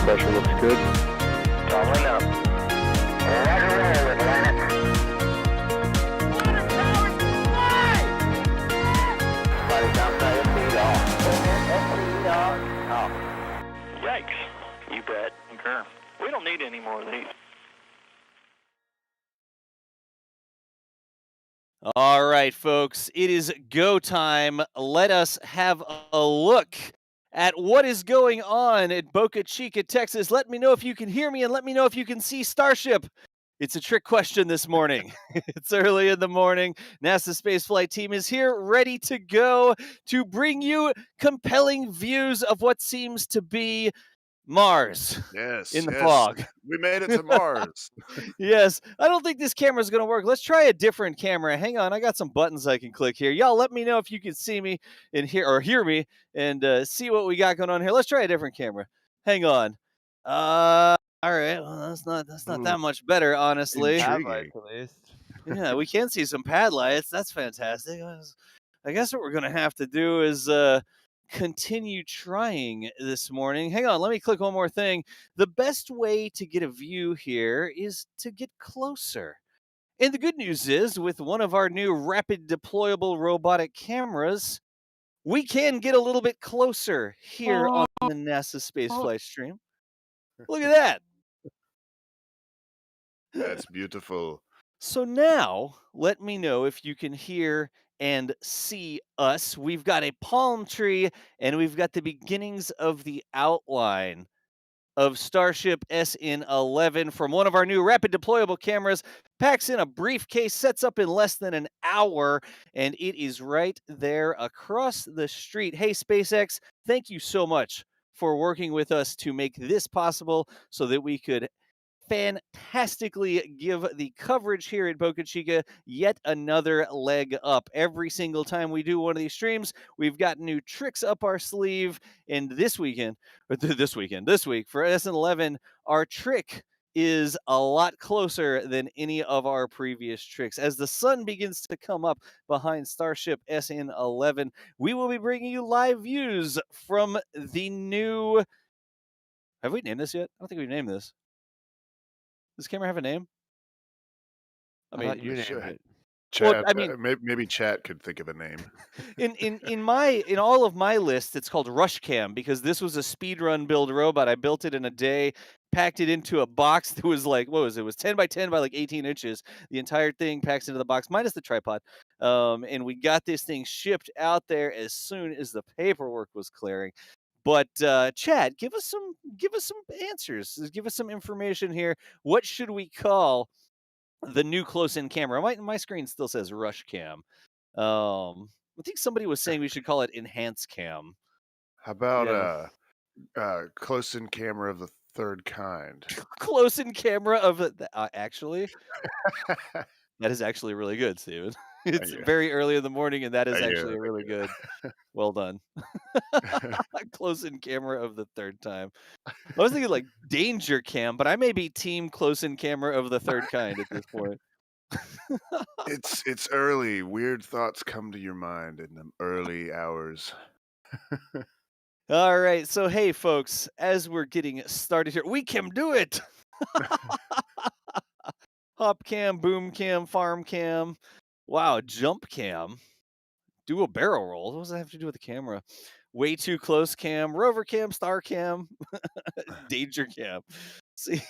pressure looks good. Doubling up. Roger, roll, Atlantic. Flight downside of speed off. Yikes. You bet. Okay. We don't need any more of these. All right, folks, it is go time. Let us have a look at what is going on at Boca Chica, Texas. Let me know if you can hear me and let me know if you can see Starship. It's a trick question this morning. It's early in the morning. NASA spaceflight team is here, ready to go to bring you compelling views of what seems to be Mars in the fog. We made it to Mars. Yes, I don't think this camera is going to work. Let's try a different camera. Hang on, I got some buttons I can click here. Y'all, let me know if you can see me and hear me and see what we got going on here. Let's try a different camera. Hang on. All right. Well, that's not that much better, honestly. Intriguing. Yeah, we can see some pad lights. That's fantastic. I guess what we're going to have to do is continue trying this morning. Hang on, let me click one more thing. The best way to get a view here is to get closer. And the good news is, with one of our new rapid deployable robotic cameras, we can get a little bit closer here on the NASA spaceflight stream. Look at that. That's beautiful. So now, let me know if you can hear and see us. We've got a palm tree, and we've got the beginnings of the outline of Starship SN11 from one of our new rapid deployable cameras. Packs in a briefcase, sets up in less than an hour, and it is right there across the street. Hey, SpaceX, thank you so much for working with us to make this possible so that we could fantastically give the coverage here at Boca Chica yet another leg up. Every single time we do one of these streams, we've got new tricks up our sleeve. And this week for SN11, our trick is a lot closer than any of our previous tricks. As the sun begins to come up behind Starship SN11, we will be bringing you live views from the new... Have we named this yet? I don't think we've named this. Does this camera have a name? I mean, you named it. Chat, maybe Chat could think of a name. in all of my lists, it's called Rush Cam because this was a speedrun build robot. I built it in a day, packed it into a box that was like, what was it? It was 10 by 10 by like 18 inches. The entire thing packs into the box, minus the tripod. And we got this thing shipped out there as soon as the paperwork was clearing. But Chad, give us some answers. Give us some information here. What should we call the new close-in camera? My screen still says Rush Cam. I think somebody was saying we should call it Enhance Cam. How about close-in camera of the third kind? Close-in camera of actually, that is actually really good, Steven. It's very early in the morning, and that is actually really good. Well done. Close-in camera of the third time. I was thinking like danger cam, but I may be team close-in camera of the third kind at this point. It's early. Weird thoughts come to your mind in the early hours. All right. So, hey, folks, as we're getting started here, we can do it. Hop cam, boom cam, farm cam. Wow, jump cam. Do a barrel roll. What does that have to do with the camera? Way too close cam, rover cam, star cam, danger cam. See?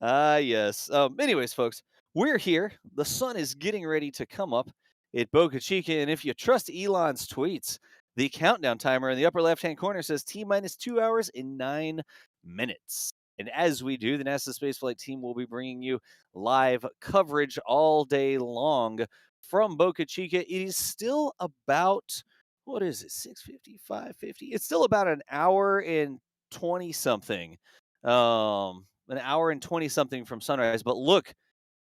Yes. Anyways, folks, we're here. The sun is getting ready to come up at Boca Chica. And if you trust Elon's tweets, the countdown timer in the upper left-hand corner says T-minus 2 hours and 9 minutes. And as we do, the NASA spaceflight team will be bringing you live coverage all day long from Boca Chica. It is still about, what is it, 6:50, 5:50? It's still about an hour and 20-something. An hour and 20-something from sunrise. But look,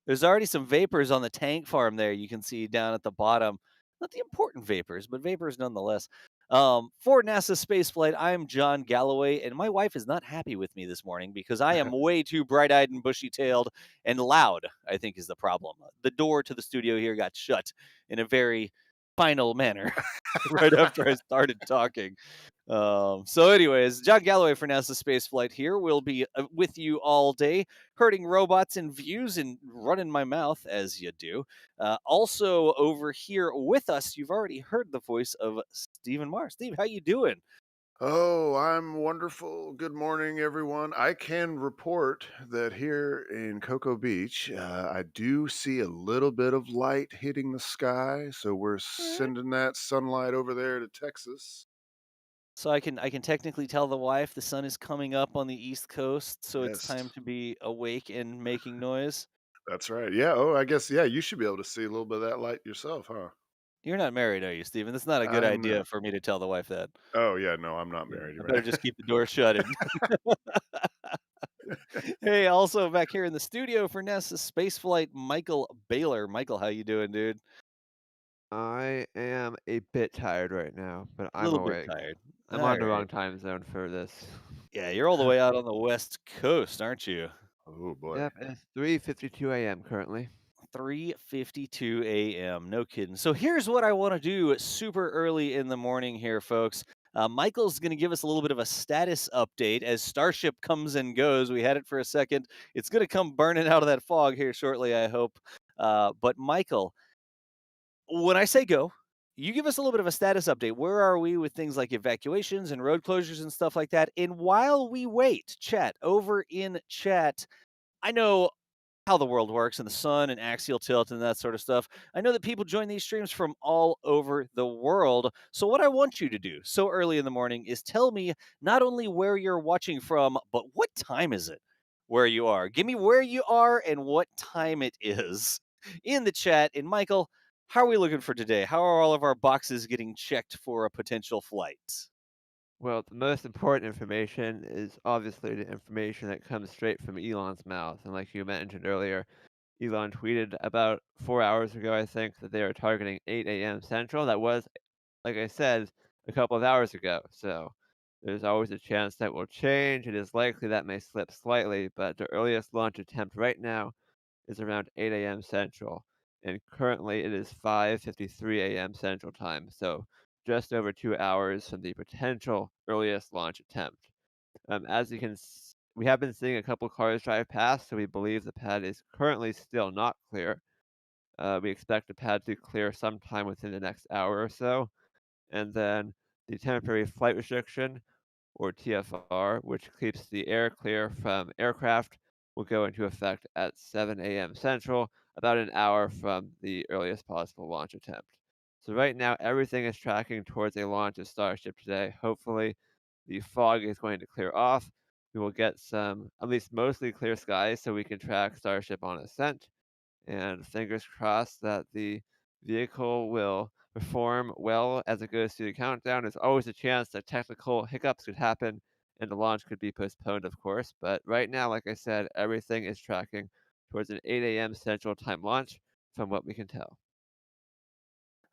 there's already some vapors on the tank farm there you can see down at the bottom. Not the important vapors, but vapors nonetheless. For NASA spaceflight, I'm John Galloway, and my wife is not happy with me this morning because I am way too bright-eyed and bushy-tailed and loud, I think is the problem. The door to the studio here got shut in a very final manner right after I started talking. So, anyways, John Galloway for NASA Spaceflight here. We'll be with you all day, herding robots and views and running my mouth as you do. Also, over here with us, you've already heard the voice of Stephen Marr. Steve, how you doing? Oh, I'm wonderful. Good morning, everyone. I can report that here in Cocoa Beach, I do see a little bit of light hitting the sky. So we're All right. sending that sunlight over there to Texas. So I can technically tell the wife the sun is coming up on the East Coast, so it's Yes, time to be awake and making noise. that's right. Yeah. Oh, I guess, yeah, you should be able to see a little bit of that light yourself, huh? You're not married, are you, Stephen? That's not a good I'm idea not. for me to tell the wife that. Oh, yeah. No, I'm not Yeah, married. I better Right. just keep the door shut. Hey, also back here in the studio for NASA Spaceflight, Michael Baylor. Michael, how you doing, dude? I am a bit tired right now, but A I'm little bit awake. tired. I'm All on the right. wrong time zone for this. Yeah, you're all the way out on the West Coast, aren't you? Oh, boy. Yep, it's 3:52 a.m. currently. 3:52 a.m. No kidding. So here's what I want to do super early in the morning here, folks. Michael's going to give us a little bit of a status update as Starship comes and goes. We had it for a second. It's going to come burning out of that fog here shortly, I hope. But Michael, when I say go, you give us a little bit of a status update. Where are we with things like evacuations and road closures and stuff like that? And while we wait, chat over in chat. I know how the world works and the sun and axial tilt and that sort of stuff. I know that people join these streams from all over the world. So, what I want you to do so early in the morning is tell me not only where you're watching from, but what time is it where you are. Give me where you are and what time it is in the chat. And, Michael, how are we looking for today? How are all of our boxes getting checked for a potential flight? Well, the most important information is obviously the information that comes straight from Elon's mouth. And like you mentioned earlier, Elon tweeted about 4 hours ago, I think, that they are targeting 8 a.m. Central. That was, like I said, a couple of hours ago. So there's always a chance that will change. It is likely that may slip slightly, but the earliest launch attempt right now is around 8 a.m. Central, and currently it is 5:53 a.m. Central Time, so just over 2 hours from the potential earliest launch attempt. As you can, we have been seeing a couple cars drive past, so we believe the pad is currently still not clear. We expect the pad to clear sometime within the next hour or so, and then the temporary flight restriction, or TFR, which keeps the air clear from aircraft, will go into effect at 7 a.m. Central, about an hour from the earliest possible launch attempt. So right now, everything is tracking towards a launch of Starship today. Hopefully, the fog is going to clear off. We will get some, at least mostly clear skies, so we can track Starship on ascent, and fingers crossed that the vehicle will perform well as it goes through the countdown. There's always a chance that technical hiccups could happen and the launch could be postponed, of course. But right now, like I said, everything is tracking towards an 8 a.m. Central Time launch from what we can tell.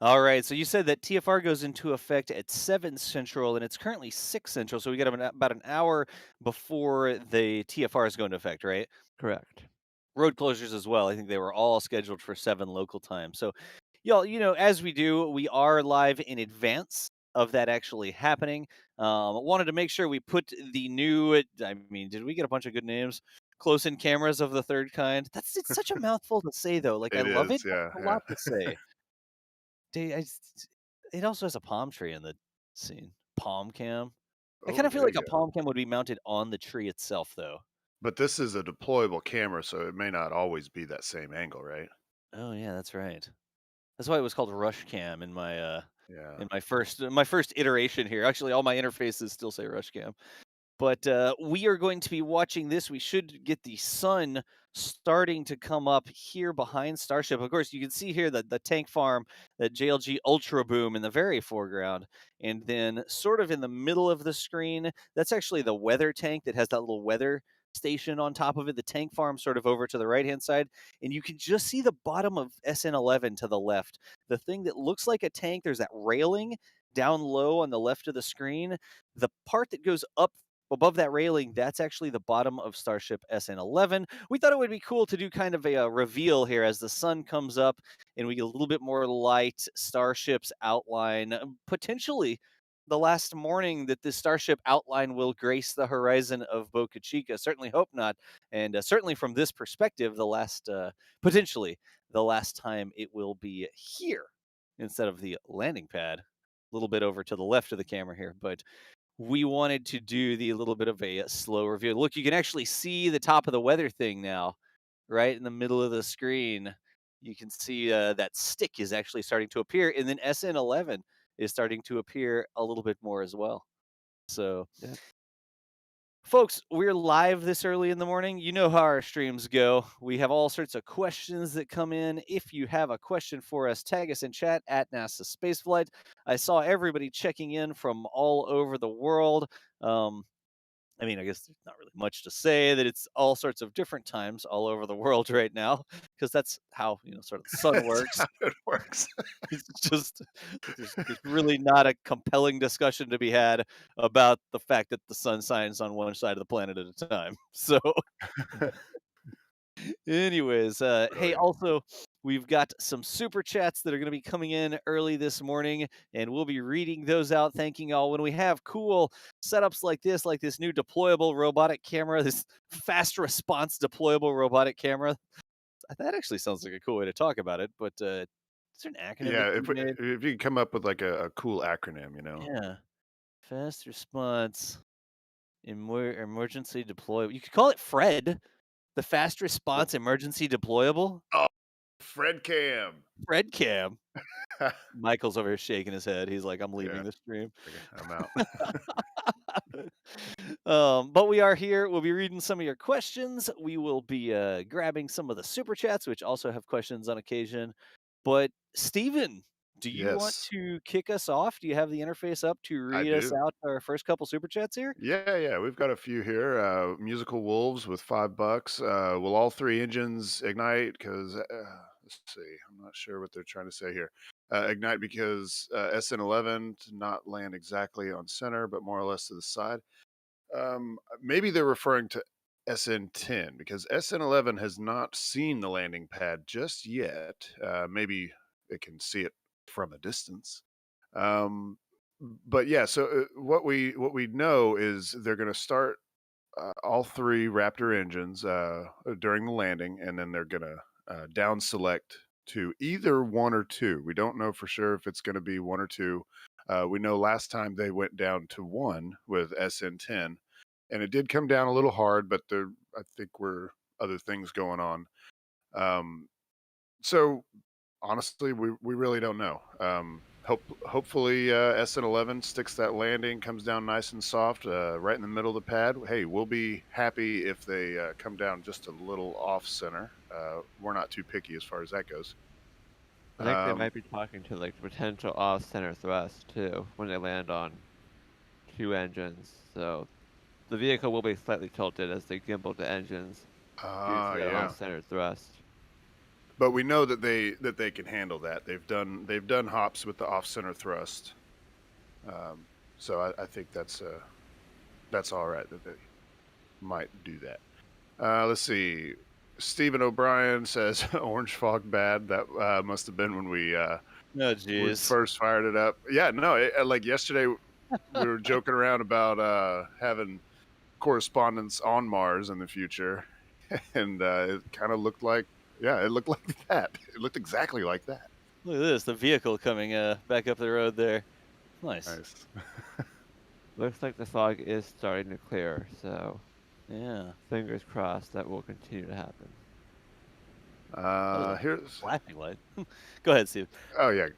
All right. So you said that TFR goes into effect at 7 Central and it's currently 6 Central. So we got about an hour before the TFR is going into effect, right? Correct. Road closures as well. I think they were all scheduled for 7 local time. So, y'all, as we do, we are live in advance of that actually happening. Wanted to make sure we put the new, I mean, did we get a bunch of good names? Close in cameras of the third kind. It's such a mouthful to say, though. Like, I It love is. it, but Yeah. it's a Yeah. lot to say. It also has a palm tree in the scene. Palm cam. I kind Oh, of feel there like you a go. palm cam would be mounted on the tree itself, though. But this is a deployable camera, so it may not always be that same angle, right? Oh yeah, that's right. That's why it was called Rush Cam Yeah. in my first iteration here. Actually, all my interfaces still say Rush Cam. But we are going to be watching this. We should get the sun starting to come up here behind Starship. Of course, you can see here the tank farm, that JLG Ultra Boom in the very foreground. And then, sort of in the middle of the screen, that's actually the weather tank that has that little weather station on top of it. The tank farm, sort of over to the right hand side. And you can just see the bottom of SN11 to the left. The thing that looks like a tank, there's that railing down low on the left of the screen. The part that goes up above that railing, that's actually the bottom of Starship SN11. We thought it would be cool to do kind of a reveal here as the sun comes up and we get a little bit more light. Starship's outline, potentially the last morning that this Starship outline will grace the horizon of Boca Chica. Certainly hope not, and certainly from this perspective, the last potentially the last time it will be here instead of the landing pad. A little bit over to the left of the camera here, but we wanted to do the little bit of a slow review. Look, you can actually see the top of the weather thing now, right in the middle of the screen. You can see that stick is actually starting to appear, and then SN11 is starting to appear a little bit more as well. So, Yeah. folks, we're live this early in the morning. You know how our streams go. We have all sorts of questions that come in. If you have a question for us, tag us in chat at NASA Spaceflight. I saw everybody checking in from all over the world. I mean, I guess there's not really much to say that it's all sorts of different times all over the world right now, because that's how, sort of the sun That's works. how it works. It's just there's really not a compelling discussion to be had about the fact that the sun shines on one side of the planet at a time. So, anyways, hey, Brilliant. also we've got some super chats that are going to be coming in early this morning, and we'll be reading those out. Thanking y'all when we have cool setups like this new deployable robotic camera, this fast response deployable robotic camera. That actually sounds like a cool way to talk about it, but is there an acronym Yeah, that can be made? if you can come up with like a cool acronym, you know. Yeah. Fast response emergency deployable. You could call it FRED, the fast The response emergency deployable. oh, Fred Cam. FRED cam. Michael's over here shaking his head. He's like, I'm Yeah, leaving the stream. okay, I'm out. But we are here. We'll be reading some of your questions. We will be grabbing some of the super chats, which also have questions on occasion. But Steven, do you want Yes, to kick us off? Do you have the interface up to I read us do. out our first couple super chats here? Yeah, we've got a few here. Musical Wolves with $5. Will all three engines ignite? Because let's see, I'm not sure what they're trying to say here. Ignite because SN11 to not land exactly on center, but more or less to the side. Maybe they're referring to SN10 because SN11 has not seen the landing pad just yet. Maybe it can see it from a distance. Um, but yeah, so what we know is they're going to start all three Raptor engines during the landing, and then they're going to down select to either one or two. We don't know for sure if it's going to be one or two. We know last time they went down to one with SN10, and it did come down a little hard, but there I think were other things going on. So honestly, we really don't know. Hopefully SN11 sticks that landing, comes down nice and soft, right in the middle of the pad. Hey, we'll be happy if they come down just a little off center. We're not too picky as far as that goes. I think they Um, might be talking to like potential off-center thrust too when they land on two engines. So the vehicle will be slightly tilted as they gimbal the engines due to that yeah, off-center thrust. but we know that they can handle that. They've done hops with the off center thrust. So I think that's all right that they might do that. Let's see. Stephen O'Brien says orange fog bad. That must have been when we Oh, jeez. first fired it up. Yeah, no, like yesterday we were joking around about having correspondence on Mars in the future, and it kind of looked like, yeah, it looked like that. It looked exactly like that. Look at this, the vehicle coming back up the road there. Nice. Nice. Looks like the fog is starting to clear, so Yeah. fingers crossed that will continue to happen. Here's Flashing light. Go ahead, Steve. Oh yeah.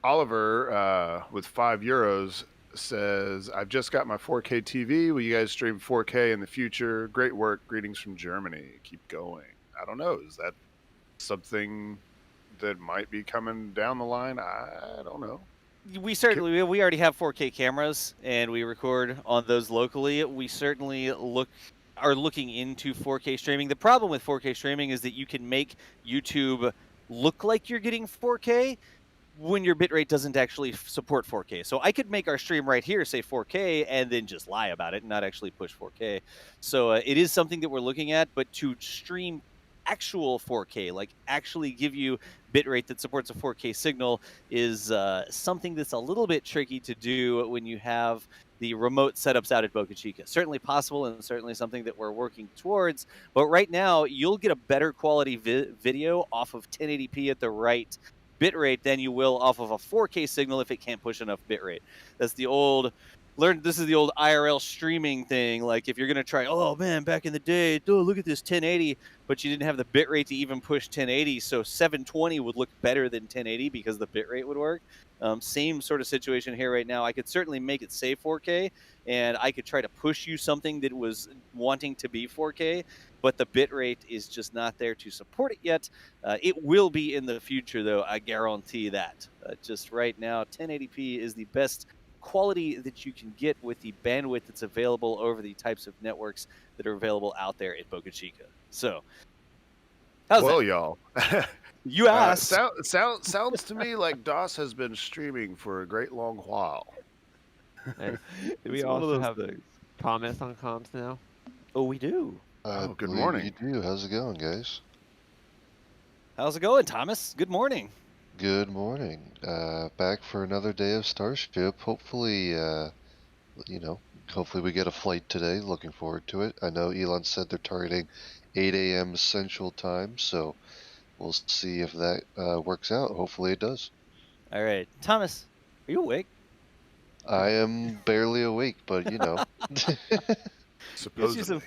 Oliver with €5 says, "I've just got my 4K TV. Will you guys stream 4K in the future? Great work. Greetings from Germany. Keep going." I don't know. Is that something that might be coming down the line? I don't know. We already have 4K cameras and we record on those locally. We certainly are looking into 4K streaming. The problem with 4K streaming is that you can make YouTube look like you're getting 4K when your bitrate doesn't actually support 4K. So I could make our stream right here say 4K and then just lie about it and not actually push 4K. So it is something that we're looking at, but to stream actual 4K, like actually give you bitrate that supports a 4K signal, is something that's a little bit tricky to do when you have the remote setups out at Boca Chica. Certainly possible, and certainly something that we're working towards. But right now, you'll get a better quality video off of 1080p at the right bitrate than you will off of a 4K signal if it can't push enough bitrate. That's the old this is the old IRL streaming thing. Like if you're gonna try, oh man, back in the day, oh look at this 1080, but you didn't have the bitrate to even push 1080, so 720 would look better than 1080 because the bitrate would work. Same sort of situation here right now. I could certainly make it say 4K, and I could try to push you something that was wanting to be 4K, but the bitrate is just not there to support it yet. It will be in the future, though. I guarantee that. Just right now, 1080p is the best quality that you can get with the bandwidth that's available over the types of networks that are available out there at Boca Chica. So, how's Well, that? y'all. You asked. Sounds to me like DOS has been streaming for a great long while. Hey, do we It's one of also those have things. Thomas on comms now? Oh, we do. Oh, good believe morning. You do. How's it going, guys? How's it going, Thomas? Good morning. Good morning. Back for another day of Starship. Hopefully, hopefully we get a flight today. Looking forward to it. I know Elon said they're targeting 8 a.m. Central Time, so we'll see if that works out. Hopefully it does. All right, Thomas, are you awake? I am barely awake, but you know. Supposedly.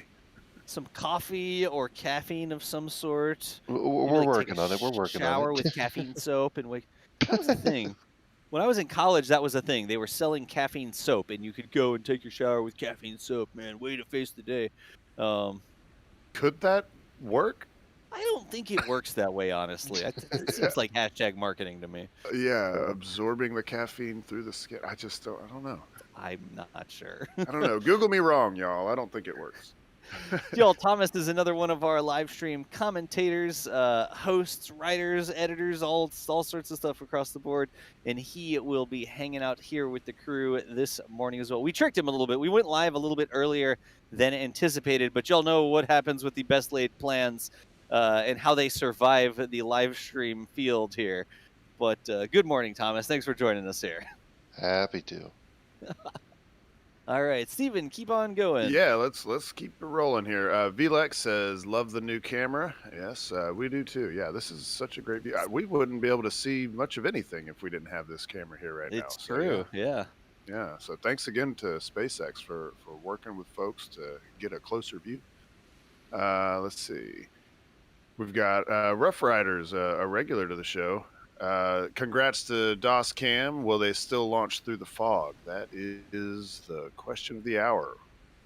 Some coffee or caffeine of some sort. We're working on it. We're working on it. Shower with caffeine soap and wake. That was a thing. When I was in college, that was a thing. They were selling caffeine soap, and you could go and take your shower with caffeine soap. Man, way to face the day. Could that work? I don't think it works that way, honestly. It seems like hashtag marketing to me. Yeah, absorbing the caffeine through the skin. I don't know. I'm not sure. I don't know. Google me wrong, y'all. I don't think it works. Y'all, Thomas is another one of our live stream commentators, hosts, writers, editors, all sorts of stuff across the board, and he will be hanging out here with the crew this morning as well. We tricked him a little bit. We went live a little bit earlier than anticipated, but y'all know what happens with the best laid plans and how they survive the live stream field here. But good morning, Thomas. Thanks for joining us here. Happy to. All right, Steven, keep on going. Yeah, let's keep it rolling here. Vlex says, love the new camera. Yes, we do too. Yeah, this is such a great view. We wouldn't be able to see much of anything if we didn't have this camera here right now. It's true, yeah. Yeah, so thanks again to SpaceX for working with folks to get a closer view. Let's see. We've got Rough Riders, a regular to the show. Congrats to DOS Cam. Will they still launch through the fog? That is the question of the hour.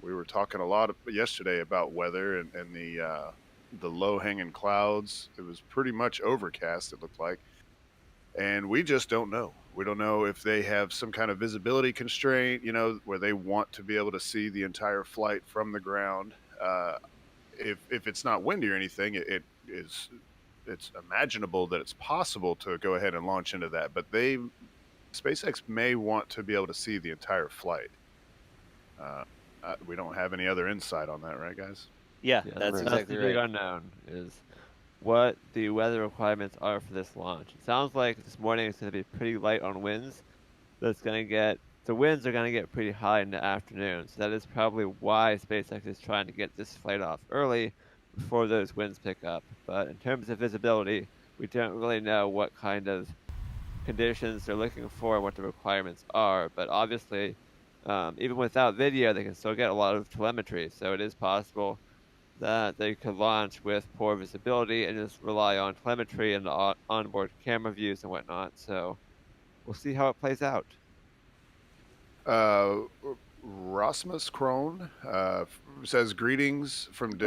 We were talking a lot yesterday about weather and the low-hanging clouds. It was pretty much overcast, it looked like. And we just don't know. We don't know if they have some kind of visibility constraint, where they want to be able to see the entire flight from the ground. If it's not windy or anything, it's imaginable that it's possible to go ahead and launch into that, but SpaceX may want to be able to see the entire flight. We don't have any other insight on that, right, guys? Yeah, Yeah, that's right. exactly the big right. unknown is what the weather requirements are for this launch. It sounds like this morning it's going to be pretty light on winds. The winds are going to get pretty high in the afternoon. So that is probably why SpaceX is trying to get this flight off early before those winds pick up. But in terms of visibility, we don't really know what kind of conditions they're looking for and what the requirements are. But obviously, even without video, they can still get a lot of telemetry. So it is possible that they could launch with poor visibility and just rely on telemetry and the onboard camera views and whatnot. So we'll see how it plays out. Rasmus Krohn says, greetings from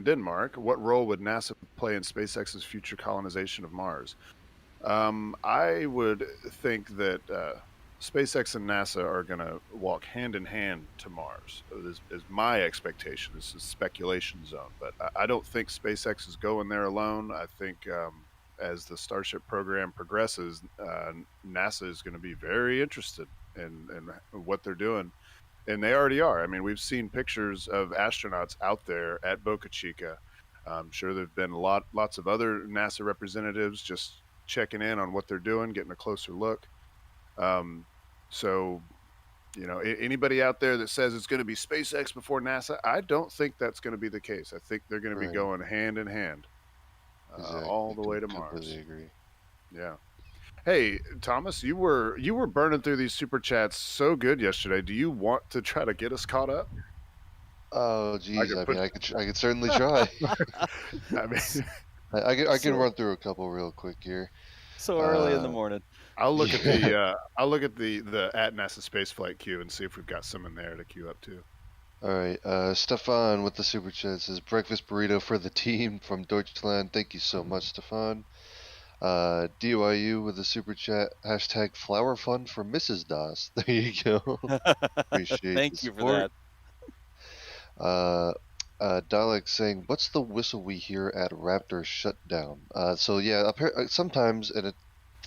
Denmark. What role would NASA play in SpaceX's future colonization of Mars? I would think that SpaceX and NASA are going to walk hand in hand to Mars. This is my expectation. This is speculation zone, but I don't think SpaceX is going there alone. I think as the Starship program progresses, NASA is going to be very interested in what they're doing. And they already are. I mean, we've seen pictures of astronauts out there at Boca Chica I'm sure there've been lots of other NASA representatives just checking in on what they're doing, getting a closer look. So, anybody out there that says it's going to be SpaceX before NASA, I don't think that's going to be the case. I think they're going to be Right. going hand in hand all Exactly. the way to Completely Mars. agree. Yeah. Hey, Thomas, you were burning through these super chats so good yesterday. Do you want to try to get us caught up? Oh, I geez. could I put. mean, I could certainly try. I mean, I can So run through a couple real quick here. so early in the Uh, morning. I'll look at yeah. the at NASA spaceflight queue and see if we've got some in there to queue up to. All right. Stefan with the super chat says breakfast burrito for the team from Deutschland. Thank you so much, Stefan. DYU with the super chat hashtag flower fund for Mrs. Das. There you go. Appreciate the Thank you for support. that. Dalek saying, "What's the whistle we hear at Raptor Shutdown?" So yeah, sometimes, and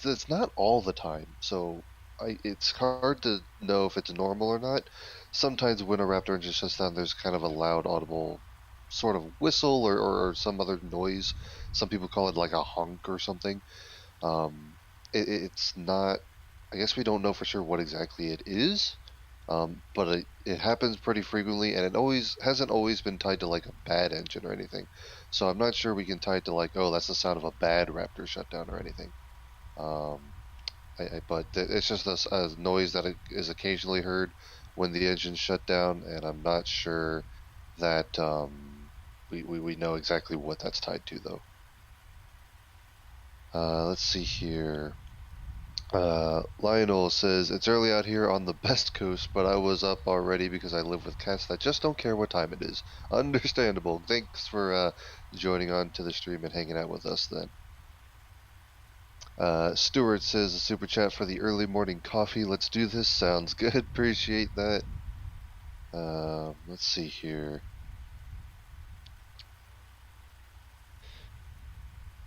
it's not all the time. So it's hard to know if it's normal or not. Sometimes when a Raptor engine shuts down, there's kind of a loud, audible sort of whistle or some other noise. Some people call it like a honk or something. It's not. I guess we don't know for sure what exactly it is. But it happens pretty frequently, and it hasn't always been tied to like a bad engine or anything. So I'm not sure we can tie it to like, oh, that's the sound of a bad Raptor shutdown or anything. But it's just a noise that is occasionally heard when the engine's shut down, and I'm not sure that we know exactly what that's tied to though. Let's see here. Lionel says, it's early out here on the best coast, but I was up already because I live with cats that just don't care what time it is. Understandable. Thanks for joining on to the stream and hanging out with us then. Stuart says, a super chat for the early morning coffee. Let's do this. Sounds good. Appreciate that. Let's see here.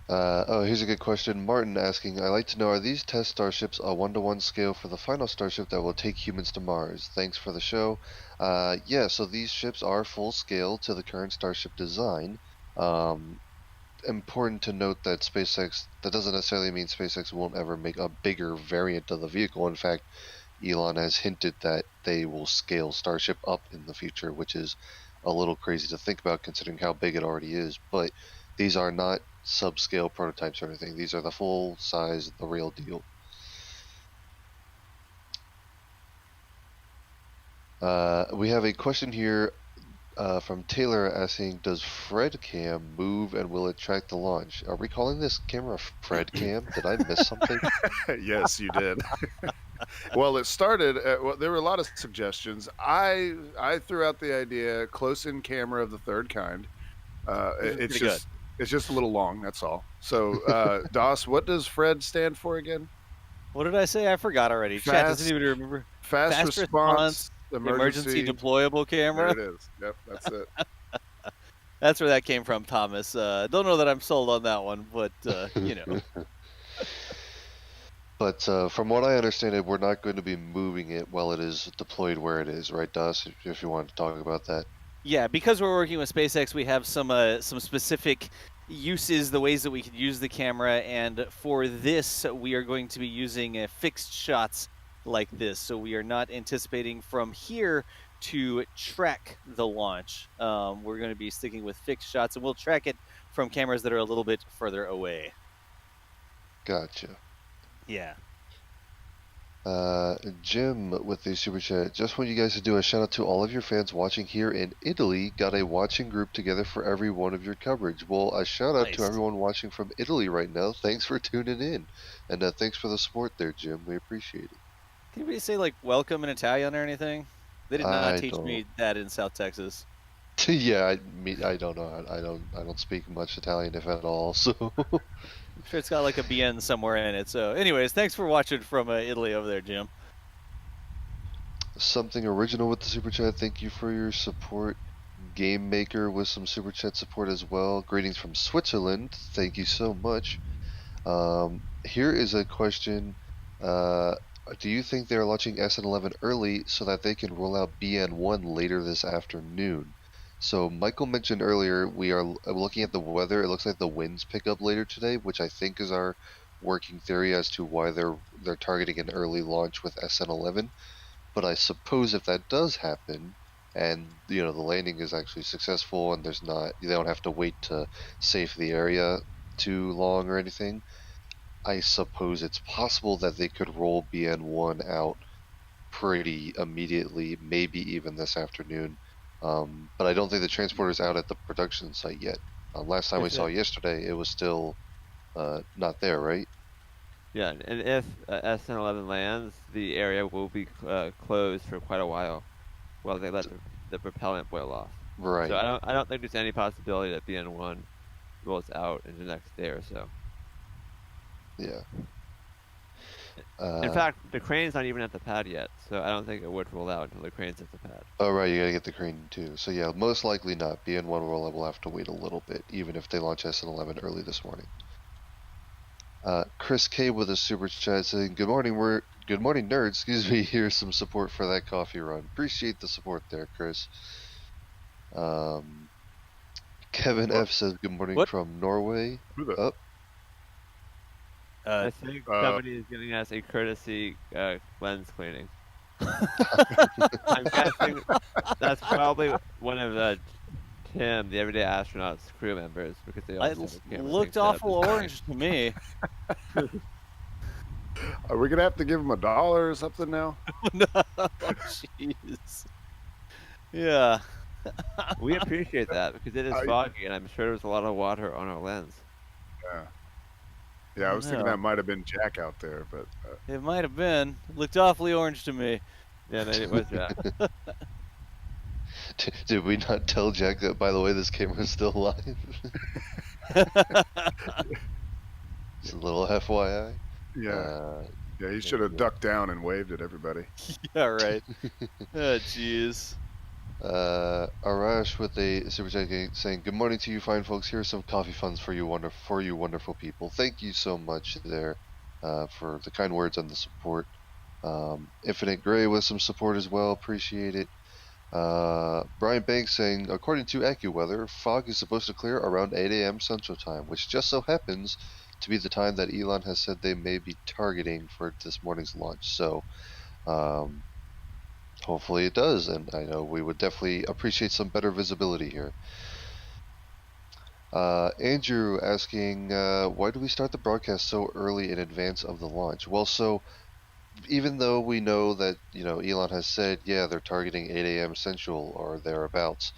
Here's a good question. Martin asking, I'd like to know, are these test starships a 1-to-1 scale for the final starship that will take humans to Mars? Thanks for the show. Yeah, so these ships are full scale to the current starship design. Important to note that that doesn't necessarily mean SpaceX won't ever make a bigger variant of the vehicle. In fact, Elon has hinted that they will scale Starship up in the future, which is a little crazy to think about considering how big it already is. But these are not subscale prototypes or anything. These are the full size, the real deal. We have a question here from Taylor asking, does Fred Cam move and will it track the launch? Are we calling this camera Fred Cam? Did I miss something? Yes, you did. Well, it started. There were a lot of suggestions. I threw out the idea close-in camera of the third kind. It's just a little long. That's all. So, Doss, what does Fred stand for again? What did I say? I forgot already. Chat doesn't even remember. Fast response emergency deployable camera. There it is. Yep, that's it. That's where that came from, Thomas. Don't know that I'm sold on that one, but you know. But from what I understand, we're not going to be moving it while it is deployed where it is, right, Doss? If you wanted to talk about that. Yeah, because we're working with SpaceX, we have some specific uses, the ways that we could use the camera, and for this, we are going to be using fixed shots like this. So we are not anticipating from here to track the launch. We're going to be sticking with fixed shots, and we'll track it from cameras that are a little bit further away. Gotcha. Yeah. Jim with the super chat. Just want you guys to do a shout out to all of your fans watching here in Italy. Got a watching group together for every one of your coverage. Well, a shout out to everyone watching from Italy right now. Thanks for tuning in, and thanks for the support there, Jim. We appreciate it. Can anybody say like welcome in Italian or anything? They did not teach me that in South Texas. Yeah, I don't know. I don't speak much Italian, if at all. So I'm sure it's got like a BN somewhere in it. So, anyways, thanks for watching from Italy over there, Jim. Something original with the super chat. Thank you for your support. Game Maker with some super chat support as well. Greetings from Switzerland. Thank you so much. Here is a question. Do you think they're launching SN11 early so that they can roll out BN1 later this afternoon? So Michael mentioned earlier we are looking at the weather. It looks like the winds pick up later today, which I think is our working theory as to why they're targeting an early launch with SN11. But I suppose if that does happen, and the landing is actually successful, and they don't have to wait to safe the area too long or anything, I suppose it's possible that they could roll BN1 out pretty immediately, maybe even this afternoon. But I don't think the transporter's out at the production site yet. Last time we saw yesterday, it was still not there, right? Yeah, and if SN11 lands, the area will be closed for quite a while they let the propellant boil off. Right. So I don't think there's any possibility that BN1 rolls out in the next day or so. Yeah. In fact, the crane's not even at the pad yet, so I don't think it would roll out until the crane's at the pad. Oh, right, you gotta get the crane too. So yeah, most likely not. BN1 will have to wait a little bit, even if they launch SN11 early this morning. Chris K with a super chat saying, "Good morning, nerds." Excuse me. Here's some support for that coffee run. Appreciate the support there, Chris. Kevin F says, "Good morning from Norway." Who the? Up. I think somebody is giving us a courtesy lens cleaning. I'm guessing that's probably one of Tim, the Everyday Astronaut's crew members, because they all looked awful orange to me. Are we gonna have to give him $1 or something now? No, jeez. Yeah. We appreciate that because it is foggy, and I'm sure there was a lot of water on our lens. Yeah. Yeah, I was thinking that might have been Jack out there, but it might have been. It looked awfully orange to me. Yeah, maybe it was Jack. Did we not tell Jack that, by the way, this camera is still live? Just a little FYI. Yeah. Yeah, he should have ducked down and waved at everybody. Yeah, right. Oh, jeez. Arash with a super chat saying, "Good morning to you fine folks. Here's some coffee funds for you wonderful people." Thank you so much there for the kind words and the support. Infinite Gray with some support as well. Appreciate it. Brian Banks saying, "According to AccuWeather, fog is supposed to clear around 8 a.m. Central Time, which just so happens to be the time that Elon has said they may be targeting for this morning's launch." So, hopefully it does, and I know we would definitely appreciate some better visibility here. Andrew asking, why do we start the broadcast so early in advance of the launch? Well, so even though we know that Elon has said, yeah, they're targeting 8 a.m. Central or thereabouts,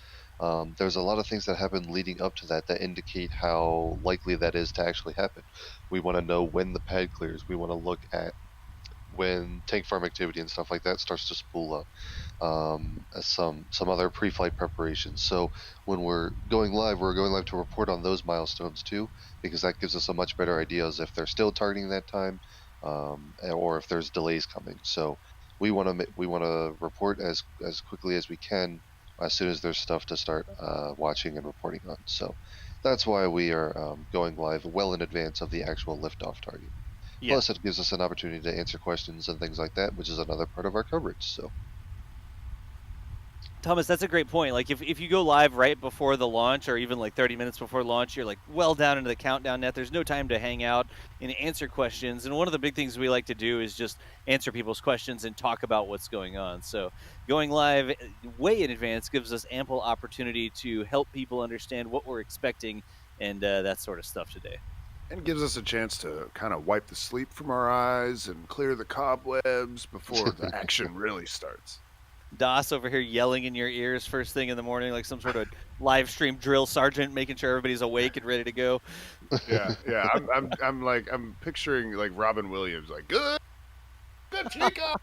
there's a lot of things that happen leading up to that indicate how likely that is to actually happen. We want to know when the pad clears. We want to look at when tank farm activity and stuff like that starts to spool up, some other pre-flight preparations. So when we're going live to report on those milestones too, because that gives us a much better idea as if they're still targeting that time, or if there's delays coming. So we want to report as quickly as we can as soon as there's stuff to start watching and reporting on. So that's why we are going live well in advance of the actual liftoff target. Yeah. Plus, it gives us an opportunity to answer questions and things like that, which is another part of our coverage. So, Thomas, that's a great point. Like, if you go live right before the launch, or even like 30 minutes before launch, you're like well down into the countdown net. There's no time to hang out and answer questions. And one of the big things we like to do is just answer people's questions and talk about what's going on. So, going live way in advance gives us ample opportunity to help people understand what we're expecting and that sort of stuff today. And gives us a chance to kind of wipe the sleep from our eyes and clear the cobwebs before the action really starts. Das over here yelling in your ears first thing in the morning like some sort of live stream drill sergeant, making sure everybody's awake and ready to go. Yeah. I'm picturing like Robin Williams, like, good Chica.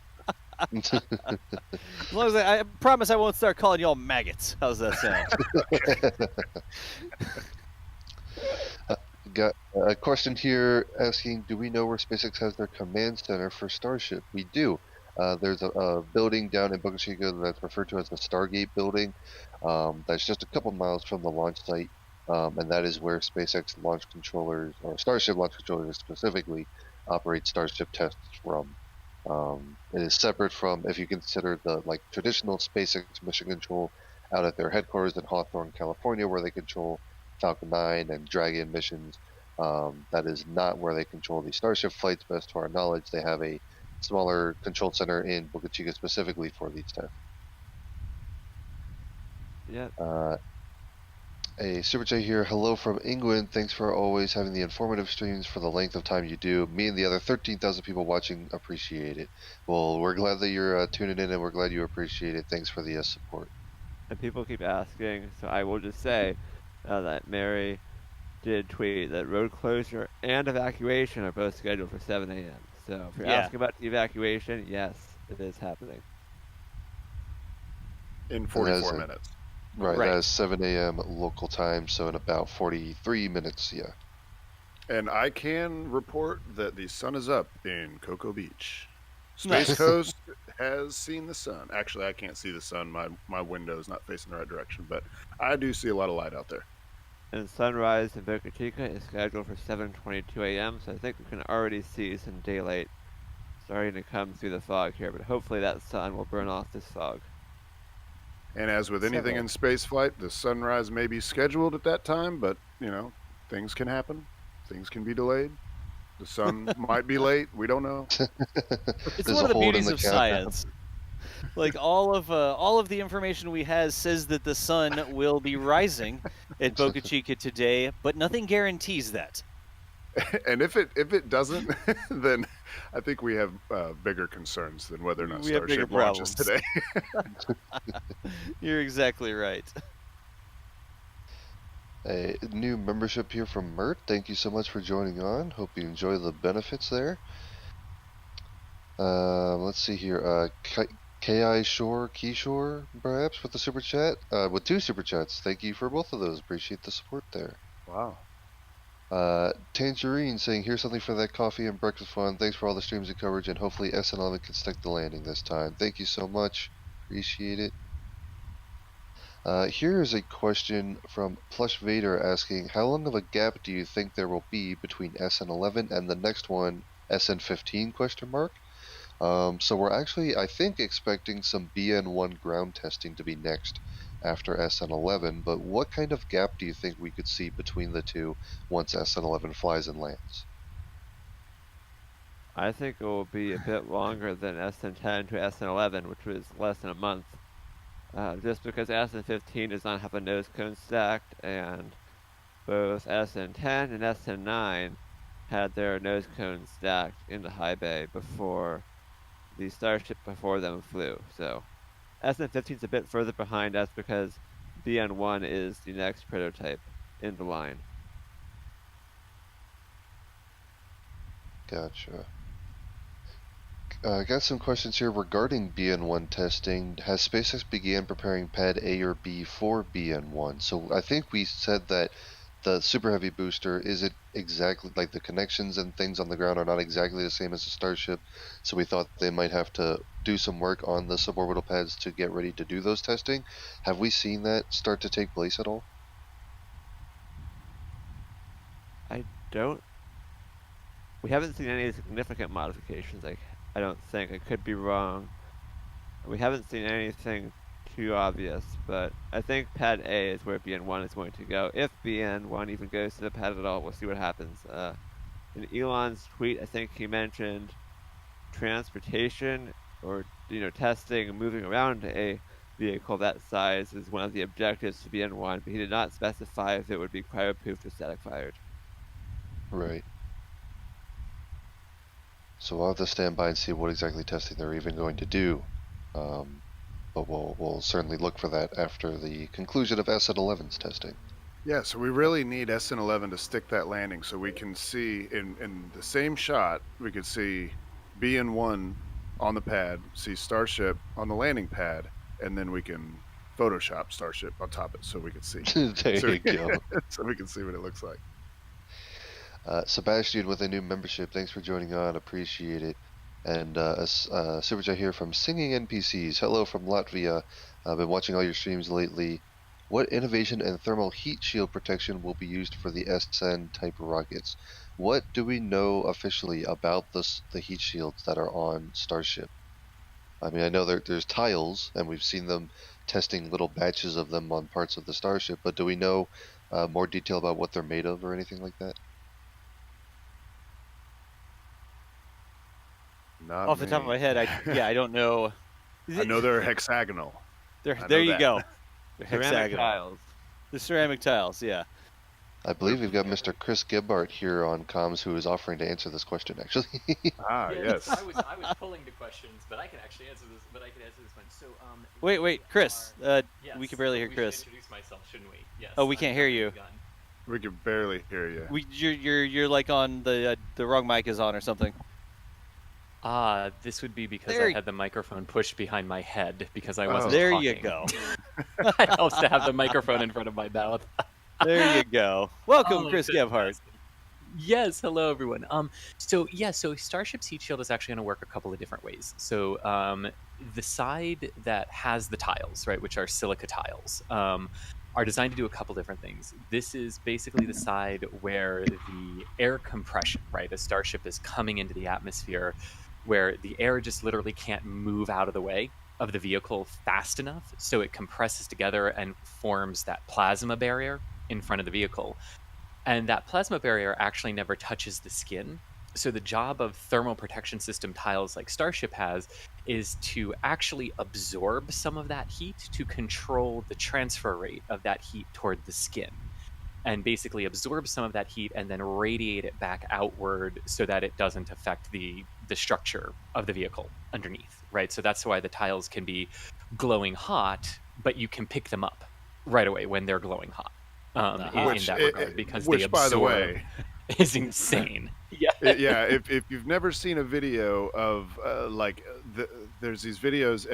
As long as I promise I won't start calling y'all maggots. How's that sound? Got a question here asking, do we know where SpaceX has their command center for Starship? We do. There's a building down in Boca Chica that's referred to as the Stargate building. That's just a couple miles from the launch site, and that is where SpaceX launch controllers, or Starship launch controllers specifically, operate Starship tests from. It is separate from, if you consider the traditional SpaceX mission control out at their headquarters in Hawthorne, California, where they control Falcon 9 and Dragon missions. That is not where they control the Starship flights. Best to our knowledge, they have a smaller control center in Boca Chica specifically for these tests. Yep. A super chat here. Hello from England. Thanks for always having the informative streams for the length of time you do. Me and the other 13,000 people watching appreciate it. Well, we're glad that you're tuning in, and we're glad you appreciate it. Thanks for the support. And people keep asking, so I will just say that Mary did tweet that road closure and evacuation are both scheduled for 7 a.m. So if you're asking about the evacuation, yes, it is happening. In 44 minutes. Right, that is 7 a.m. local time, so in about 43 minutes, yeah. And I can report that the sun is up in Cocoa Beach. Space Coast has seen the sun. Actually, I can't see the sun. My window is not facing the right direction, but I do see a lot of light out there. And sunrise in Boca Chica is scheduled for 7:22 a.m., so I think we can already see some daylight starting to come through the fog here, but hopefully that sun will burn off this fog. And as with anything in spaceflight, the sunrise may be scheduled at that time, but, you know, things can happen. Things can be delayed. The sun might be late. We don't know. It's one of the beauties of science. Like all of the information we have says that the sun will be rising at Boca Chica today, but nothing guarantees that. And if it doesn't, then I think we have bigger concerns than whether or not Starship launches today. You're exactly right. A new membership here from Mert. Thank you so much for joining on. Hope you enjoy the benefits there. Let's see here. Keyshore, perhaps, with the super chat. With 2 super chats. Thank you for both of those. Appreciate the support there. Wow. Tangerine saying, here's something for that coffee and breakfast fun. Thanks for all the streams and coverage, and hopefully SN11 can stick the landing this time. Thank you so much. Appreciate it. Here is a question from Plush Vader asking, how long of a gap do you think there will be between SN11 and the next one, SN15 question mark? So we're actually, I think, expecting some BN1 ground testing to be next after SN11, but what kind of gap do you think we could see between the two once SN11 flies and lands? I think it will be a bit longer than SN10 to SN11, which was less than a month. Just because SN15 does not have a nose cone stacked, and both SN10 and SN9 had their nose cones stacked in the high bay before the Starship before them flew. So SN15 is a bit further behind us because BN1 is the next prototype in the line. Gotcha. Got some questions here regarding BN1 testing. Has SpaceX began preparing pad A or B for BN1? So I think we said that the Super Heavy booster isn't exactly like the connections and things on the ground are not exactly the same as the Starship. So we thought they might have to do some work on the suborbital pads to get ready to do those testing. Have we seen that start to take place at all? We haven't seen any significant modifications. I don't think. I could be wrong. We haven't seen anything too obvious, but I think pad A is where BN1 is going to go. If BN1 even goes to the pad at all, we'll see what happens. In Elon's tweet, I think he mentioned transportation or testing and moving around a vehicle that size is one of the objectives to BN1, but he did not specify if it would be cryo-proofed or static fired. Right. So we'll have to stand by and see what exactly testing they're even going to do. But we'll certainly look for that after the conclusion of SN11's testing. Yeah, so we really need SN11 to stick that landing so we can see in the same shot, we could see BN1 on the pad, see Starship on the landing pad, and then we can Photoshop Starship on top of it so we can see. There you go. So we can see what it looks like. Sebastian with a new membership. Thanks for joining on. Appreciate it. And a super chat here from Singing NPCs. Hello from Latvia. I've been watching all your streams lately. What innovation and thermal heat shield protection will be used for the SN type rockets? What do we know officially about the heat shields that are on Starship? I mean, I know there's tiles, and we've seen them testing little batches of them on parts of the Starship, but do we know more detail about what they're made of or anything like that? Not Off the top of me. my head, I don't know. I know they're hexagonal. I know There you that. go. They're Ceramic hexagonal. tiles. The ceramic tiles, yeah. I believe we've got Mr. Chris Gebhardt here on comms who is offering to answer this question, actually. Ah, yes. I was pulling the questions, but I can actually answer this. One. So, Wait, Chris. Yes, We can barely hear we Chris. should introduce myself, shouldn't we? Yes. Oh, we can't hear you. We can barely hear you. You're like on the wrong mic is on or something. This would be because There I y- had the microphone pushed behind my head because I wasn't There talking. you go. It helps to have the microphone in front of my mouth. There you go. Welcome, Oh, Chris Gebhardt. Yes, hello everyone. So Starship's heat shield is actually going to work a couple of different ways. So, the side that has the tiles, right, which are silica tiles, are designed to do a couple different things. This is basically the side where the air compression, right, as Starship is coming into the atmosphere, where the air just literally can't move out of the way of the vehicle fast enough, so it compresses together and forms that plasma barrier in front of the vehicle. And that plasma barrier actually never touches the skin. So the job of thermal protection system tiles like Starship has is to actually absorb some of that heat to control the transfer rate of that heat toward the skin, and basically absorb some of that heat and then radiate it back outward so that it doesn't affect the structure of the vehicle underneath, right? So that's why the tiles can be glowing hot, but you can pick them up right away when they're glowing hot. In that regard, because they absorb, by the way, is insane. Yeah. Yeah. If you've never seen a video of there's these videos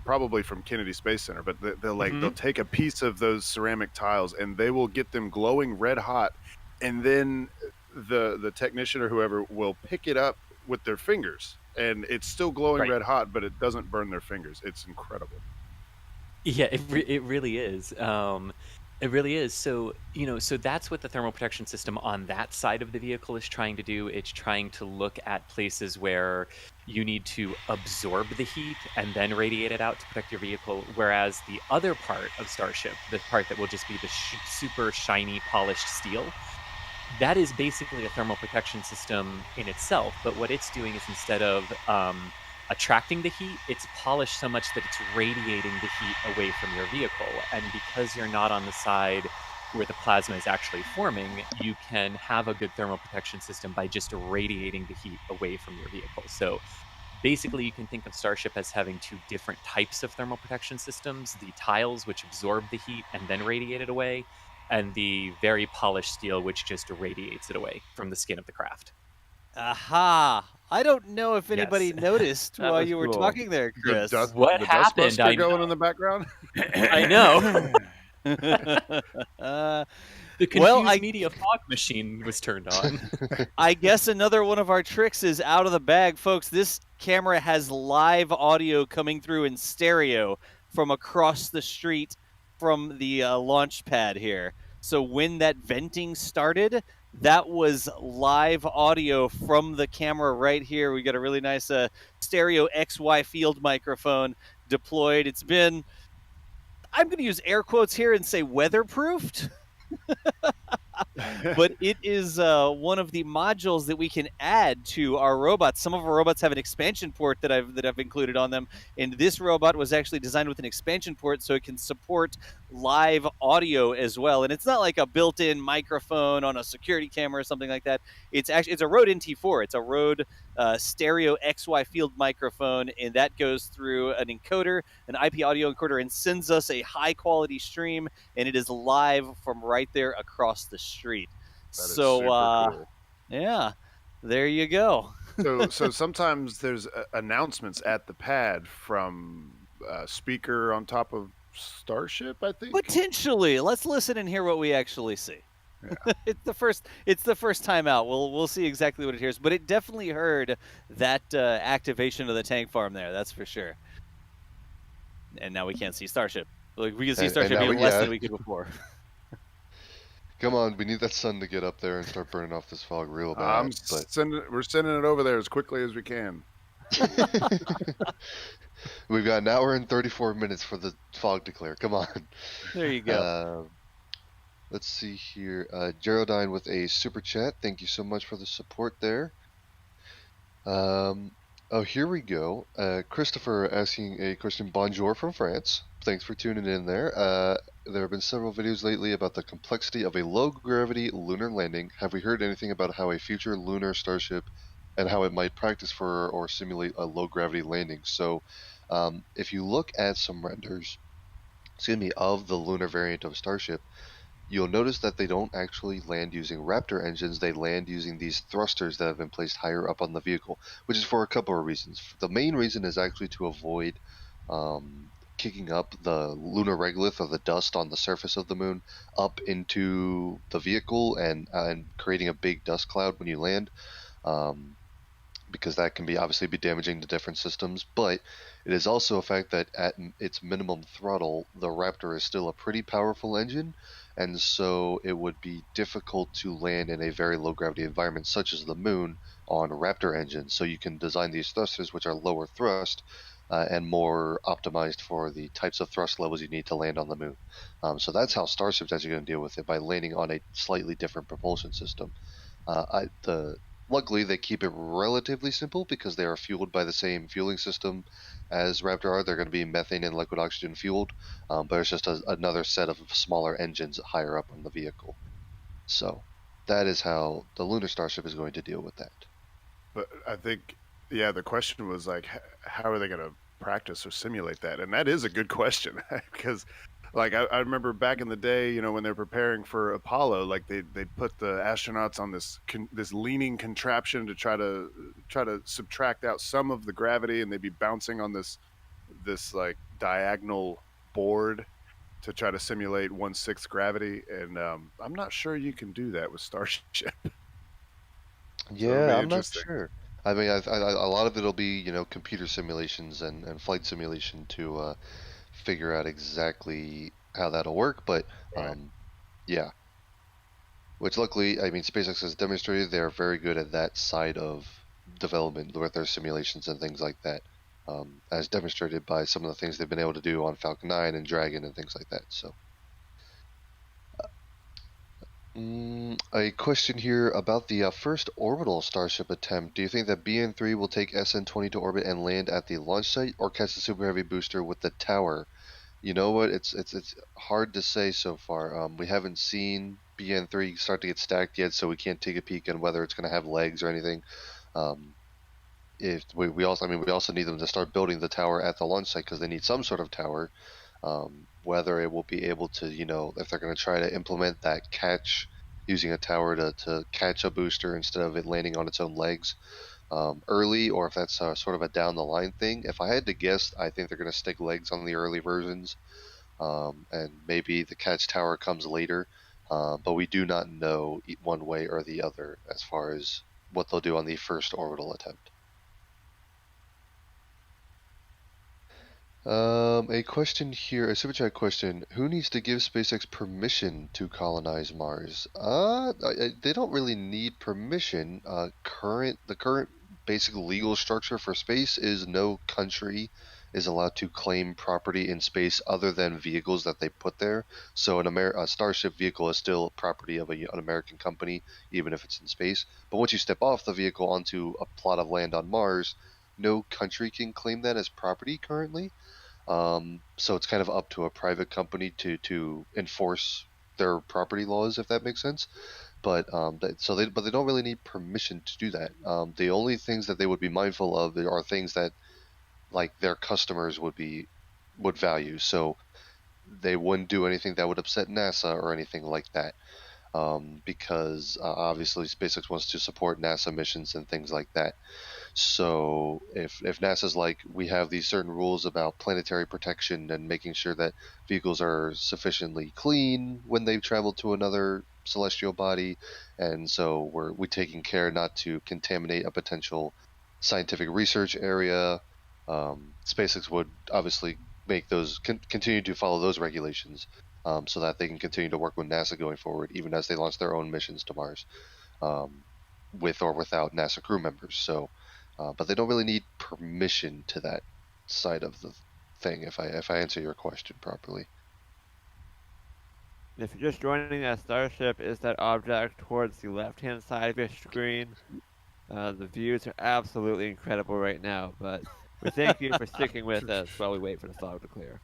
probably from Kennedy Space Center, but they'll take a piece of those ceramic tiles and they will get them glowing red hot, and then the technician or whoever will pick it up with their fingers, and it's still glowing red hot, but it doesn't burn their fingers. It's incredible. Yeah, it really is. It really is. So, so that's what the thermal protection system on that side of the vehicle is trying to do. It's trying to look at places where you need to absorb the heat and then radiate it out to protect your vehicle. Whereas the other part of Starship, the part that will just be the super shiny polished steel, that is basically a thermal protection system in itself. But what it's doing is, instead of attracting the heat, it's polished so much that it's radiating the heat away from your vehicle. And because you're not on the side where the plasma is actually forming, you can have a good thermal protection system by just radiating the heat away from your vehicle. So basically, you can think of Starship as having two different types of thermal protection systems: the tiles, which absorb the heat and then radiate it away, and the very polished steel, which just radiates it away from the skin of the craft. Aha! I don't know if anybody noticed That while was you were cool. talking there, Chris. What happened? Dustbuster going in the background. I know. The confused media fog machine was turned on. I guess another one of our tricks is out of the bag, folks. This camera has live audio coming through in stereo from across the street from the launch pad here. So when that venting started, that was live audio from the camera right here. We got a really nice stereo XY field microphone deployed. It's been, I'm going to use air quotes here and say weatherproofed. But it is one of the modules that we can add to our robots. Some of our robots have an expansion port that I've included on them, and this robot was actually designed with an expansion port so it can support live audio as well. And it's not like a built-in microphone on a security camera or something like that. It's a Rode NT4. It's a Rode stereo XY field microphone, and that goes through an encoder, an IP audio encoder, and sends us a high-quality stream, and it is live from right there across the street. So, cool. Yeah, there you go. So sometimes there's announcements at the pad from a speaker on top of Starship, I think. Potentially. Let's listen and hear what we actually see. Yeah. It's the first time out. We'll see exactly what it hears, but it definitely heard that activation of the tank farm there. That's for sure. And now we can't see Starship. Like, we can see Starship even less than we could before. Come on, we need that sun to get up there and start burning off this fog real bad. We're sending it over there as quickly as we can. We've got an hour and 34 minutes for the fog to clear. Come on. There you go. Let's see here. Geraldine with a super chat. Thank you so much for the support there. Oh, here we go. Christopher asking a question. Bonjour from France. Thanks for tuning in there. There have been several videos lately about the complexity of a low-gravity lunar landing. Have we heard anything about how a future lunar starship and how it might practice for or simulate a low-gravity landing? So, if you look at some renders, of the lunar variant of Starship, you'll notice that they don't actually land using Raptor engines. They land using these thrusters that have been placed higher up on the vehicle, which is for a couple of reasons. The main reason is actually to avoid kicking up the lunar regolith, or the dust on the surface of the moon, up into the vehicle and creating a big dust cloud when you land. Because that can obviously be damaging to different systems, but it is also a fact that at its minimum throttle, the Raptor is still a pretty powerful engine, and so it would be difficult to land in a very low gravity environment such as the moon on Raptor engines. So you can design these thrusters which are lower thrust and more optimized for the types of thrust levels you need to land on the moon. So that's how Starship's actually going to deal with it, by landing on a slightly different propulsion system. Luckily, they keep it relatively simple because they are fueled by the same fueling system as Raptor are. They're going to be methane and liquid oxygen fueled, but it's just another set of smaller engines higher up on the vehicle. So that is how the Lunar Starship is going to deal with that. But I think, yeah, the question was like, how are they going to practice or simulate that? And that is a good question because, like, I remember back in the day, you know, when they're preparing for Apollo, like they put the astronauts on this leaning contraption to try to subtract out some of the gravity, and they'd be bouncing on this like diagonal board to try to simulate 1/6 gravity. And I'm not sure you can do that with Starship. Yeah, I'm not sure. I mean, a lot of it'll be, you know, computer simulations and flight simulation to figure out exactly how that'll work, but Right. yeah. Which luckily, I mean, SpaceX has demonstrated they're very good at that side of development with their simulations and things like that, as demonstrated by some of the things they've been able to do on Falcon 9 and Dragon and things like that. So, a question here about the first orbital Starship attempt. Do you think that BN3 will take SN20 to orbit and land at the launch site, or catch the Super Heavy booster with the tower? You know what? It's hard to say so far. We haven't seen BN3 start to get stacked yet, so we can't take a peek on whether it's going to have legs or anything. If we also need them to start building the tower at the launch site because they need some sort of tower. Whether it will be able to, you know, if they're going to try to implement that catch using a tower to catch a booster instead of it landing on its own legs early, or if that's sort of a down the line thing. If I had to guess, I think they're going to stick legs on the early versions, and maybe the catch tower comes later, but we do not know one way or the other as far as what they'll do on the first orbital attempt. A question here, a super chat question. Who needs to give SpaceX permission to colonize Mars? They don't really need permission. The current basic legal structure for space is no country is allowed to claim property in space other than vehicles that they put there. So a Starship vehicle is still property of an American company, even if it's in space. But once you step off the vehicle onto a plot of land on Mars, no country can claim that as property currently. So it's kind of up to a private company to enforce their property laws, if that makes sense. But they don't really need permission to do that. The only things that they would be mindful of are things that, like, their customers would value. So they wouldn't do anything that would upset NASA or anything like that. Because obviously SpaceX wants to support NASA missions and things like that. So if NASA's like, we have these certain rules about planetary protection and making sure that vehicles are sufficiently clean when they've traveled to another celestial body, and so we're taking care not to contaminate a potential scientific research area, SpaceX would obviously make those continue to follow those regulations, so that they can continue to work with NASA going forward, even as they launch their own missions to Mars, with or without NASA crew members. So, but they don't really need permission to that. side of the thing. If I answer your question properly. If you're just joining that Starship, is that object towards the left-hand side of your screen? The views are absolutely incredible right now, but we thank you for sticking with us while we wait for the fog to clear.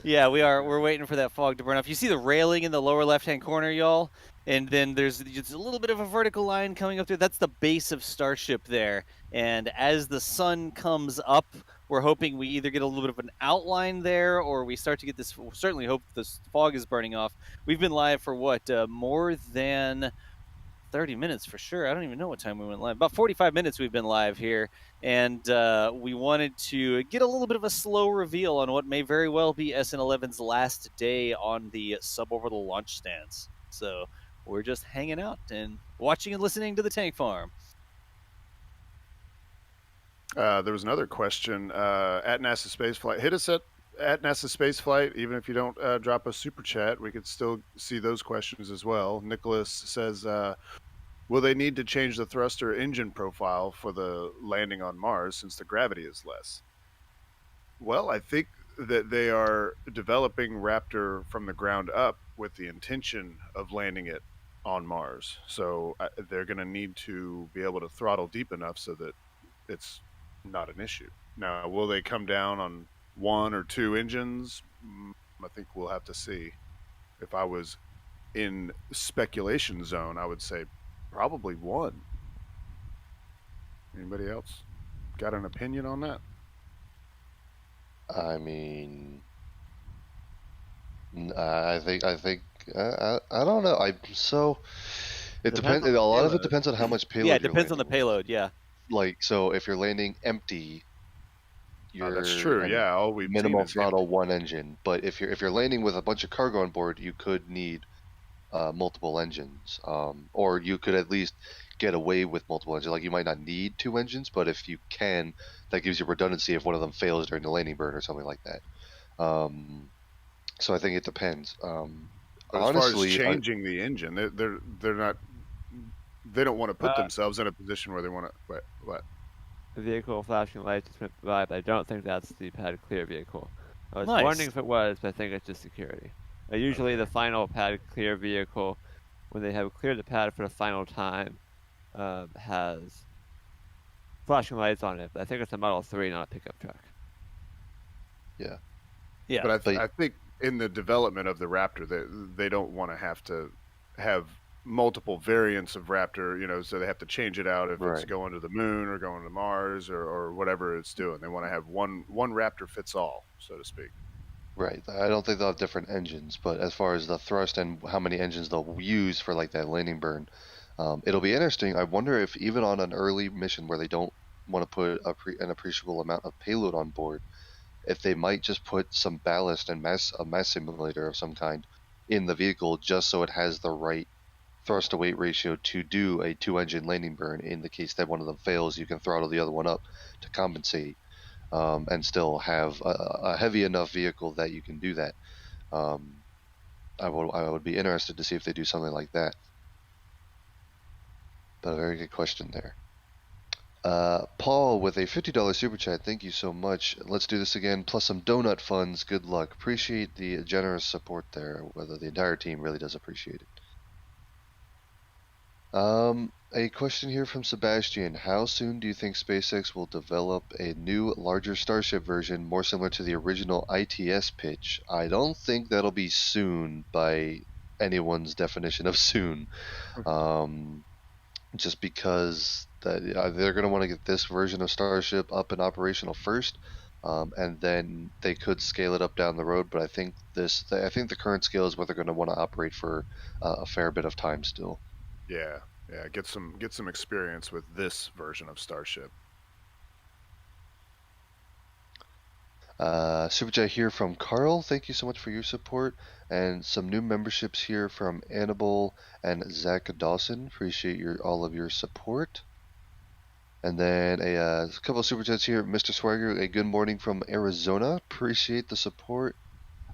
Yeah, we are. We're waiting for that fog to burn off. You see the railing in the lower left-hand corner, y'all? And then there's just a little bit of a vertical line coming up there. That's the base of Starship there. And as the sun comes up, we're hoping we either get a little bit of an outline there, or we start to get this. Certainly hope this fog is burning off. We've been live for what, more than 30 minutes for sure. I don't even know what time we went live. About 45 minutes we've been live here. And we wanted to get a little bit of a slow reveal on what may very well be SN11's last day on the suborbital launch stance. So we're just hanging out and watching and listening to the tank farm. There was another question at NASA Spaceflight. Hit us at NASA Spaceflight. Even if you don't drop a super chat, we could still see those questions as well. Nicholas says, will they need to change the thruster engine profile for the landing on Mars since the gravity is less? Well, I think that they are developing Raptor from the ground up with the intention of landing it on Mars. So they're going to need to be able to throttle deep enough so that it's not an issue. Now, will they come down on one or two engines? I think we'll have to see. If I was in speculation zone, I would say probably one. Anybody else got an opinion on that? I mean, I think I don't know. It depends. A lot of it depends on how much payload. Yeah, it depends on the payload. Yeah. Like, so if you're landing empty, that's true. Yeah, all we've minimal seen is throttle, one engine. But if you're landing with a bunch of cargo on board, you could need multiple engines, or you could at least get away with multiple engines. Like, you might not need two engines, but if you can, that gives you redundancy if one of them fails during the landing burn or something like that. So I think it depends. Honestly, as far as changing the engine, they're not. They don't want to put themselves in a position where they want to. What? The vehicle flashing lights just went by, but I don't think that's the pad clear vehicle. I was Nice. wondering if it was, but I think it's just security. Usually the final pad clear vehicle, when they have cleared the pad for the final time, has flashing lights on it. But I think it's a Model 3, not a pickup truck. Yeah. Yeah. But I think in the development of the Raptor, they don't want to have multiple variants of Raptor, so they have to change it out if it's going to the moon or going to Mars or whatever it's doing. They want to have one Raptor fits all, so to speak. Right. I don't think they'll have different engines, but as far as the thrust and how many engines they'll use for like that landing burn, it'll be interesting. I wonder if even on an early mission where they don't want to put an appreciable amount of payload on board, if they might just put some ballast and a mass simulator of some kind in the vehicle just so it has the right thrust to weight ratio to do a two-engine landing burn. In the case that one of them fails, you can throttle the other one up to compensate, and still have a heavy enough vehicle that you can do that. I would be interested to see if they do something like that. But a very good question there. Paul with a $50 super chat. Thank you so much. Let's do this again. Plus some donut funds. Good luck. Appreciate the generous support there. Whether the entire team really does appreciate it. A question here from Sebastian. How soon do you think SpaceX will develop a new, larger Starship version more similar to the original ITS pitch? I don't think that'll be soon by anyone's definition of soon. Just because they're going to want to get this version of Starship up and operational first, and then they could scale it up down the road. But I think the current scale is what they're going to want to operate for a fair bit of time still. Yeah, get some experience with this version of Starship. Super chat here from Carl. Thank you so much for your support, and some new memberships here from Annabelle and Zach Dawson. Appreciate all of your support. And then a couple of super chats here. Mr. Swagger, a good morning from Arizona. Appreciate the support.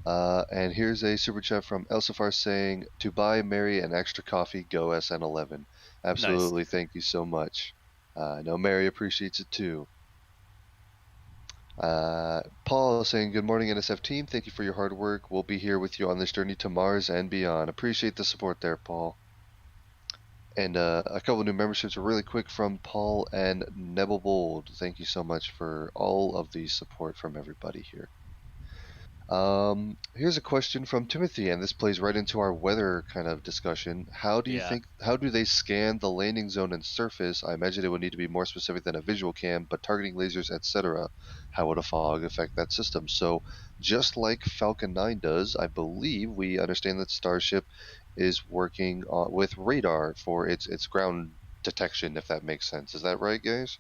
And here's a super chat from Elsafar saying, to buy Mary an extra coffee, go SN11. Absolutely. Nice. Thank you so much. I know Mary appreciates it too. Paul is saying, good morning, NSF team. Thank you for your hard work. We'll be here with you on this journey to Mars and beyond. Appreciate the support there, Paul. And a couple new memberships are really quick from Paul and Nebelbold. Thank you so much for all of the support from everybody here. Here's a question from Timothy, and this plays right into our weather kind of discussion. How do they scan the landing zone and surface? I imagine it would need to be more specific than a visual cam, but targeting lasers, etc. How would a fog affect that system? So just like Falcon 9 does, I believe we understand that Starship is working with radar for its ground detection, if that makes sense. Is that right, guys?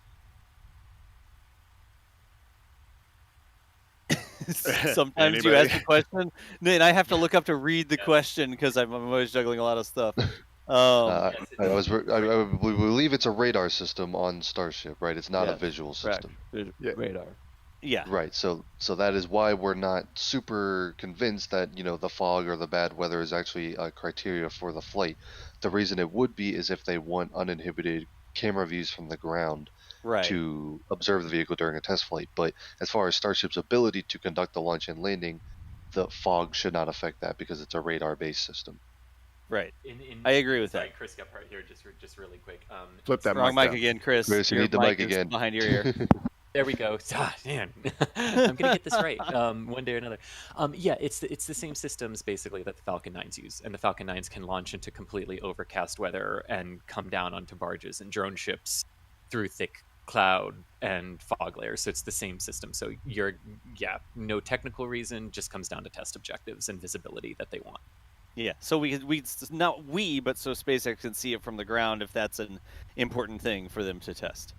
Sometimes you ask the question, and I have to look up to read the question because I'm always juggling a lot of stuff. I believe it's a radar system on Starship, right? It's not a visual system. Radar. Yeah. Right. So that is why we're not super convinced that the fog or the bad weather is actually a criteria for the flight. The reason it would be is if they want uninhibited camera views from the ground. Right. To observe the vehicle during a test flight. But as far as Starship's ability to conduct the launch and landing, the fog should not affect that because it's a radar-based system. Right. I agree with sorry, that. Chris got part here just really quick. Flip that wrong mic mic again, Chris. Chris, you Your need the mic again. behind your ear. There we go. Man, I'm gonna get this right one day or another. Yeah, it's the same systems basically that the Falcon 9s use, and the Falcon 9s can launch into completely overcast weather and come down onto barges and drone ships through thick cloud and fog layers. So it's the same system. So no technical reason, just comes down to test objectives and visibility that they want. Yeah. So but so SpaceX can see it from the ground if that's an important thing for them to test.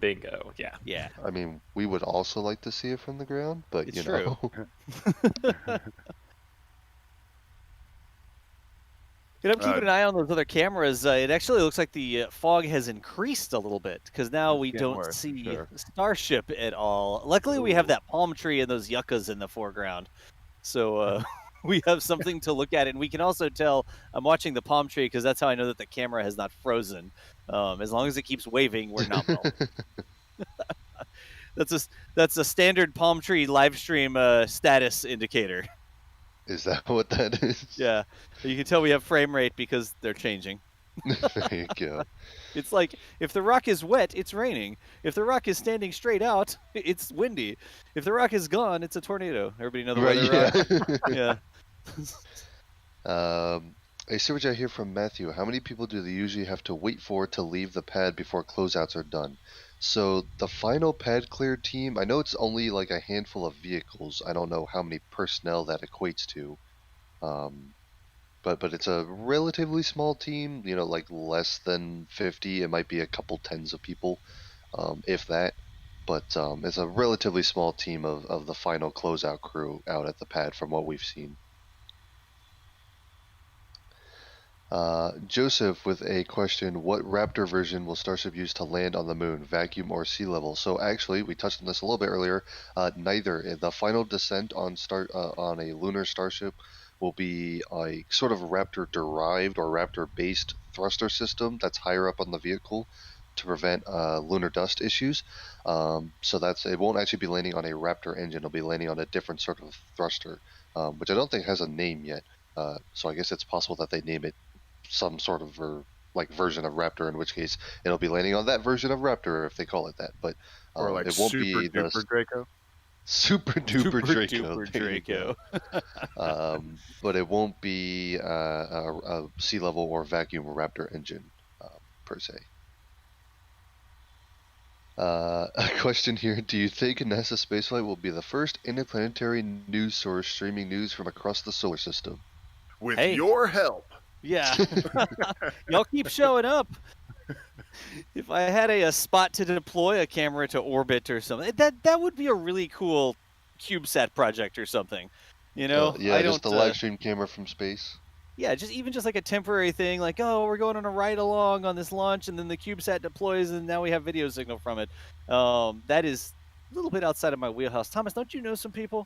Bingo. Yeah. Yeah. I mean, we would also like to see it from the ground, but It's you know. true. I'm keeping an eye on those other cameras. It actually looks like the fog has increased a little bit because now we don't see Starship at all. Luckily, we have that palm tree and those yuccas in the foreground. So we have something to look at. And we can also tell I'm watching the palm tree because that's how I know that the camera has not frozen. As long as it keeps waving, we're nominal. That's a standard palm tree live stream status indicator. Is that what that is? Yeah. You can tell we have frame rate because they're changing. There you go. It's like, if the rock is wet, it's raining. If the rock is standing straight out, it's windy. If the rock is gone, it's a tornado. Everybody know the weather rock? Yeah. A super I hear from Matthew. How many people do they usually have to wait for to leave the pad before closeouts are done? So the final pad clear team, I know it's only like a handful of vehicles. I don't know how many personnel that equates to. But it's a relatively small team, like less than 50. It might be a couple tens of people, if that. But it's a relatively small team of the final closeout crew out at the pad from what we've seen. Joseph with a question: what Raptor version will Starship use to land on the moon, vacuum or sea level? So actually, we touched on this a little bit earlier. Neither. The final descent on a lunar Starship will be a sort of Raptor-derived or Raptor-based thruster system that's higher up on the vehicle to prevent lunar dust issues. So it won't actually be landing on a Raptor engine. It'll be landing on a different sort of thruster, which I don't think has a name yet. So I guess it's possible that they name it some sort of version of Raptor, in which case it'll be landing on that version of Raptor if they call it that. But or like it won't super be duper Draco. Super duper Draco. Draco. But it won't be a sea level or vacuum Raptor engine per se. A question here: do you think NASA spaceflight will be the first interplanetary news source streaming news from across the solar system? With your help. Yeah. Y'all keep showing up. If I had a spot to deploy a camera to orbit or something, that would be a really cool CubeSat project or something. Just a live stream camera from space. Yeah, just like a temporary thing, like, oh, we're going on a ride along on this launch, and then the CubeSat deploys, and now we have video signal from it. That is a little bit outside of my wheelhouse. Thomas, don't you know some people?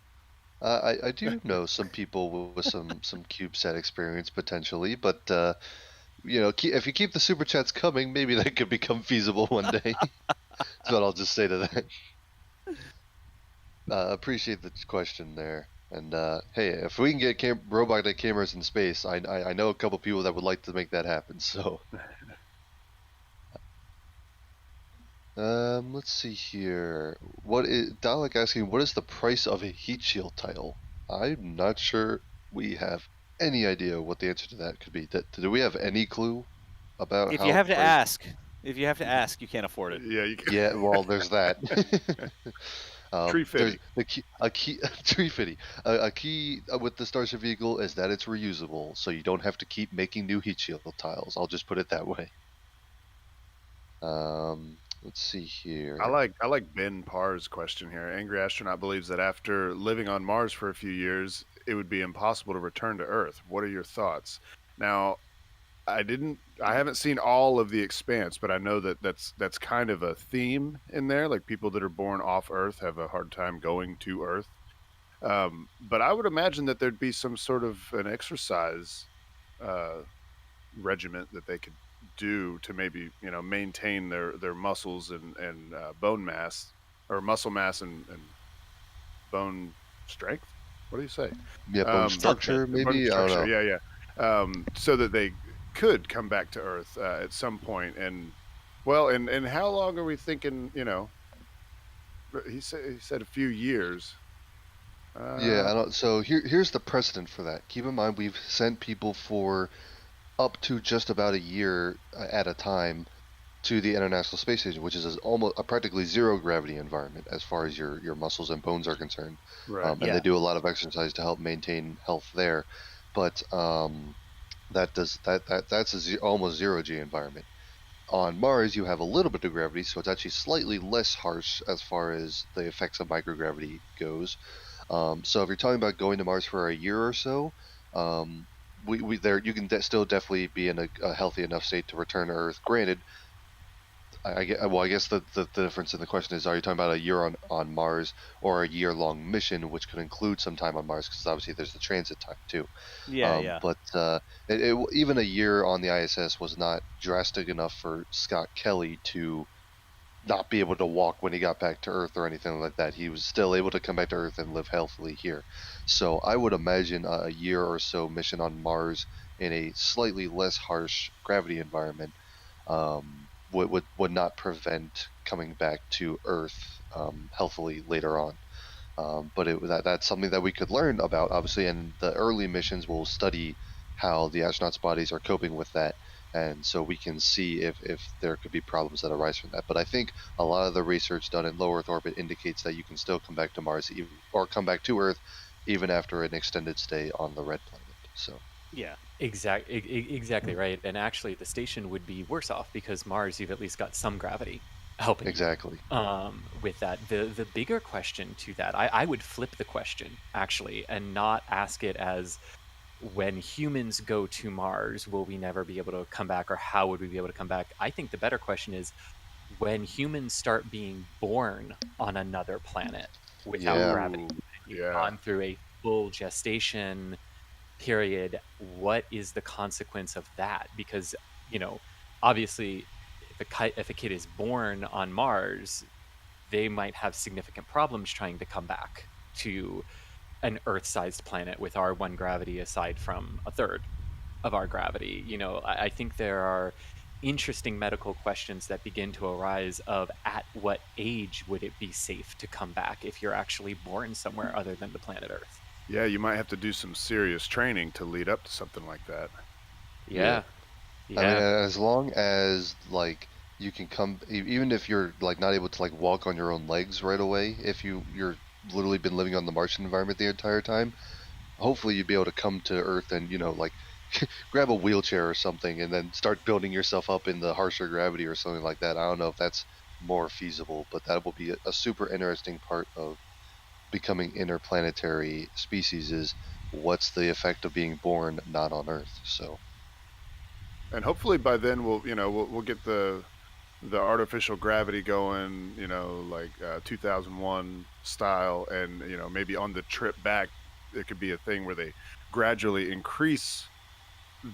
I do know some people with some CubeSat experience potentially, but if you keep the super chats coming, maybe that could become feasible one day. That's what I'll just say to that. Appreciate the question there. And hey, if we can get robotic cameras in space, I know a couple people that would like to make that happen. So, let's see here. What is Dalek asking? What is the price of a heat shield tile? I'm not sure we have any idea what the answer to that could be. Do we have any clue about If how you have to price? ask, you can't afford it. Yeah, you can. Yeah, well, there's that. Tree There's fitty. a key tree fitty. A key with the Starship vehicle is that it's reusable, so you don't have to keep making new heat shield tiles. I'll just put it that way. Let's see here. I like Ben Parr's question here. Angry Astronaut believes that after living on Mars for a few years, it would be impossible to return to Earth. What are your thoughts? Now, I haven't seen all of The Expanse, but I know that that's kind of a theme in there. Like people that are born off Earth have a hard time going to Earth. But I would imagine that there'd be some sort of an exercise regiment that they could do to maybe maintain their muscles and bone mass, or muscle mass and bone strength. What do you say? Yeah, bone structure, Bone maybe. I don't know. structure, yeah. So that they could come back to Earth at some point. And how long are we thinking? He said a few years. Yeah, I don't. So here's the precedent for that. Keep in mind, we've sent people for up to just about a year at a time to the International Space Station, which is almost a practically zero gravity environment as far as your muscles and bones are concerned. Right. And they do a lot of exercise to help maintain health there. But that's almost zero G environment. On Mars, you have a little bit of gravity, so it's actually slightly less harsh as far as the effects of microgravity goes. So if you're talking about going to Mars for a year or so, you can still definitely be in a healthy enough state to return to Earth. Granted, I guess the difference in the question is: are you talking about a year on Mars or a year-long mission, which could include some time on Mars? Because obviously there's the transit time too. Yeah. But even a year on the ISS was not drastic enough for Scott Kelly to not be able to walk when he got back to Earth or anything like that. He was still able to come back to Earth and live healthily here. So I would imagine a year or so mission on Mars in a slightly less harsh gravity environment would not prevent coming back to Earth healthily later on. But that's something that we could learn about, obviously, and the early missions will study how the astronauts' bodies are coping with that, and so we can see if there could be problems that arise from that. But I think a lot of the research done in low Earth orbit indicates that you can still come back to Mars or come back to Earth even after an extended stay on the red planet. So Yeah. Exactly right. And actually, the station would be worse off because Mars, you've at least got some gravity helping you, exactly. with that. The bigger question to that, I would flip the question actually, and not ask it as when humans go to Mars, will we never be able to come back, or how would we be able to come back? I think the better question is when humans start being born on another planet without Yeah. gravity, you've gone through a full gestation period, what is the consequence of that? Because obviously if a kid is born on Mars, they might have significant problems trying to come back to an Earth-sized planet with our one gravity aside from a third of our gravity. I think there are interesting medical questions that begin to arise of at what age would it be safe to come back if you're actually born somewhere other than the planet Earth. Yeah, you might have to do some serious training to lead up to something like that. Yeah. I mean, as long as you can come, even if you're not able to walk on your own legs right away, if you're literally been living on the Martian environment the entire time, hopefully you'd be able to come to Earth and grab a wheelchair or something and then start building yourself up in the harsher gravity or something like that. I don't know if that's more feasible, but that will be a super interesting part of becoming interplanetary species, is what's the effect of being born not on Earth. So, and hopefully by then we'll get the artificial gravity going, 2001 style, and maybe on the trip back it could be a thing where they gradually increase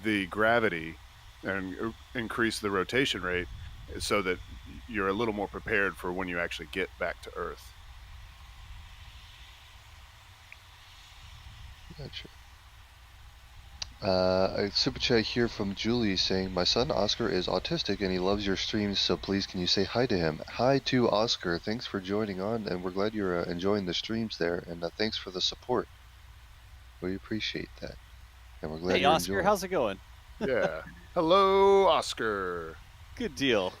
the gravity and increase the rotation rate so that you're a little more prepared for when you actually get back to Earth. Gotcha. A super chat here from Julie saying, "My son Oscar is autistic and he loves your streams, so please can you say hi to him?" Hi to Oscar. Thanks for joining on, and we're glad you're enjoying the streams there, and thanks for the support. We appreciate that, and we're glad Hey, you're Oscar, enjoying. how's it going? Yeah. Hello, Oscar. Good deal.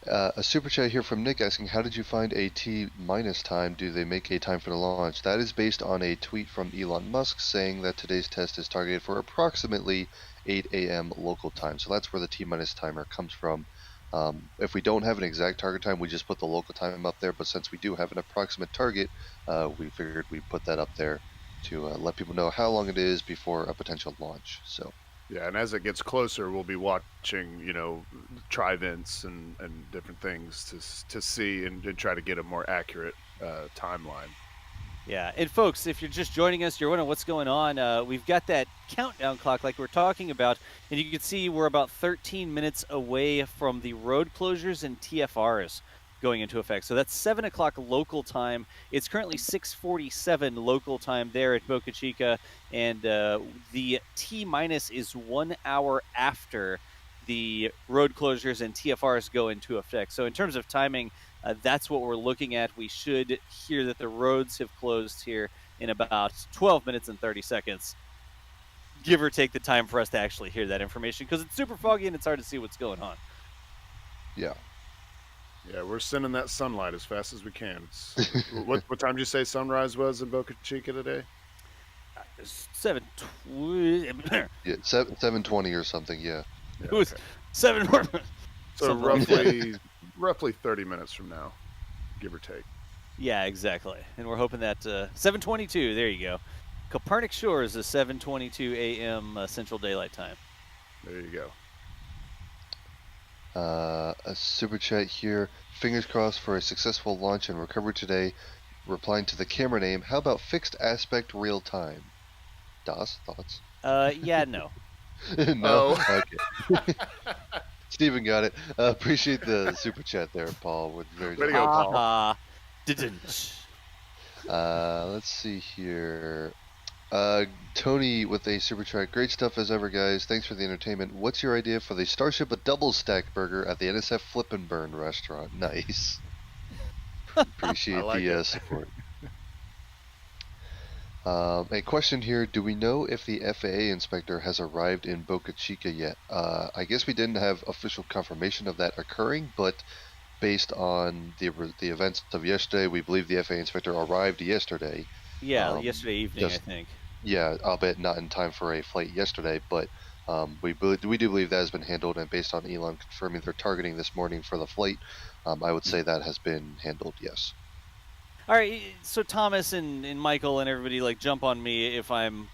A super chat here from Nick asking, "How did you find a T-minus time? Do they make a time for the launch?" That is based on a tweet from Elon Musk saying that today's test is targeted for approximately 8 a.m. local time. So that's where the T-minus timer comes from. If we don't have an exact target time, we just put the local time up there. But since we do have an approximate target, we figured we'd put that up there to let people know how long it is before a potential launch. So. Yeah, and as it gets closer, we'll be watching, tri-vents and different things to see and try to get a more accurate timeline. Yeah, and folks, if you're just joining us, you're wondering what's going on. We've got that countdown clock like we're talking about, and you can see we're about 13 minutes away from the road closures and TFRs going into effect. So that's 7 o'clock local time. It's currently 6:47 local time there at Boca Chica, and the T-minus is 1 hour after the road closures and TFRs go into effect. So in terms of timing, that's what we're looking at. We should hear that the roads have closed here in about 12 minutes and 30 seconds, give or take the time for us to actually hear that information, because it's super foggy and it's hard to see what's going on. Yeah. Yeah, we're sending that sunlight as fast as we can. What time did you say sunrise was in Boca Chica today? 7:20. Yeah, 7:20 or something. Yeah. It was 7. So roughly 30 minutes from now, give or take. Yeah, exactly. And we're hoping that 7:22. There you go. Copernic Shores is 7:22 a.m. Central Daylight Time. There you go. A super chat here. "Fingers crossed for a successful launch and recovery today." Replying to the camera name, "How about fixed aspect real time?" Das, thoughts? Yeah, no. No? Okay. Steven got it. Appreciate the super chat there, Paul. Way to go, Paul. Let's see here. Tony with a super chat. "Great stuff as ever, guys. Thanks for the entertainment. What's your idea for the Starship a double stack burger at the NSF Flip and Burn restaurant?" Nice. Appreciate the support. A question here. "Do we know if the FAA inspector has arrived in Boca Chica yet?" I guess we didn't have official confirmation of that occurring, but based on the events of yesterday, we believe the FAA inspector arrived yesterday. Yeah, yesterday evening, I think. Yeah, albeit not in time for a flight yesterday, but we do believe that has been handled, and based on Elon confirming they're targeting this morning for the flight, I would say that has been handled, yes. All right, so Thomas and Michael and everybody, like, jump on me if I'm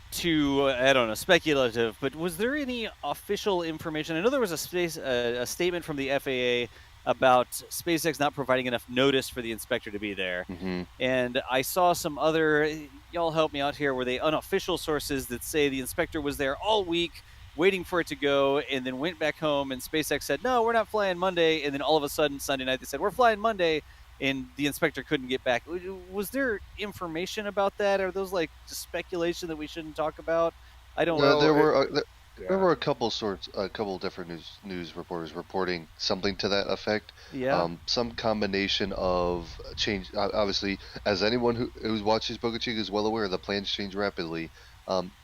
too, I don't know, speculative, but was there any official information? I know there was a statement from the FAA about SpaceX not providing enough notice for the inspector to be there. Mm-hmm. And I saw some other, y'all help me out here, were they unofficial sources that say the inspector was there all week waiting for it to go and then went back home, and SpaceX said, "No, we're not flying Monday." And then all of a sudden, Sunday night, they said, "We're flying Monday." And the inspector couldn't get back. Was there information about that? Are those like just speculation that we shouldn't talk about? I don't know. There were a couple different news reporters reporting something to that effect. Yeah. Some combination of change. Obviously, as anyone who watches Boca Chica is well aware, the plans change rapidly.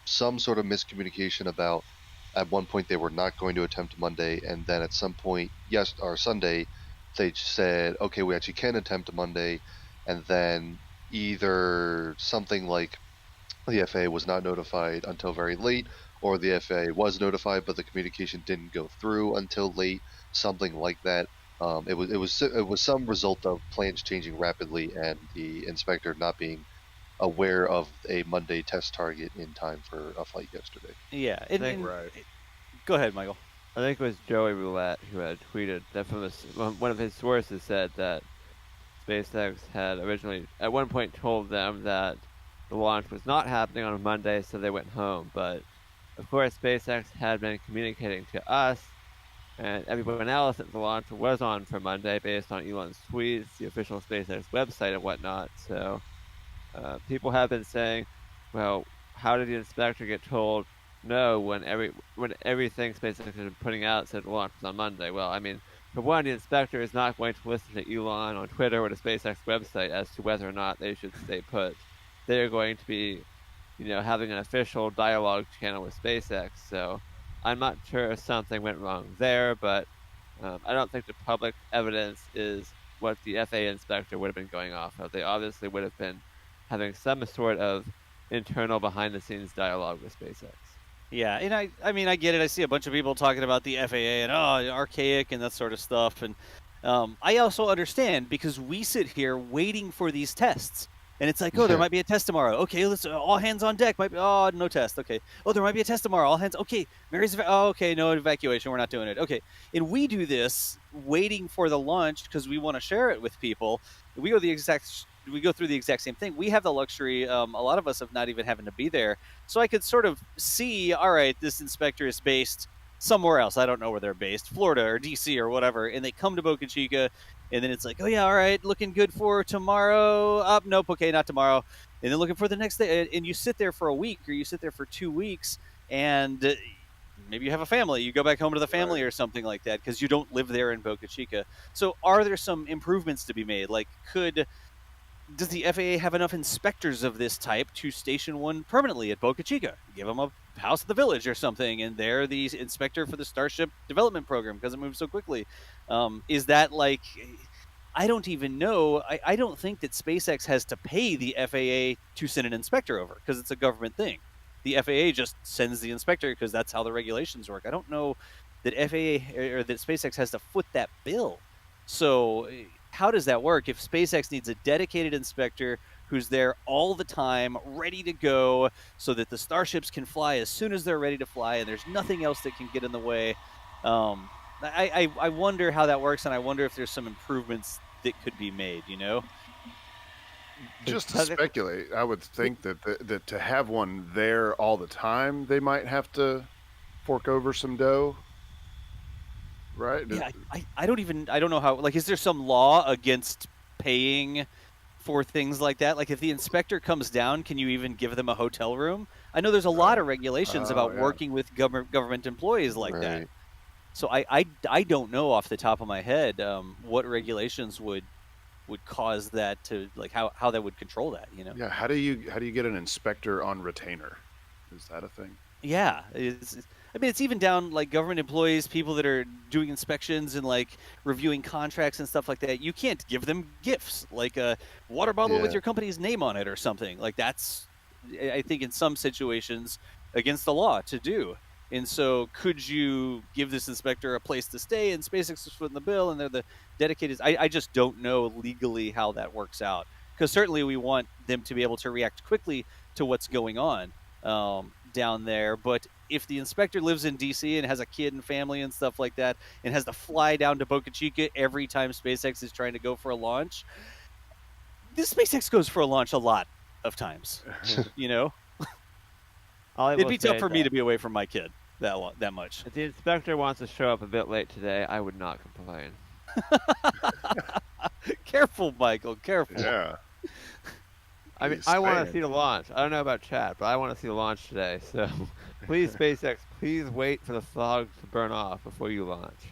Some sort of miscommunication about at one point they were not going to attempt Monday, and then at some point, Sunday, they said, "Okay, we actually can attempt Monday," and then either something like the FAA was not notified until very late, or the FAA was notified but the communication didn't go through until late, something like that. It was some result of plans changing rapidly and the inspector not being aware of a Monday test target in time for a flight yesterday. Yeah, right. Go ahead, Michael. I think it was Joey Roulette who had tweeted that one of his sources said that SpaceX had originally at one point told them that the launch was not happening on a Monday, so they went home. But of course, SpaceX had been communicating to us and everyone else that the launch was on for Monday based on Elon's tweets, the official SpaceX website, and whatnot. So people have been saying well, how did the inspector get told no when everything SpaceX has been putting out said launch was on Monday? Well, I mean, for one, the inspector is not going to listen to Elon on Twitter or the SpaceX website as to whether or not they should stay put. They are going to be, having an official dialogue channel with SpaceX. So I'm not sure if something went wrong there, but I don't think the public evidence is what the FAA inspector would have been going off of. They obviously would have been having some sort of internal behind-the-scenes dialogue with SpaceX. Yeah, and I mean, I get it. I see a bunch of people talking about the FAA and archaic and that sort of stuff, and I also understand because we sit here waiting for these tests, and it's like, oh, there might be a test tomorrow. Okay, let's all hands on deck. Might be no test. Okay. Oh, there might be a test tomorrow. All hands. Okay, okay, no evacuation. We're not doing it. Okay, and we do this waiting for the launch because we want to share it with people. We go through the exact same thing. We have the luxury, a lot of us, of not even having to be there. So I could sort of see, all right, this inspector is based somewhere else. I don't know where they're based, Florida or DC or whatever. And they come to Boca Chica, and then it's like, oh yeah, all right, looking good for tomorrow. Nope, okay, not tomorrow. And then looking for the next day. And you sit there for a week, or you sit there for 2 weeks, and maybe you have a family. You go back home to the family or something like that because you don't live there in Boca Chica. So are there some improvements to be made? Like, does the FAA have enough inspectors of this type to station one permanently at Boca Chica? Give them a house at the village or something, and they're the inspector for the Starship development program because it moves so quickly. Is that like... I don't even know. I don't think that SpaceX has to pay the FAA to send an inspector over because it's a government thing. The FAA just sends the inspector because that's how the regulations work. I don't know that FAA or that SpaceX has to foot that bill. So how does that work if SpaceX needs a dedicated inspector who's there all the time, ready to go, so that the Starships can fly as soon as they're ready to fly and there's nothing else that can get in the way? I wonder how that works, and I wonder if there's some improvements that could be made, Just to speculate, I would think that to have one there all the time, they might have to fork over some dough, right? Yeah, I don't know how, like, is there some law against paying for things like that? Like, if the inspector comes down, can you even give them a hotel room? I know there's a lot of regulations about working with government employees like that. So I don't know off the top of my head what regulations would cause that to, like, how that would control that, Yeah, how do you get an inspector on retainer? Is that a thing? Yeah, it's even down, like, government employees, people that are doing inspections and, like, reviewing contracts and stuff like that. You can't give them gifts, like a water bottle with your company's name on it or something. Like, that's, I think, in some situations against the law to do. And so could you give this inspector a place to stay, and SpaceX is footing the bill and they're the dedicated? I just don't know legally how that works out, because certainly we want them to be able to react quickly to what's going on down there. But if the inspector lives in DC and has a kid and family and stuff like that and has to fly down to Boca Chica every time SpaceX is trying to go for a launch, this SpaceX goes for a launch a lot of times, It'd be tough for me to be away from my kid that much. If the inspector wants to show up a bit late today, I would not complain. Careful, Michael, careful. Yeah. I mean, I want to see the launch. I don't know about chat, but I want to see the launch today. So please, SpaceX, please wait for the fog to burn off before you launch.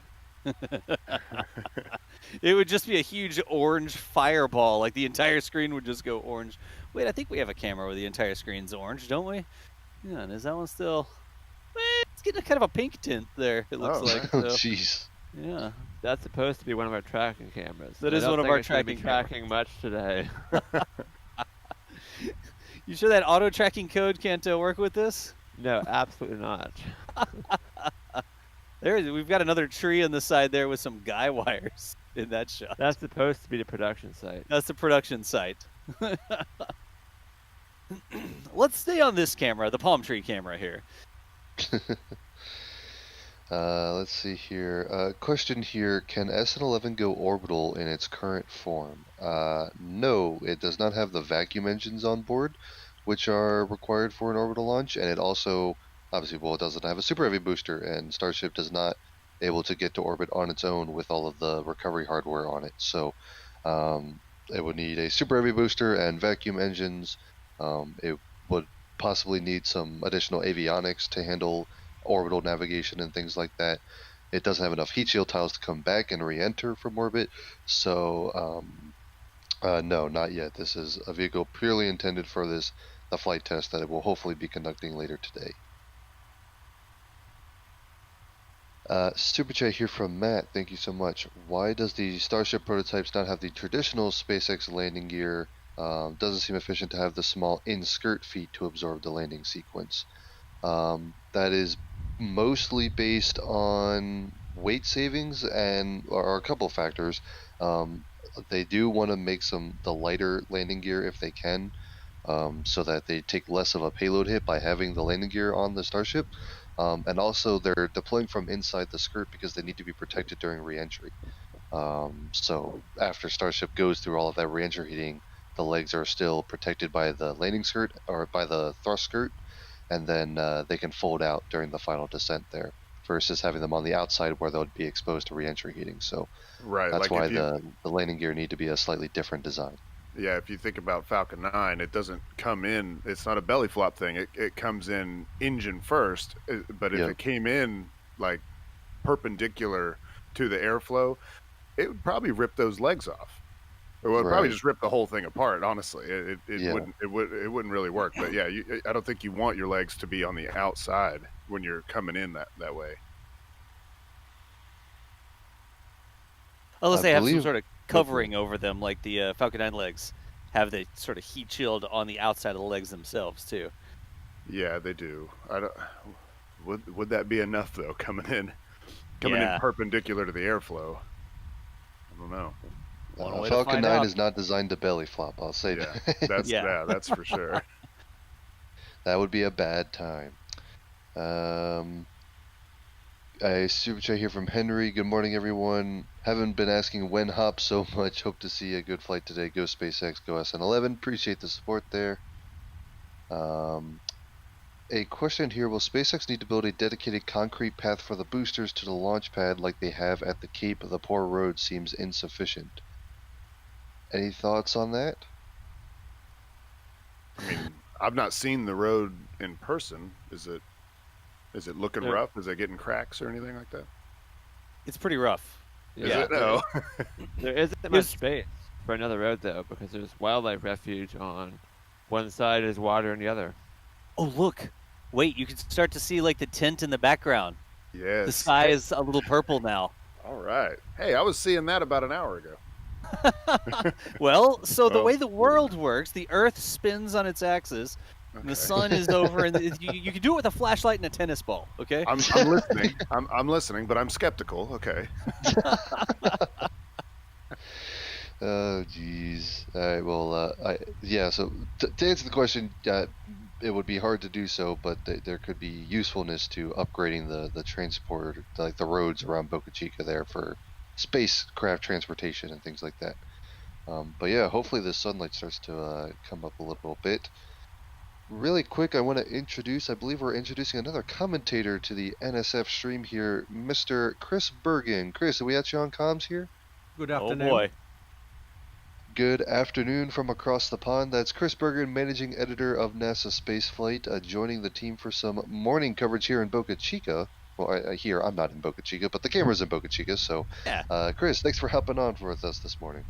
It would just be a huge orange fireball. Like, the entire screen would just go orange. Wait, I think we have a camera where the entire screen's orange, don't we? Yeah, and is that one still... It's getting kind of a pink tint there, it looks like. Oh, jeez. Yeah. That's supposed to be one of our tracking cameras. That is one of our tracking cameras. Tracking much today. You sure that auto tracking code can't work with this? No, absolutely not. We've got another tree on the side there with some guy wires in that shot. That's supposed to be the production site. That's the production site. Let's stay on this camera, the palm tree camera here. Let's see here. Question here: can SN11 go orbital in its current form? No, it does not have the vacuum engines on board, which are required for an orbital launch, and it also, obviously, it doesn't have a super heavy booster, and Starship does not able to get to orbit on its own with all of the recovery hardware on it. So it would need a super heavy booster and vacuum engines. It would possibly need some additional avionics to handle orbital navigation and things like that. It doesn't have enough heat shield tiles to come back and re-enter from orbit, so no, not yet. This is a vehicle purely intended for the flight test that it will hopefully be conducting later today. Super chat here from Matt. Thank you so much. Why does the Starship prototypes not have the traditional SpaceX landing gear? Doesn't seem efficient to have the small in-skirt feet to absorb the landing sequence. That is mostly based on weight savings or a couple factors. They do want to make the lighter landing gear if they can, so that they take less of a payload hit by having the landing gear on the Starship. And also they're deploying from inside the skirt because they need to be protected during re-entry. So after Starship goes through all of that re-entry heating, the legs are still protected by the landing skirt or by the thrust skirt, and then they can fold out during the final descent there, versus having them on the outside where they'll be exposed to re-entry heating. So that's why the landing gear need to be a slightly different design. Yeah, if you think about Falcon 9, it doesn't come in, it's not a belly flop thing. It comes in engine first, but if it came in like perpendicular to the airflow, it would probably rip those legs off. It would probably just rip the whole thing apart, honestly. It wouldn't really work. But yeah, I don't think you want your legs to be on the outside when you're coming in that way. Unless they have some sort of covering over them, like the Falcon 9 legs have the sort of heat shield on the outside of the legs themselves too. Yeah, they do. Would that be enough though? Coming in perpendicular to the airflow. I don't know. Falcon 9 is not designed to belly flop. I'll say that. That's for sure. That would be a bad time. A super chat here from Henry. Good morning, everyone. Haven't been asking when hop so much. Hope to see a good flight today. Go SpaceX, go SN11. Appreciate the support there. A question here. Will SpaceX need to build a dedicated concrete path for the boosters to the launch pad like they have at the Cape? The poor road seems insufficient. Any thoughts on that? I mean, I've not seen the road in person. Is it looking rough? Is it getting cracks or anything like that? It's pretty rough. Yeah. No. There isn't much space for another road though, because there's wildlife refuge on one side, is water on the other. Oh look! Wait, you can start to see like the tint in the background. Yes. The sky is a little purple now. All right. Hey, I was seeing that about an hour ago. Well, so the way the world works, the Earth spins on its axis. Okay. The sun is over, and you can do it with a flashlight and a tennis ball. Okay. I'm listening. I'm listening, but I'm skeptical. Okay. Oh, geez. All right. Well, So to answer the question, it would be hard to do so, but there could be usefulness to upgrading the transport, like the roads around Boca Chica there for spacecraft transportation and things like that. But yeah, hopefully the sunlight starts to come up a little bit. Really quick, I want to I believe we're introducing another commentator to the NSF stream here, Mr. Chris Bergen. Chris, are we at you on comms here? Good afternoon. Oh boy. Good afternoon from across the pond. That's Chris Bergen, managing editor of NASA Spaceflight, joining the team for some morning coverage here in Boca Chica. Well, I'm not in Boca Chica, but the camera's in Boca Chica, so Chris, thanks for helping on with us this morning.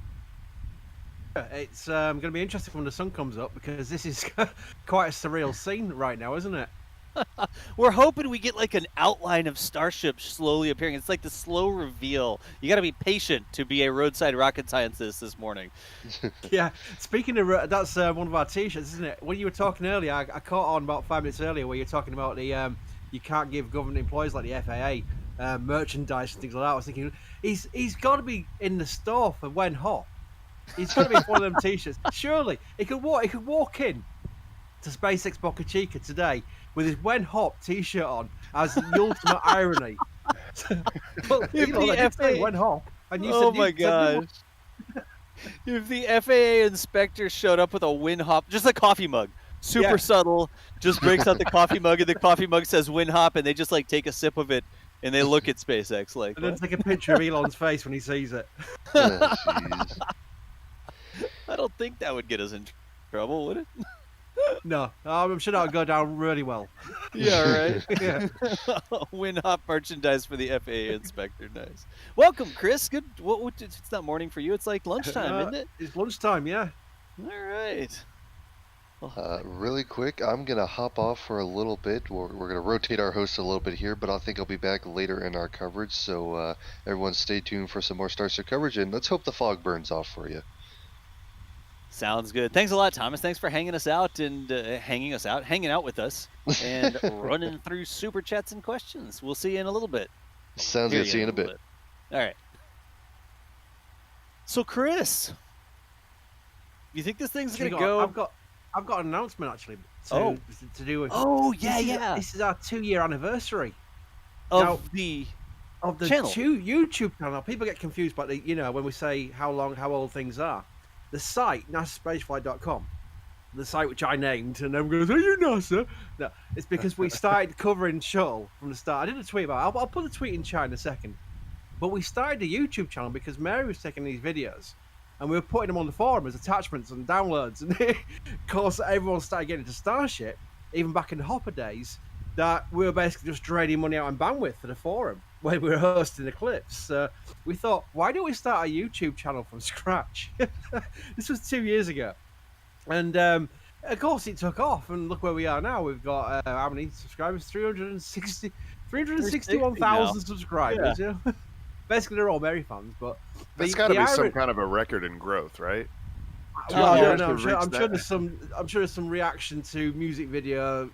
It's going to be interesting when the sun comes up, because this is quite a surreal scene right now, isn't it? We're hoping we get like an outline of Starship slowly appearing. It's like the slow reveal. You got to be patient to be a roadside rocket scientist this morning. Yeah. Speaking of, that's one of our t-shirts, isn't it? When you were talking earlier, I caught on about 5 minutes earlier where you're talking about the you can't give government employees like the FAA merchandise and things like that. I was thinking he's got to be in the store for when hot. He's got to be one of them t-shirts. Surely he could walk in to SpaceX Boca Chica today with his When Hop t-shirt on as the ultimate irony. Well, if the FAA When Hop, and you oh said, my gosh! If the FAA inspector showed up with a Win Hop, just a coffee mug, super subtle, just breaks out the coffee mug, and the coffee mug says Win Hop, and they just like take a sip of it, and they look at SpaceX like. And then take a picture of Elon's face when he sees it. Oh, I don't think that would get us in trouble, would it? No, I'm sure that'll go down really well. Yeah, right. Yeah. Win hot merchandise for the FAA inspector. Nice. Welcome, Chris. Good. It's not morning for you. It's like lunchtime, isn't it? It's lunchtime, yeah. All right. Really quick, I'm gonna hop off for a little bit. We're gonna rotate our hosts a little bit here, but I think I'll be back later in our coverage. So everyone, stay tuned for some more Starship coverage, and let's hope the fog burns off for you. Sounds good. Thanks a lot, Thomas. Thanks for hanging out with us, and running through super chats and questions. We'll see you in a little bit. Sounds good. See you in a bit. All right. So, Chris, you think this thing's gonna go? I've got an announcement actually. To do with. Oh yeah. This is our 2-year anniversary of the channel. YouTube channel. People get confused by when we say how old things are. The site, NASAspaceflight.com, the site which I named, and everyone goes, "Are you NASA?" No, it's because we started covering shuttle from the start. I did a tweet about it. I'll put the tweet in chat in a second. But we started a YouTube channel because Mary was taking these videos, and we were putting them on the forum as attachments and downloads. And of course, everyone started getting into Starship, even back in the Hopper days, that we were basically just draining money out on bandwidth for the forum when we were hosting the clips. We thought, why don't we start a YouTube channel from scratch? This was 2 years ago. And of course it took off, and look where we are now. We've got, how many subscribers? 361,000 subscribers. Yeah. Basically, they're all Mary fans, but... That's got to be some kind of a record in growth, right? Well, I'm sure there's some reaction to music video,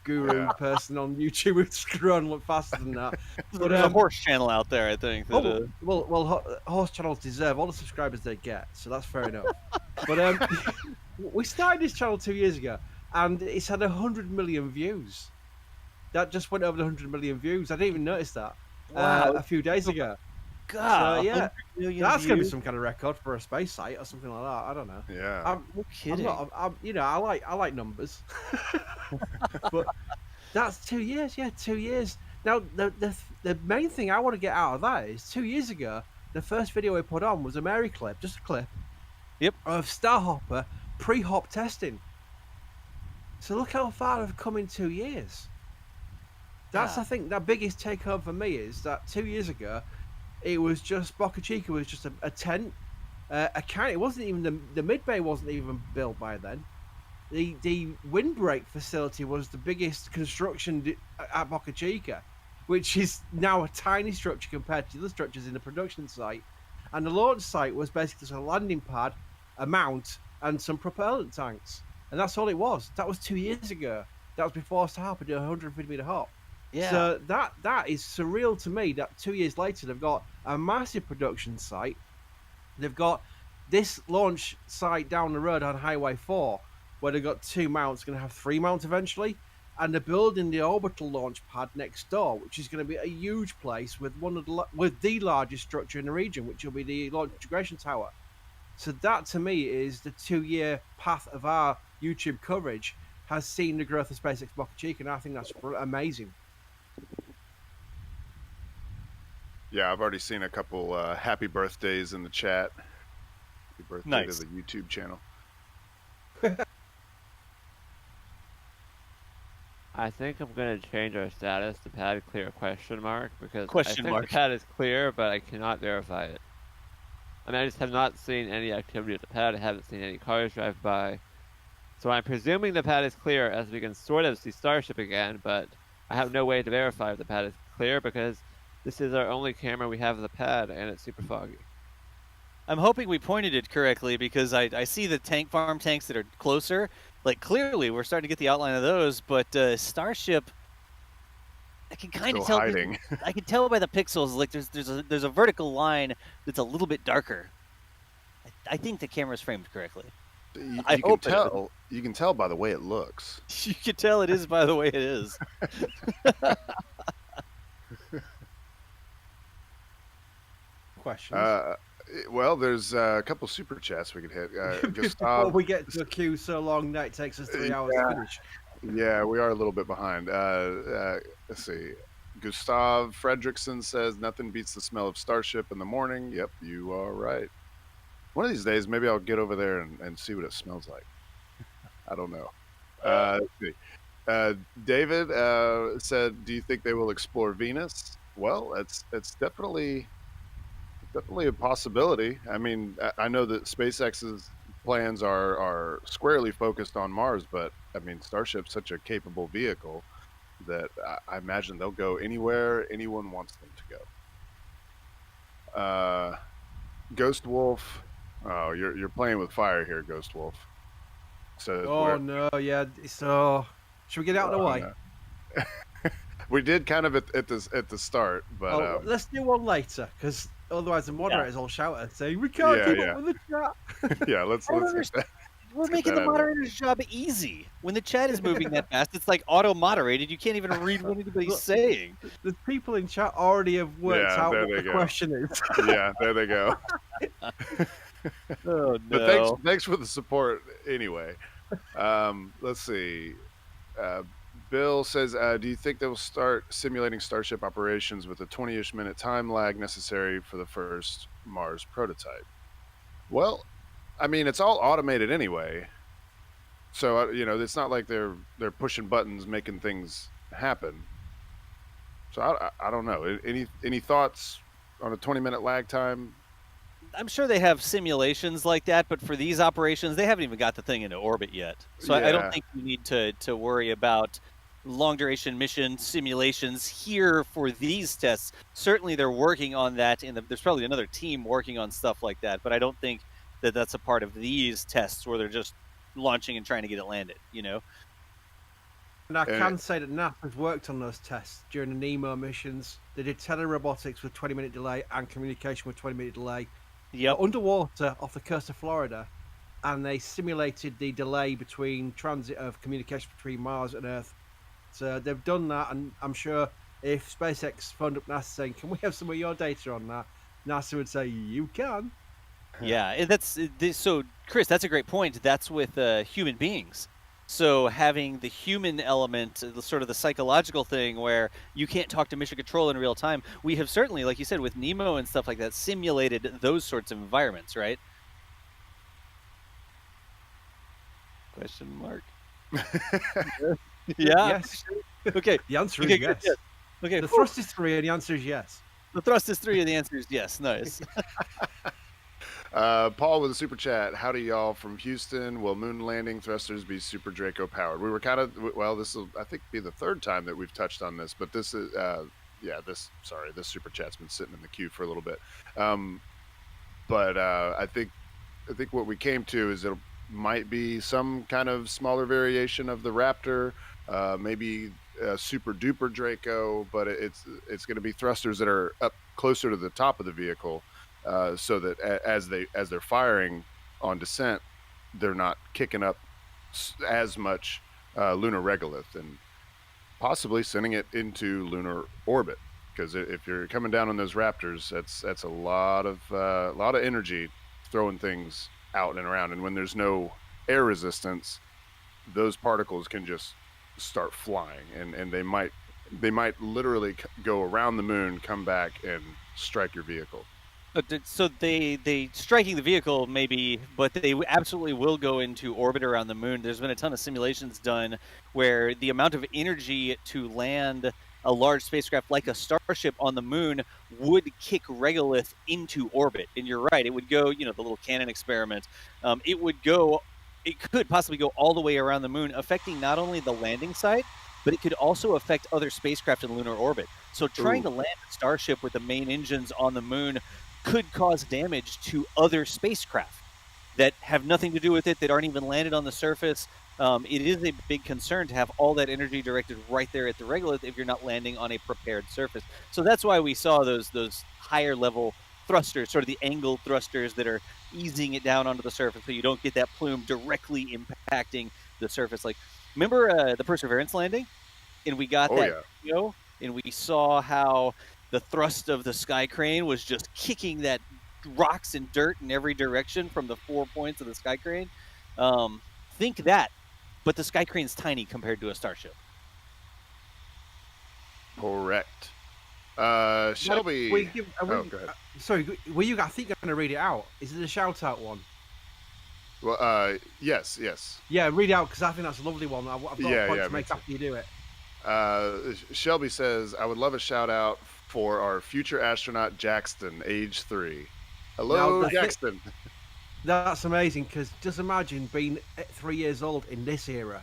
guru person on YouTube who's grown a lot faster than that. But there's a horse channel out there, I think. That, horse channels deserve all the subscribers they get, so that's fair enough. But we started this channel 2 years ago, and it's had 100 million views. That just went over the 100 million views. I didn't even notice that a few days ago. God, so, yeah, that's gonna be some kind of record for a space site or something like that. I don't know. Yeah, no kidding. I like numbers, but that's 2 years. Yeah, 2 years. Now the main thing I want to get out of that is 2 years ago, the first video we put on was a Mary clip, just a clip. Yep. Of Starhopper pre-hop testing. So look how far I've come in 2 years. That's I think the biggest take home for me is that 2 years ago. It was just Boca Chica was just a tent, a can. It wasn't even the mid bay wasn't even built by then. The windbreak facility was the biggest construction at Boca Chica, which is now a tiny structure compared to the structures in the production site. And the launch site was basically just a landing pad, a mount, and some propellant tanks. And that's all it was. That was 2 years ago. That was before Starhopper did a 150-meter hop. Yeah. So that is surreal to me that 2 years later they've got a massive production site. They've got this launch site down the road on Highway 4 where they've got 2 mounts, going to have 3 mounts eventually. And they're building the orbital launch pad next door, which is going to be a huge place with with the largest structure in the region, which will be the Launch Integration Tower. So that to me is the 2-year path of our YouTube coverage has seen the growth of SpaceX Boca Chica, and I think that's amazing. Yeah, I've already seen a couple happy birthdays in the chat. Happy birthday to the YouTube channel. I think I'm going to change our status to pad clear ? Because I think mark. the pad is clear, but I cannot verify it. I mean, I just have not seen any activity at the pad. I haven't seen any cars drive by. So I'm presuming the pad is clear as we can sort of see Starship again, but I have no way to verify if the pad is clear because this is our only camera we have of the pad, and it's super foggy. I'm hoping we pointed it correctly because I see the farm tanks that are closer. Like, clearly, we're starting to get the outline of those, but Starship, I can kind of tell. Hiding. I can tell by the pixels. Like, there's a vertical line that's a little bit darker. I think the camera's framed correctly. You can tell by the way it looks. You can tell it is by the way it is. Questions? Well, there's a couple super chats we could hit. Before we get to the queue so long that it takes us 3 hours to finish. Yeah, we are a little bit behind. Let's see. Gustav Fredrickson says, nothing beats the smell of Starship in the morning. Yep, you are right. One of these days, maybe I'll get over there and see what it smells like. I don't know. Let's see. David said, "Do you think they will explore Venus?" Well, it's definitely a possibility. I mean, I know that SpaceX's plans are squarely focused on Mars, but I mean, Starship's such a capable vehicle that I imagine they'll go anywhere anyone wants them to go. Ghost Wolf, oh, you're playing with fire here, Ghost Wolf. So Oh no, yeah. So should we get it out of the way? no. We did kind of at the start, but Oh, let's do one later, because otherwise the moderators all shout and say we can't Yeah, keep yeah. up with the chat. yeah, let's I don't get understand. that. We're get making that the out of there. moderator's job easy. When the chat is moving that fast, it's like auto-moderated. You can't even read what anybody's Look, saying. The people in chat already have worked Yeah, out there what they the go. question is. Yeah, there they go. Oh, But thanks for the support anyway. Let's see. Bill says, "Do you think they will start simulating Starship operations with a 20-ish minute time lag necessary for the first Mars prototype?" Well, I mean, it's all automated anyway, so it's not like they're pushing buttons, making things happen. So I don't know. Any thoughts on a 20-minute lag time? I'm sure they have simulations like that, but for these operations, they haven't even got the thing into orbit yet. So I don't Yeah. think you need to worry about long duration mission simulations here for these tests. Certainly, they're working on that. There's probably another team working on stuff like that, but I don't think that that's a part of these tests where they're just launching and trying to get it landed. And I can say that NASA's worked on those tests during the Nemo missions. They did telerobotics with 20-minute delay and communication with 20-minute delay. Yep. Underwater off the coast of Florida, and they simulated the delay between transit of communication between Mars and Earth. So they've done that, and I'm sure if SpaceX phoned up NASA saying, "Can we have some of your data on that?" NASA would say, "You can." Yeah, so Chris, that's a great point. That's with human beings. So having the human element, sort of the psychological thing where you can't talk to mission control in real time, we have certainly, like you said, with Nemo and stuff like that, simulated those sorts of environments, right? Question mark. Yeah. Yes. Okay. The answer Okay, is good, yes. Okay. The thrust is 3, and the answer is yes. The thrust is 3, and the answer is yes. Nice. Paul with a super chat. Howdy, y'all from Houston. Will moon landing thrusters be Super Draco powered? We were kind of, well, this will, I think, be the third time that we've touched on this, but this is, this super chat's been sitting in the queue for a little bit. But I think what we came to is it might be some kind of smaller variation of the Raptor, maybe a Super Duper Draco, but it's going to be thrusters that are up closer to the top of the vehicle. So that as they're firing on descent, they're not kicking up as much lunar regolith and possibly sending it into lunar orbit. Because if you're coming down on those Raptors, that's a lot of energy throwing things out and around. And when there's no air resistance, those particles can just start flying, and they might literally go around the moon, come back, and strike your vehicle. So they striking the vehicle maybe, but they absolutely will go into orbit around the moon. There's been a ton of simulations done where the amount of energy to land a large spacecraft like a Starship on the moon would kick regolith into orbit. And you're right, it would go, the little cannon experiment. It could possibly go all the way around the moon, affecting not only the landing site, but it could also affect other spacecraft in lunar orbit. So trying to land a Starship with the main engines on the moon could cause damage to other spacecraft that have nothing to do with it, that aren't even landed on the surface. It is a big concern to have all that energy directed right there at the regolith if you're not landing on a prepared surface. So that's why we saw those higher level thrusters, sort of the angled thrusters that are easing it down onto the surface so you don't get that plume directly impacting the surface. Like, remember the Perseverance landing? And we got video, and we saw how the thrust of the sky crane was just kicking that rocks and dirt in every direction from the 4 points of the sky crane. Think that, but the sky crane's tiny compared to a Starship. Correct. Shelby. Go ahead. Sorry, I think you're going to read it out. Is it a shout out one? Well, yes. Yeah, read out because I think that's a lovely one. I've got a point to me make too. after you do it. Shelby says, I would love a shout out for our future astronaut Jackson, age 3. Hello, Now, Jackson. That's amazing because just imagine being 3 years old in this era.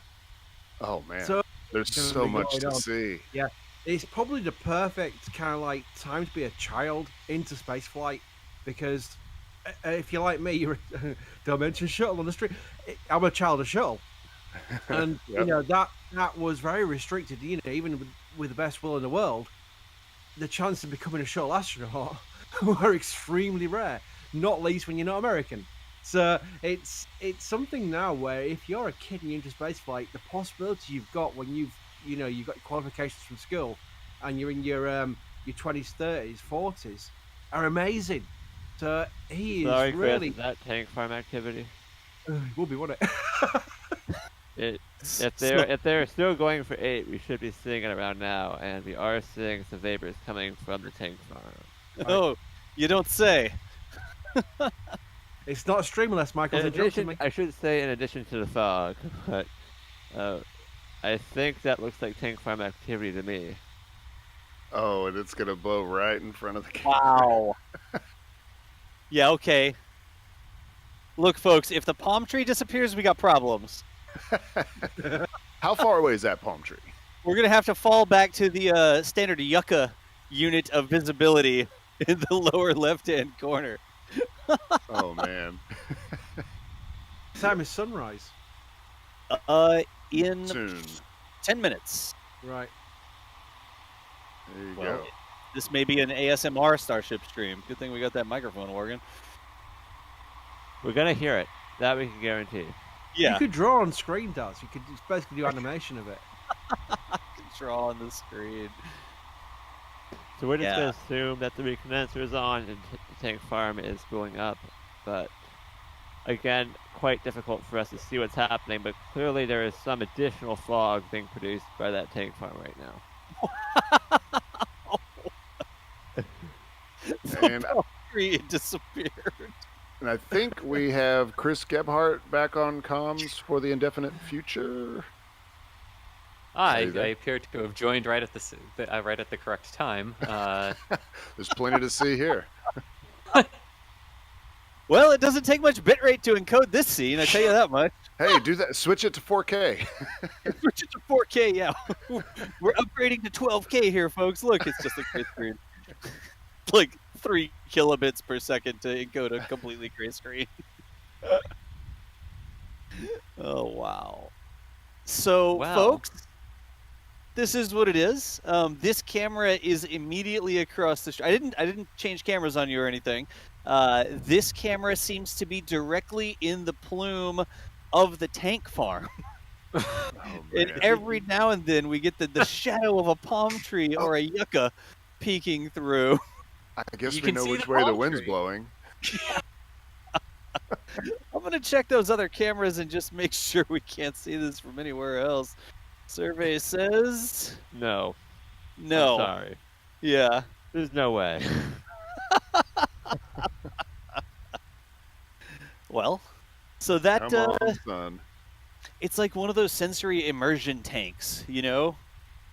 Oh man, So there's gonna so be much going to on. see. Yeah, it's probably the perfect kind of like time to be a child into space flight because if you're like me, you're don't mention shuttle on the street. I'm a child of shuttle, and Yep. you know that was very restricted. You know, even with the best will in the world, the chance of becoming a shuttle astronaut were extremely rare. Not least when you're not American. So it's something now where if you're a kid and you're into spaceflight, the possibility you've got when you've got your qualifications from school and you're in your 20s, 30s, 40s are amazing. So he Sorry, is Chris, really is that tank farm activity? it will be, won't it? If they're still going for 8, we should be seeing it around now, and we are seeing some vapors coming from the tank farm. Oh, you don't say. It's not streamless, Michael. In addition, I should say in addition to the fog, but I think that looks like tank farm activity to me. Oh, and it's gonna blow right in front of the camera. Wow. Yeah, okay. Look, folks, if the palm tree disappears, we got problems. How far away is that palm tree? We're going to have to fall back to the standard yucca unit of visibility in the lower left-hand corner. Oh, man. Time is sunrise. In Soon. 10 minutes. Right. There you Well, go. this may be an ASMR Starship stream. Good thing we got that microphone working. We're gonna hear it. That we can guarantee. Yeah. You could draw on screen, Daz. You could basically do animation of it. Draw on the screen. So we're just gonna assume that the recondenser is on and the tank farm is spooling up, but again, quite difficult for us to see what's happening, but clearly there is some additional fog being produced by that tank farm right now. And It disappeared. And I think we have Chris Gebhardt back on comms for the indefinite future. I appear to have joined right at the correct time. There's plenty to see here. Well, it doesn't take much bitrate to encode this scene, I tell you that much. Hey, do that. Switch it to 4K. Switch it to 4K, yeah. We're upgrading to 12K here, folks. Look, it's just a gray screen. Like 3 kilobits per second to encode a completely gray screen. Oh, wow. So, folks, this is what it is. This camera is immediately across the street. I didn't change cameras on you or anything. This camera seems to be directly in the plume of the tank farm. And every now and then we get the shadow of a palm tree or a yucca peeking through. I guess we know which way the wind's blowing. I'm going to check those other cameras and just make sure we can't see this from anywhere else. Survey says... No. No. I'm sorry. Yeah. There's no way. Well, so that... Come on, son. It's like one of those sensory immersion tanks, you know?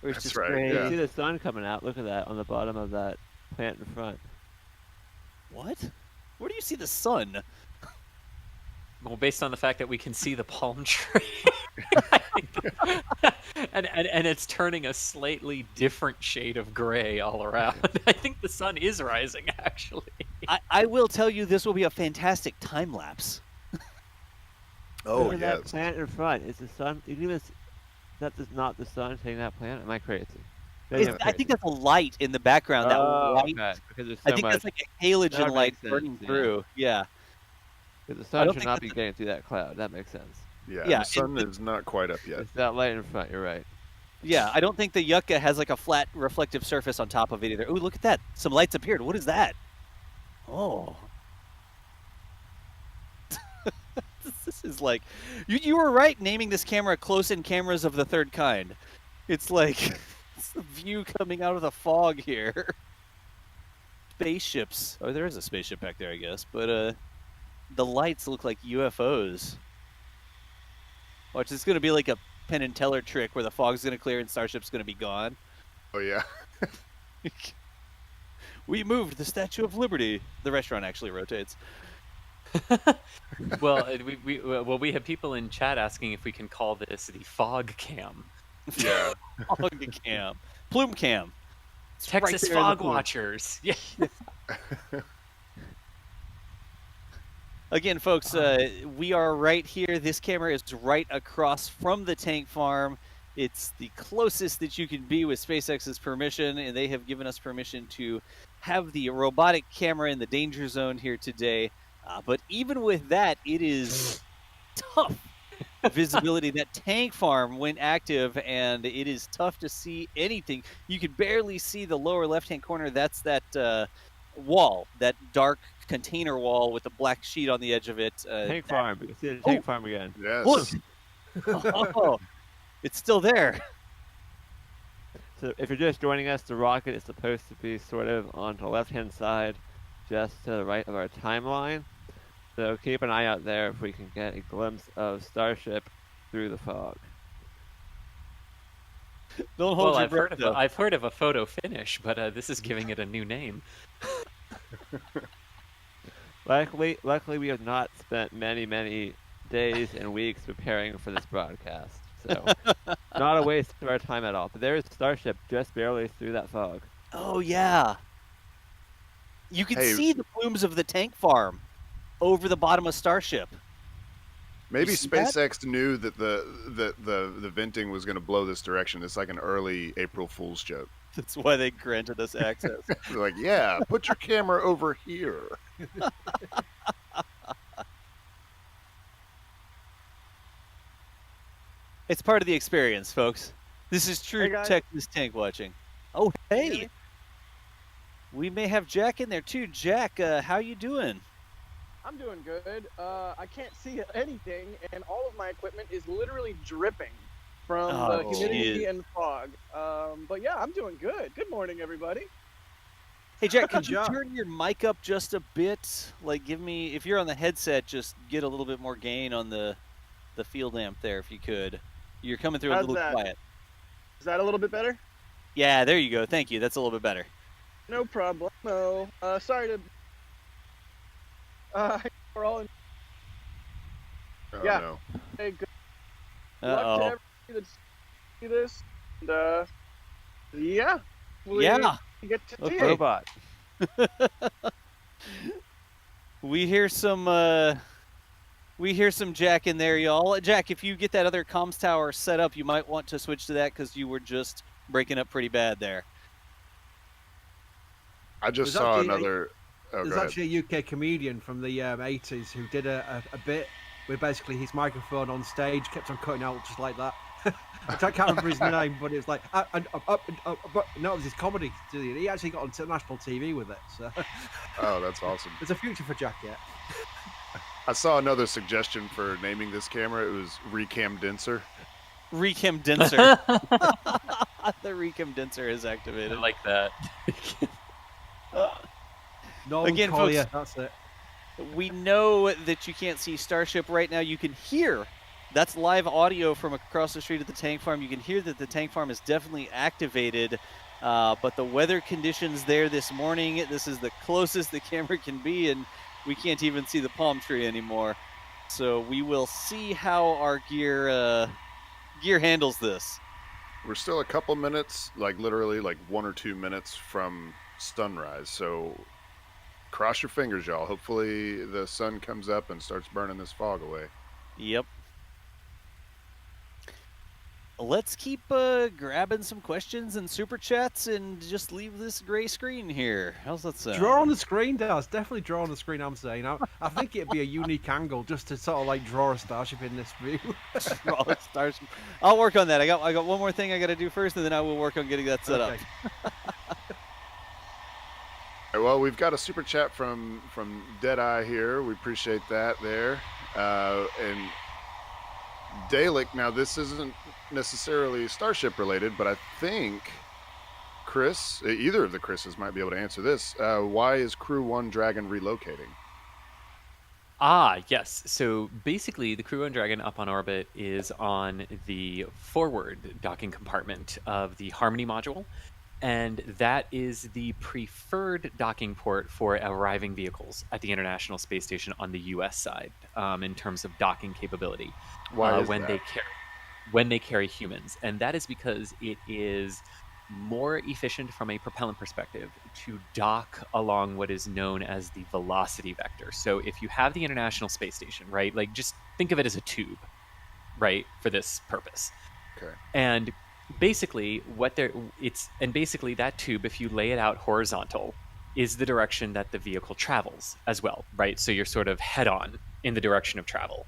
Where it's That's just right, gray. yeah. You see the sun coming out. Look at that on the bottom of that plant in front. What? Where do you see the sun? Well, based on the fact that we can see the palm tree, and it's turning a slightly different shade of gray all around. I think the sun is rising, actually. I will tell you, this will be a fantastic time lapse. Oh, Look at that yes. plant in front. Is the sun? You can even that is not the sun hitting that plant. Am I crazy? Maybe I'm I crazy. think that's a light in the background. That light. Okay. Because there's I so think much. that's like a halogen That light makes sense, burning yeah. through. Yeah. Because the I sun don't should think not that's be a- getting through that cloud. That makes sense. Yeah, Yeah, the sun is not quite up yet. It's that light in front. You're right. Yeah, I don't think the yucca has like a flat reflective surface on top of it either. Oh, look at that. Some lights appeared. What is that? Oh. This is like... You were right naming this camera close-in cameras of the third kind. It's like... it's the view coming out of the fog here. Spaceships. Oh, there is a spaceship back there, I guess. But, The lights look like UFOs. Watch, it's going to be like a Penn and Teller trick where the fog's going to clear and Starship's going to be gone. Oh yeah. We moved the Statue of Liberty. The restaurant actually rotates. Well, we have people in chat asking if we can call this the fog cam. Yeah. Fog cam. Plume cam. It's Texas right there in the fog plume. watchers. Yeah. Again, folks, we are right here. This camera is right across from the tank farm. It's the closest that you can be with SpaceX's permission, and they have given us permission to have the robotic camera in the danger zone here today. But even with that, it is tough visibility. That tank farm went active, and it is tough to see anything. You can barely see the lower left-hand corner. That's that wall, that dark container wall with a black sheet on the edge of it. Tank farm. You can see the tank farm again. Yes. Look! Oh, it's still there. So if you're just joining us, the rocket is supposed to be sort of on the left-hand side, just to the right of our timeline. So keep an eye out there if we can get a glimpse of Starship through the fog. Don't hold Well, your breath. I've heard of a photo finish, but this is giving it a new name. Luckily, we have not spent many days and weeks preparing for this broadcast, so not a waste of our time at all. But there is Starship just barely through that fog. Oh yeah. You can Hey. see the plumes of the tank farm over the bottom of Starship. Maybe You see that? SpaceX knew that the venting was going to blow this direction. It's like an early April Fool's joke. That's why they granted us access. They're like, yeah, put your camera over here. It's part of the experience, folks. This is true Hey, guys. Texas tank watching. Oh, hey. We may have Jack in there too. Jack, how you doing? I'm doing good. I can't see anything, and all of my equipment is literally dripping from the Oh, humidity geez. and fog. But yeah, I'm doing good. Good morning, everybody. Hey, Jack, could you Jack. turn your mic up just a bit? Like, give me, if you're on the headset, just get a little bit more gain on the field amp there, if you could. You're coming through a How's little that? quiet. Is that a little bit better? Yeah, there you go. Thank you. That's a little bit better. No problem. No. Sorry to. We're all in. Oh, Yeah. no. Hey, good luck to Uh-oh. everybody that's see this. And yeah. We Yeah. get to Look, see it. robot. We hear some Jack in there, y'all. Jack, if you get that other comms tower set up, you might want to switch to that because you were just breaking up pretty bad there. I just There's saw actually a- another. Oh, There's go ahead. actually a UK comedian from the 80s who did a bit where basically his microphone on stage kept on cutting out just like that. I can't remember his name, but it was like, no, it was his comedy. He actually got on national TV with it. So Oh, that's awesome. there's a future for Jack yet. I saw another suggestion for naming this camera. It was Recam Denser. Recam Denser. The Recam Denser is I activated. like that. Norman Again, Collier, folks- that's it. We know that you can't see Starship right now. You can hear. That's live audio from across the street at the tank farm. You can hear that the tank farm is definitely activated. But the weather conditions there this morning, this is the closest the camera can be, and we can't even see the palm tree anymore. So we will see how our gear handles this. We're still a couple minutes, like literally like 1 or 2 minutes from sunrise. So cross your fingers, y'all. Hopefully the sun comes up and starts burning this fog away. Yep. Let's keep grabbing some questions and super chats and just leave this gray screen here. How's that sound? Draw on the screen, Daz. Definitely draw on the screen, I'm saying. I think it'd be a unique angle just to sort of like draw a Starship in this view. Draw a Starship. I'll work on that. I got one more thing I got to do first, and then I will work on getting that set up. Okay. Well, we've got a super chat from Deadeye here. We appreciate that there. And Dalek, now this isn't necessarily Starship related, but I think Chris, either of the Chris's might be able to answer this. Why is Crew 1 Dragon relocating? Yes. So basically, the Crew 1 Dragon up on orbit is on the forward docking compartment of the Harmony module, and that is the preferred docking port for arriving vehicles at the International Space Station on the U.S. side in terms of docking capability. Why is when that? when they carry humans, and that is because it is more efficient from a propellant perspective to dock along what is known as the velocity vector. So if you have the International Space Station, right, like just think of it as a tube, right, for this purpose. Okay. And basically basically that tube, if you lay it out horizontal, is the direction that the vehicle travels as well, right? So you're sort of head on in the direction of travel.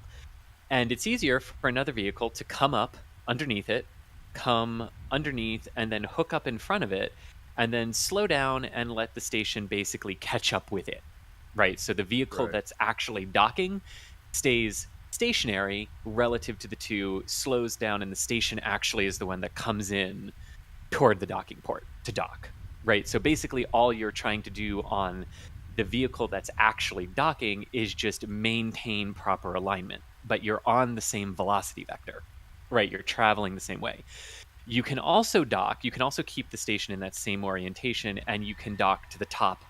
And it's easier for another vehicle to come up underneath it, come underneath, and then hook up in front of it, and then slow down and let the station basically catch up with it, right? So the vehicle Right. that's actually docking stays stationary relative to the two, slows down, and the station actually is the one that comes in toward the docking port to dock, right? So basically all you're trying to do on the vehicle that's actually docking is just maintain proper alignment, but you're on the same velocity vector, right? You're traveling the same way. You can also dock, you can also keep the station in that same orientation, and you can dock to the top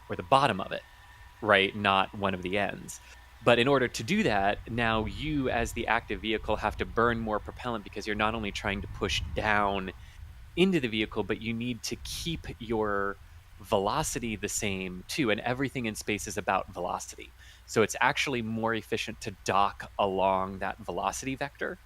or the bottom of it, right? Not one of the ends. But in order to do that, now you as the active vehicle have to burn more propellant because you're not only trying to push down into the vehicle, but you need to keep your velocity the same too. And everything in space is about velocity. So it's actually more efficient to dock along that velocity vector.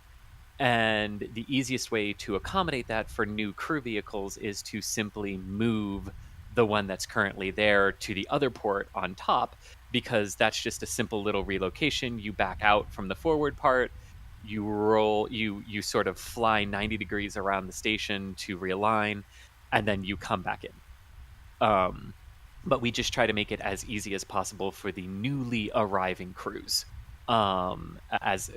And the easiest way to accommodate that for new crew vehicles is to simply move the one that's currently there to the other port on top, because that's just a simple little relocation. You back out from the forward part, you roll, you sort of fly 90 degrees around the station to realign, and then you come back in. But we just try to make it as easy as possible for the newly arriving crews as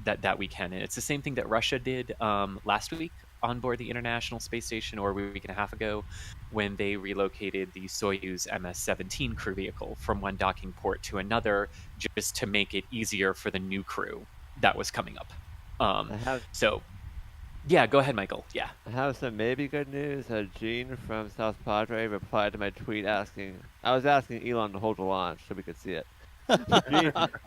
that we can. And it's the same thing that Russia did last week on board the International Space Station, or a week and a half ago, when they relocated the Soyuz MS-17 crew vehicle from one docking port to another, just to make it easier for the new crew that was coming up. So yeah, go ahead, Michael. Yeah. I have some maybe good news. Gene from South Padre replied to my tweet asking, I was asking Elon to hold the launch so we could see it.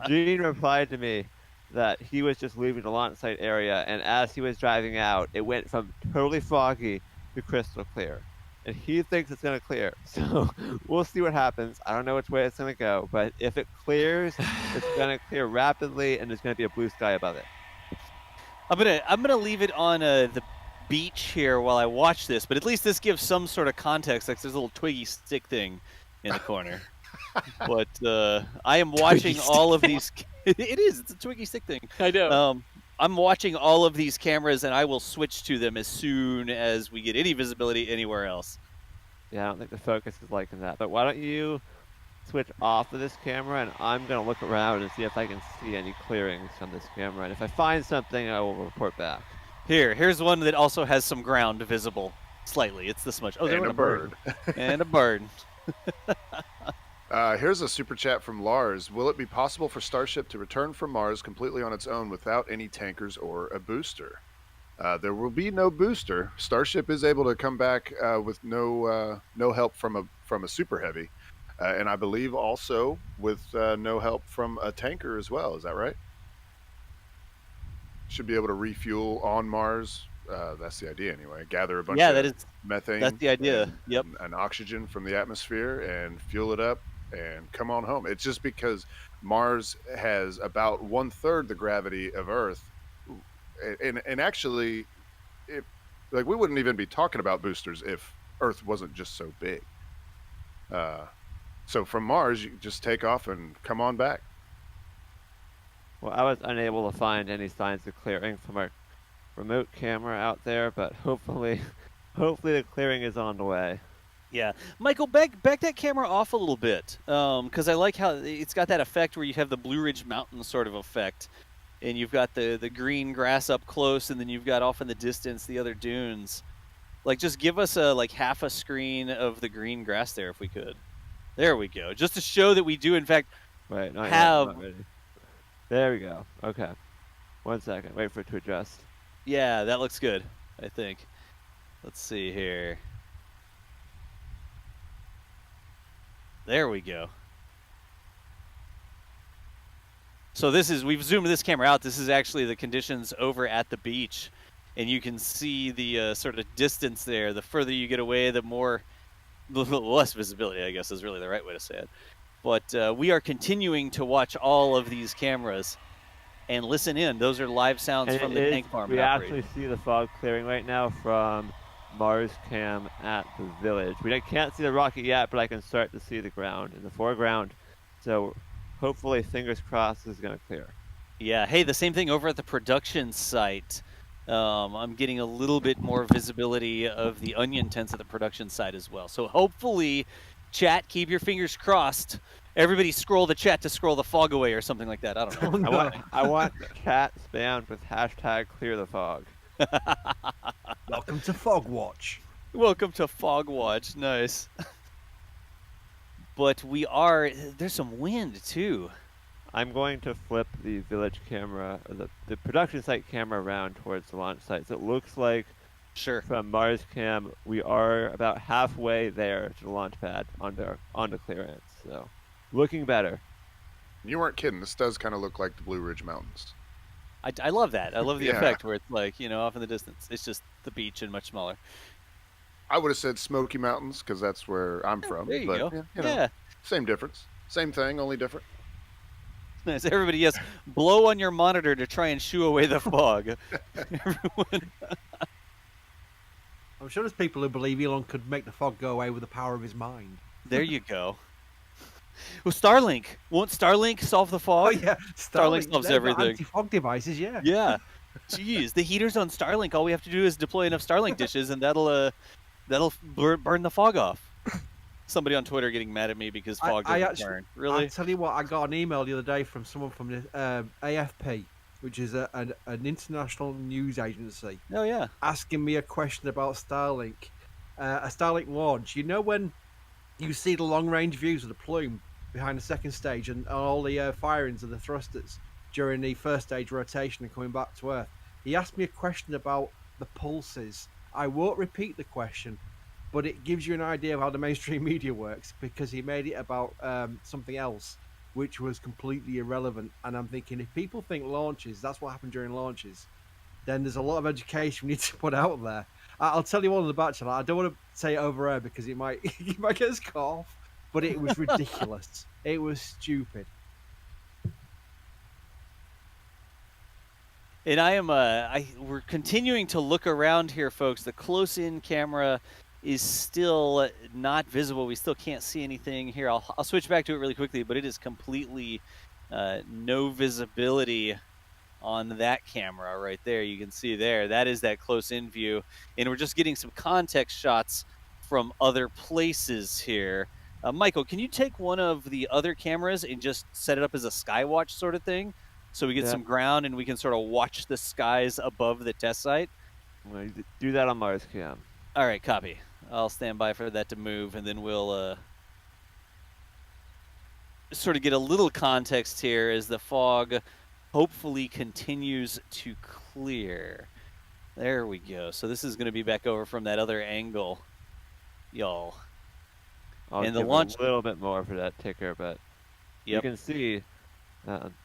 Gene replied to me that he was just leaving the launch site area, and as he was driving out, it went from totally foggy to crystal clear. And he thinks it's going to clear. So we'll see what happens. I don't know which way it's going to go, but if it clears, it's going to clear rapidly, and there's going to be a blue sky above it. I'm gonna leave it on the beach here while I watch this, but at least this gives some sort of context. Like there's a little twiggy stick thing in the corner. But I am watching all of these. It is. It's a twiggy stick thing. I know. I'm watching all of these cameras, and I will switch to them as soon as we get any visibility anywhere else. Yeah, I don't think the focus is liking that. But why don't you switch off of this camera, and I'm going to look around and see if I can see any clearings from this camera. And if I find something, I will report back. Here's one that also has some ground visible slightly. It's this much. Oh, there's a bird. And a bird. Here's a super chat from Lars. Will it be possible for Starship to return from Mars completely on its own without any tankers or a booster? There will be no booster. Starship is able to come back with no help from a super heavy, and I believe also with no help from a tanker as well. Is that right? Should be able to refuel on Mars. That's the idea anyway. Gather a bunch of methane. That's the idea. Yep. And oxygen from the atmosphere and fuel it up and come on home. It's just because Mars has about 1/3 the gravity of Earth, and actually, we wouldn't even be talking about boosters if Earth wasn't just so big. So from Mars, you just take off and come on back. Well, I was unable to find any signs of clearing from our remote camera out there, but hopefully the clearing is on the way. Yeah, Michael, back that camera off a little bit, because I like how it's got that effect where you have the Blue Ridge Mountain sort of effect, and you've got the green grass up close, and then you've got off in the distance the other dunes. Like, just give us half a screen of the green grass there if we could. There we go, just to show that we do in fact right, have. Not ready. There we go. Okay. 1 second. Wait for it to adjust. Yeah, that looks good, I think. Let's see here. There we go. So we've zoomed this camera out. This is actually the conditions over at the beach. And you can see the sort of distance there. The further you get away, the less visibility, I guess is really the right way to say it. But we are continuing to watch all of these cameras and listen in. Those are live sounds from the tank farm. We actually see the fog clearing right now from Mars Cam at the village. We can't see the rocket yet, but I can start to see the ground in the foreground. So hopefully, fingers crossed, this is going to clear. Yeah. Hey, the same thing over at the production site. I'm getting a little bit more visibility of the onion tents at the production site as well. So hopefully, chat, keep your fingers crossed. Everybody scroll the chat to scroll the fog away or something like that. I don't know. Oh, no. I want chat spammed with hashtag clear the fog. Welcome to Fog Watch. Welcome to Fog Watch. Nice. But there's some wind too. I'm going to flip the village camera, or the production site camera around towards the launch site. So it looks like from Mars Cam, we are about halfway there to the launch pad onto clearance. So looking better. You weren't kidding. This does kind of look like the Blue Ridge Mountains. I love that. I love the Yeah. effect where it's like, off in the distance. It's just the beach and much smaller. I would have said Smoky Mountains because that's where I'm from. There you but, go. Yeah, same difference. Same thing, only different. Nice. Everybody, yes, blow on your monitor to try and shoo away the fog. Everyone. I'm sure there's people who believe Elon could make the fog go away with the power of his mind. There you go. Well, Starlink. Won't Starlink solve the fog? Oh, yeah. Starlink solves everything. Anti-fog devices, yeah. Yeah. Jeez, the heaters on Starlink, all we have to do is deploy enough Starlink dishes, and that'll burn the fog off. Somebody on Twitter getting mad at me because fog doesn't burn. Really? I'll tell you what, I got an email the other day from someone from the AFP, which is an international news agency. Oh, yeah. Asking me a question about Starlink. A Starlink launch. You know when you see the long-range views of the plume behind the second stage and all the firings of the thrusters during the first stage rotation and coming back to Earth? He asked me a question about the pulses. I won't repeat the question, but it gives you an idea of how the mainstream media works, because he made it about something else, which was completely irrelevant. And I'm thinking, if people think launches, that's what happened during launches, then there's a lot of education we need to put out there. I'll tell you one on the Bachelor. I don't want to say it over air because it might get us cut off, but it was ridiculous. It was stupid. And we're continuing to look around here, folks. The close-in camera is still not visible. We still can't see anything here. I'll switch back to it really quickly, but it is completely no visibility on that camera right there. You can see there. That is that close-in view. And we're just getting some context shots from other places here. Michael, can you take one of the other cameras and just set it up as a skywatch sort of thing? So we get some ground and we can sort of watch the skies above the test site. I'm going to do that on Mars Cam. All right, copy. I'll stand by for that to move, and then we'll sort of get a little context here as the fog hopefully continues to clear. There we go. So this is going to be back over from that other angle, y'all. I'll give a little bit more for that ticker, but you can see.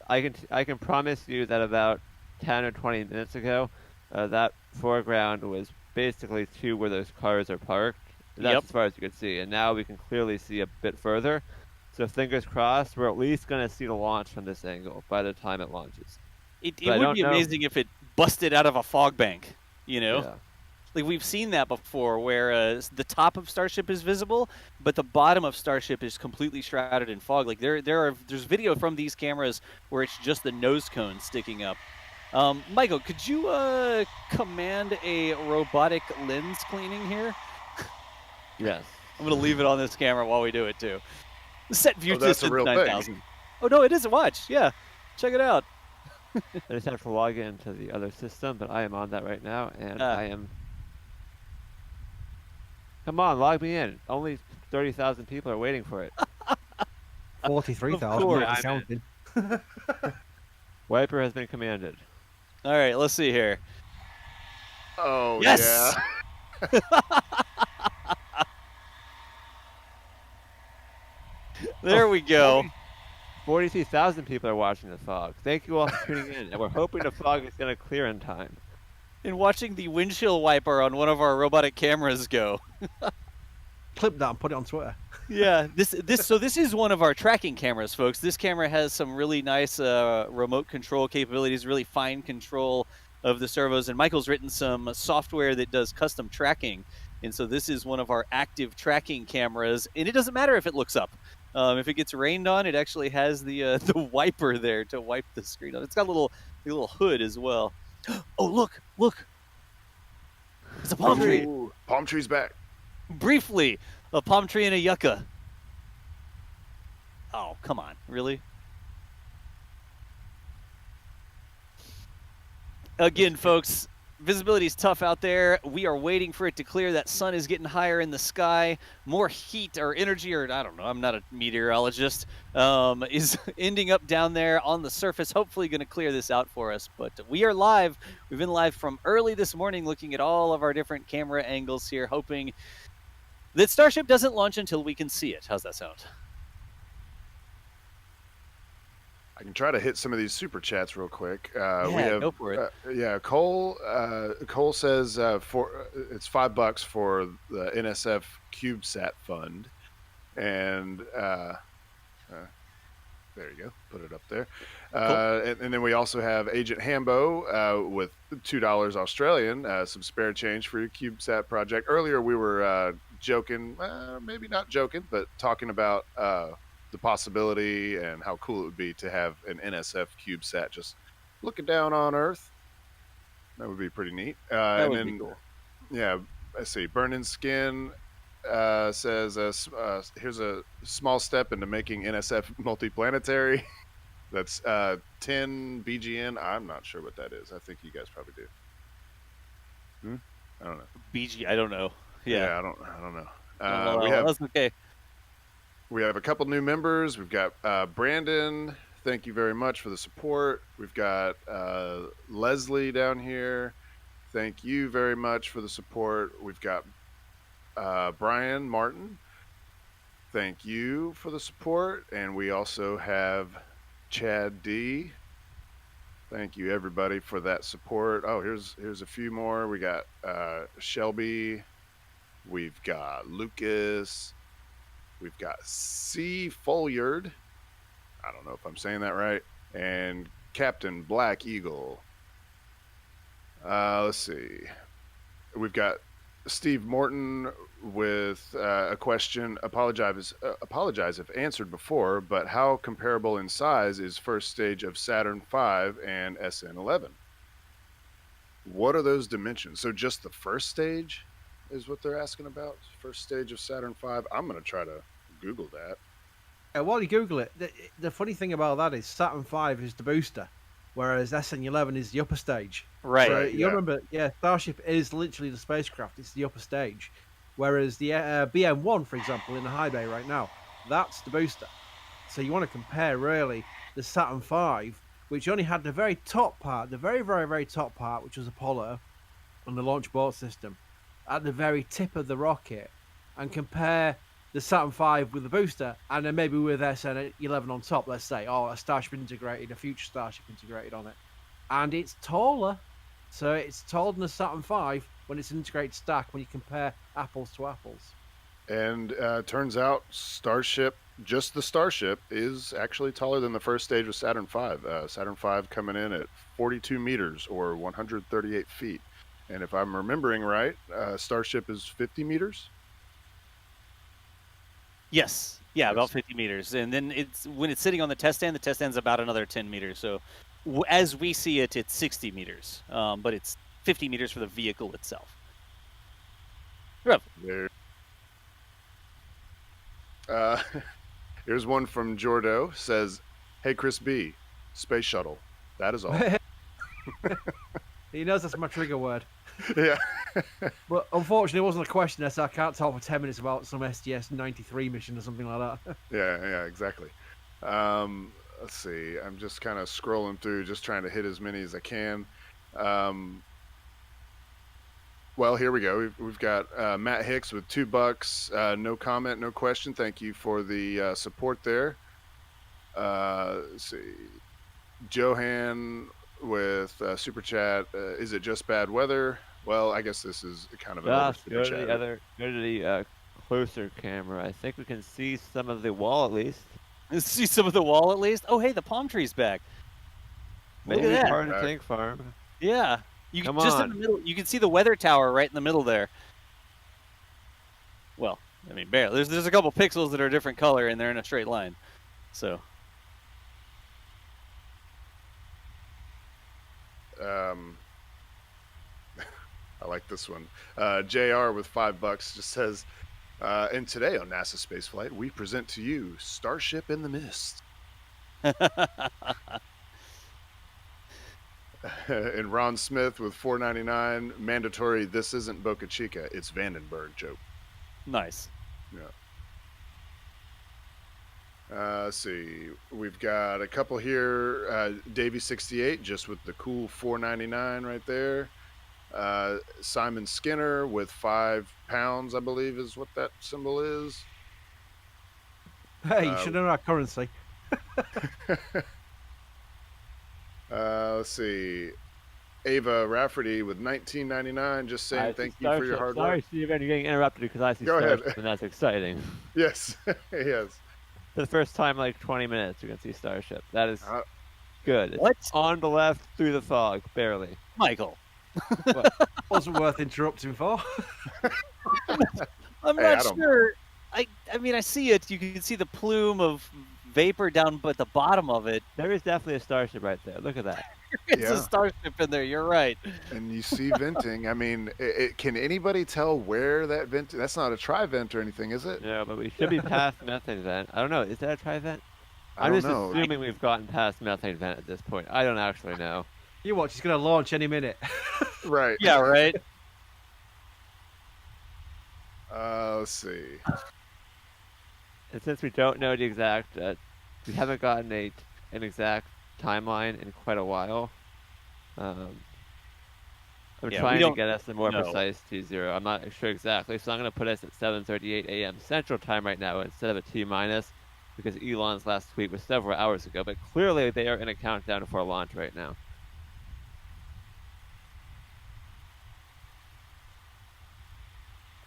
I can promise you that about 10 or 20 minutes ago, that foreground was basically to where those cars are parked. That's as far as you could see, and now we can clearly see a bit further. So fingers crossed, we're at least going to see the launch from this angle by the time it launches. It would be amazing if it busted out of a fog bank, Yeah. Like we've seen that before, where the top of Starship is visible, but the bottom of Starship is completely shrouded in fog. Like there's video from these cameras where it's just the nose cone sticking up. Michael, could you command a robotic lens cleaning here? Yes. I'm gonna leave it on this camera while we do it too. Set view distance 9,000. Oh no, it is a watch. Yeah, check it out. I just have to log into the other system, but I am on that right now, and I am. Come on, log me in. Only 30,000 people are waiting for it. 43,000. Yeah, counted. Wiper has been commanded. All right, let's see here. Oh, Yes! yeah. There we go. 43,000 people are watching the fog. Thank you all for tuning in, and we're hoping the fog is going to clear in time. And watching the windshield wiper on one of our robotic cameras go. Clip that and put it on Twitter. Yeah, this is one of our tracking cameras, folks. This camera has some really nice remote control capabilities, really fine control of the servos, and Michael's written some software that does custom tracking. And so this is one of our active tracking cameras, and it doesn't matter if it looks up. If it gets rained on, it actually has the wiper there to wipe the screen on. It's got a little hood as well. Oh, look! It's a palm tree. Ooh, palm tree's back. Briefly, a palm tree and a yucca. Oh, come on, really? Again, folks, visibility is tough out there. We are waiting for it to clear. That sun is getting higher in the sky. More heat or energy, or I don't know, I'm not a meteorologist, is ending up down there on the surface. Hopefully going to clear this out for us. But we are live. We've been live from early this morning looking at all of our different camera angles here, hoping that Starship doesn't launch until we can see it. How's that sound? I can try to hit some of these super chats real quick. Yeah, we have, go for it. Yeah, Cole says it's $5 for the NSF CubeSat fund, and there you go, put it up there. And then we also have Agent Hambo with $2 Australian, some spare change for your CubeSat project. Earlier we were joking, maybe not joking, but talking about the possibility and how cool it would be to have an NSF CubeSat just looking down on Earth. That would be pretty neat. That would be cool. Yeah, let's see. Burning Skin says, here's a small step into making NSF multiplanetary. That's 10 BGN. I'm not sure what that is. I think you guys probably do. I don't know. BG, I don't know. Yeah, I don't know. That's okay. We have a couple new members. We've got Brandon. Thank you very much for the support. We've got Leslie down here. Thank you very much for the support. We've got Brian Martin. Thank you for the support. And we also have Chad D. Thank you everybody for that support. Oh, here's a few more. We got Shelby. We've got Lucas. We've got C. Folliard. I don't know if I'm saying that right. And Captain Black Eagle. Let's see. We've got Steve Morton with a question. Apologize if answered before, but how comparable in size is first stage of Saturn V and SN11? What are those dimensions? So just the first stage is what they're asking about? First stage of Saturn V? I'm going to try to Google that. While you Google it, the funny thing about that is Saturn V is the booster, whereas SN11 is the upper stage. Right. So you remember, Starship is literally the spacecraft. It's the upper stage. Whereas the BM1, for example, in the high bay right now, that's the booster. So you want to compare, really, the Saturn V, which only had the very top part, the very, very, very top part, which was Apollo, on the launch board system, at the very tip of the rocket, and compare the Saturn V with the booster, and then maybe with SN11 on top, let's say, a Starship integrated, a future Starship integrated on it. And it's taller. So it's taller than the Saturn V when it's an integrated stack when you compare apples to apples. And turns out Starship, just the Starship, is actually taller than the first stage of Saturn V. Saturn V coming in at 42 meters or 138 feet. And if I'm remembering right, Starship is 50 meters? Yes. Yeah, about 50 meters. And then when it's sitting on the test stand's about another 10 meters. So as we see it, it's 60 meters. But it's 50 meters for the vehicle itself. There. Here's one from Jordo. Says, hey, Chris B, space shuttle. That is all. He knows that's my trigger word. Yeah. But unfortunately, it wasn't a question, so I can't talk for 10 minutes about some STS-93 mission or something like that. Yeah, exactly. let's see. I'm just kind of scrolling through, just trying to hit as many as I can. Well, here we go. We've got Matt Hicks with $2. No comment, no question. Thank you for the support there. Let's see. Johan with super chat. Is it just bad weather? Well, I guess this is kind of an over super Go to chat. the closer camera. I think we can see some of the wall at least. See some of the wall at least. Oh, hey, the palm tree's back. Look at that. Part of the tank farm. Yeah. You Come can, just in on. the middle. You can see the weather tower right in the middle there. Well, I mean, barely. There's a couple pixels that are a different color, and they're in a straight line. So. I like this one. JR with $5 just says, and today on NASA Spaceflight, we present to you Starship in the Mist. And Ron Smith with $4.99, mandatory, this isn't Boca Chica, it's Vandenberg joke. Nice. Yeah. Let's see. We've got a couple here. Davey68 just with the cool $4.99 right there. Simon Skinner with £5, I believe is what that symbol is. Hey, you should know our currency. Let's see. Ava Rafferty with $19.99, just saying thank you for your hard work. Sorry, Steven, you're getting interrupted because I see Starship, and that's exciting. Yes, yes. For the first time in like 20 minutes, you're going to see Starship. That is good. It's what? On the left through the fog, barely. Michael. Wasn't worth interrupting for. I'm not sure. I mean, I see it. You can see the plume of vapor down at the bottom of it. There is definitely a Starship right there. Look at that. It's a Starship in there. You're right. And you see venting. I mean, can anybody tell where that vent? That's not a tri-vent or anything, is it? No, but we should be past methane vent. I don't know. Is that a tri-vent? I'm just assuming we've gotten past methane vent at this point. I don't actually know. You watch, he's going to launch any minute. Right. Yeah, right. Let's see. And since we don't know the exact, we haven't gotten an exact timeline in quite a while. I'm trying to get us a more precise T0. I'm not sure exactly, so I'm going to put us at 7:38 a.m. Central Time right now instead of a T minus, because Elon's last tweet was several hours ago. But clearly, they are in a countdown for launch right now.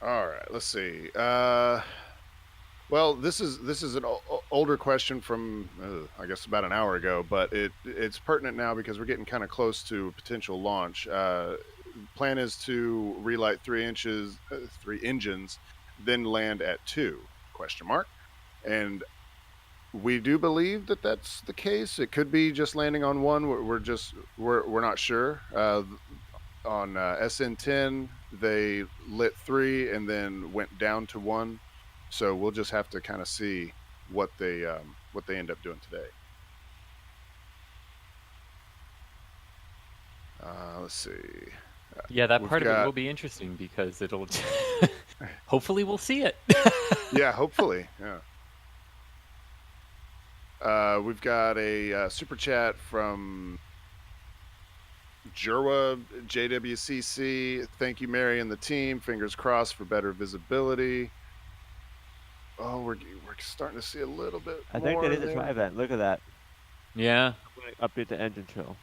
All right, let's see. Well, this is an older question from I guess about an hour ago, but it's pertinent now because we're getting kind of close to a potential launch. Plan is to relight 3 engines, then land at 2? And we do believe that that's the case. It could be just landing on 1. We're not sure. On SN10, they lit 3 and then went down to 1. So we'll just have to kind of see what they end up doing today. Let's see. Yeah, that part of it will be interesting because it'll. Hopefully, we'll see it. Yeah, hopefully. Yeah. We've got a super chat from Jerwa JWCC. Thank you, Mary and the team. Fingers crossed for better visibility. Oh, we're starting to see a little bit. I think that is a tri-vent. Look at that. Yeah. Update the engine chill.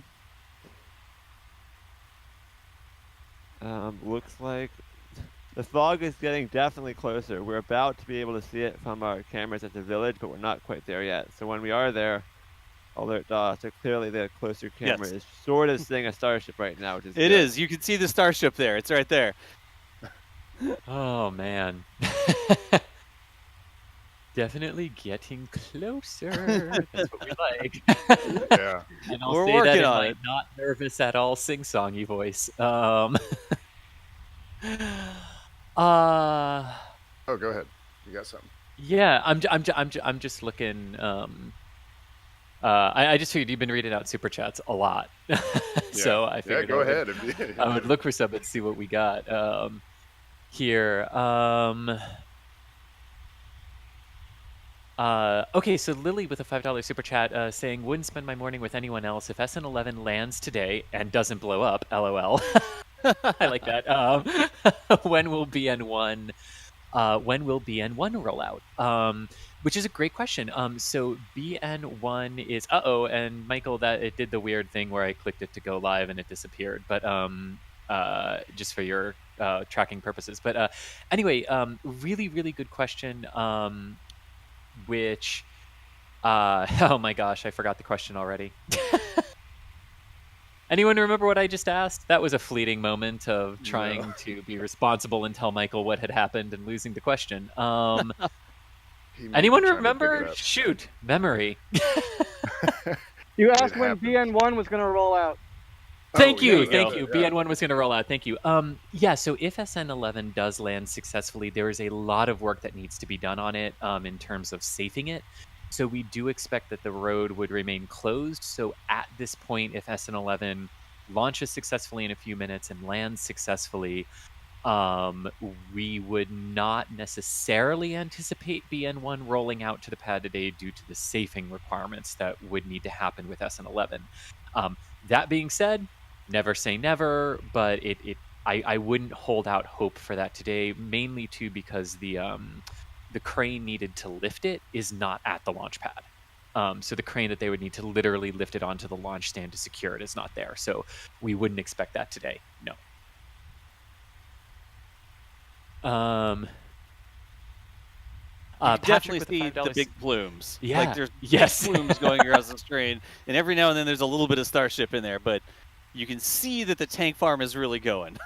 Looks like the fog is getting definitely closer. We're about to be able to see it from our cameras at the village, but we're not quite there yet. So when we are there, alert DOS. So clearly the closer camera is sort of seeing a Starship right now, which is It is. You can see the Starship there. It's right there. Oh man. Definitely getting closer. That's what we like. Yeah. And I'll We're say working that in on my it. not nervous at all sing-songy voice. Oh, go ahead. You got something? Yeah, I'm just looking. I just figured you've been reading out super chats a lot, so I figured go ahead. I would look for some and see what we got here. Okay, so Lily with a $5 super chat saying, wouldn't spend my morning with anyone else if SN11 lands today and doesn't blow up. LOL. I like that. When will BN1 roll out? Which is a great question. So BN1 is and Michael, that it did the weird thing where I clicked it to go live and it disappeared. But just for your tracking purposes. But anyway, really, really good question. Which oh my gosh, I forgot the question already. Anyone remember what I just asked? That was a fleeting moment of trying to be responsible and tell Michael what had happened and losing the question. Anyone remember? Shoot, memory. You asked when BN1 was going to roll out. Thank you. BN1 was going to roll out. Thank you. Yeah, so if SN11 does land successfully, there is a lot of work that needs to be done on it in terms of safing it. So we do expect that the road would remain closed. So at this point, if SN11 launches successfully in a few minutes and lands successfully, we would not necessarily anticipate BN1 rolling out to the pad today due to the safing requirements that would need to happen with SN11. That being said, never say never, but I wouldn't hold out hope for that today, mainly too because the crane needed to lift it is not at the launch pad. So the crane that they would need to literally lift it onto the launch stand to secure it is not there. So we wouldn't expect that today. No. Definitely see the big plumes. Yeah. Like there's plumes going across the screen, and every now and then there's a little bit of Starship in there, but you can see that the tank farm is really going.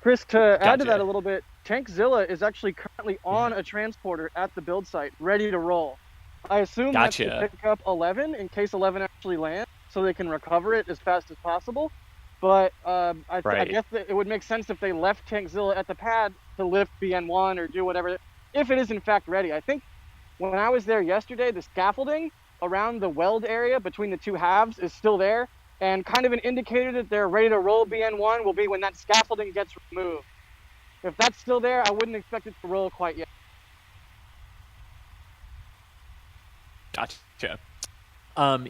Chris, to add to that a little bit, Tankzilla is actually currently on a transporter at the build site, ready to roll. I assume that's to pick up 11 in case 11 actually lands, so they can recover it as fast as possible. But I guess it would make sense if they left Tankzilla at the pad to lift BN1 or do whatever, if it is in fact ready. I think when I was there yesterday, the scaffolding around the weld area between the two halves is still there, and kind of an indicator that they're ready to roll BN1 will be when that scaffolding gets removed. If that's still there, I wouldn't expect it to roll quite yet. Gotcha.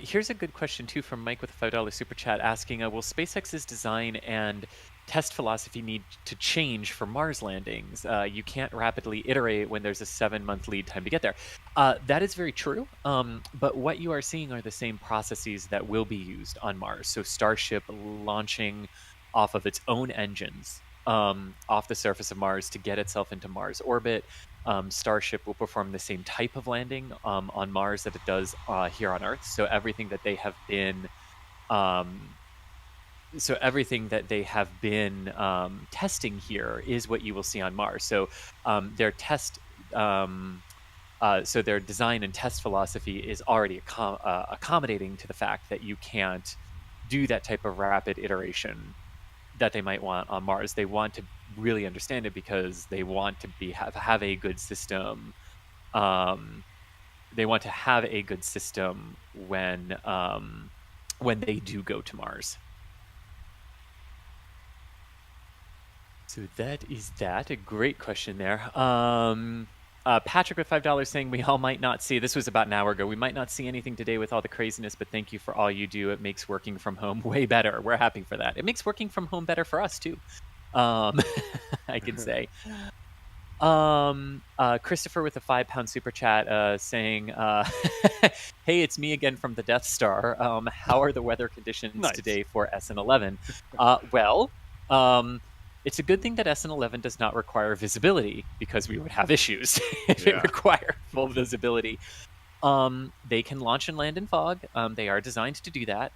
Here's a good question too from Mike with a $5 super chat asking, will SpaceX's design and test philosophy need to change for Mars landings? You can't rapidly iterate when there's a 7-month lead time to get there. That is very true. But what you are seeing are the same processes that will be used on Mars. So Starship launching off of its own engines off the surface of Mars to get itself into Mars orbit. Starship will perform the same type of landing on Mars that it does here on Earth. So everything that they have been testing here is what you will see on Mars. So their design and test philosophy is already accommodating to the fact that you can't do that type of rapid iteration that they might want on Mars. They want to really understand it because they want to have a good system. They want to have a good system when they do go to Mars. So that is that. A great question there. Patrick with $5 saying we all might not see, this was about an hour ago, we might not see anything today with all the craziness, but thank you for all you do. It makes working from home way better. We're happy for that. It makes working from home better for us too. I can say. Christopher with a £5 super chat saying, hey, it's me again from the Death Star. How are the weather conditions today for SN11? It's a good thing that SN11 does not require visibility because we would have issues if it required full visibility. They can launch and land in fog. They are designed to do that.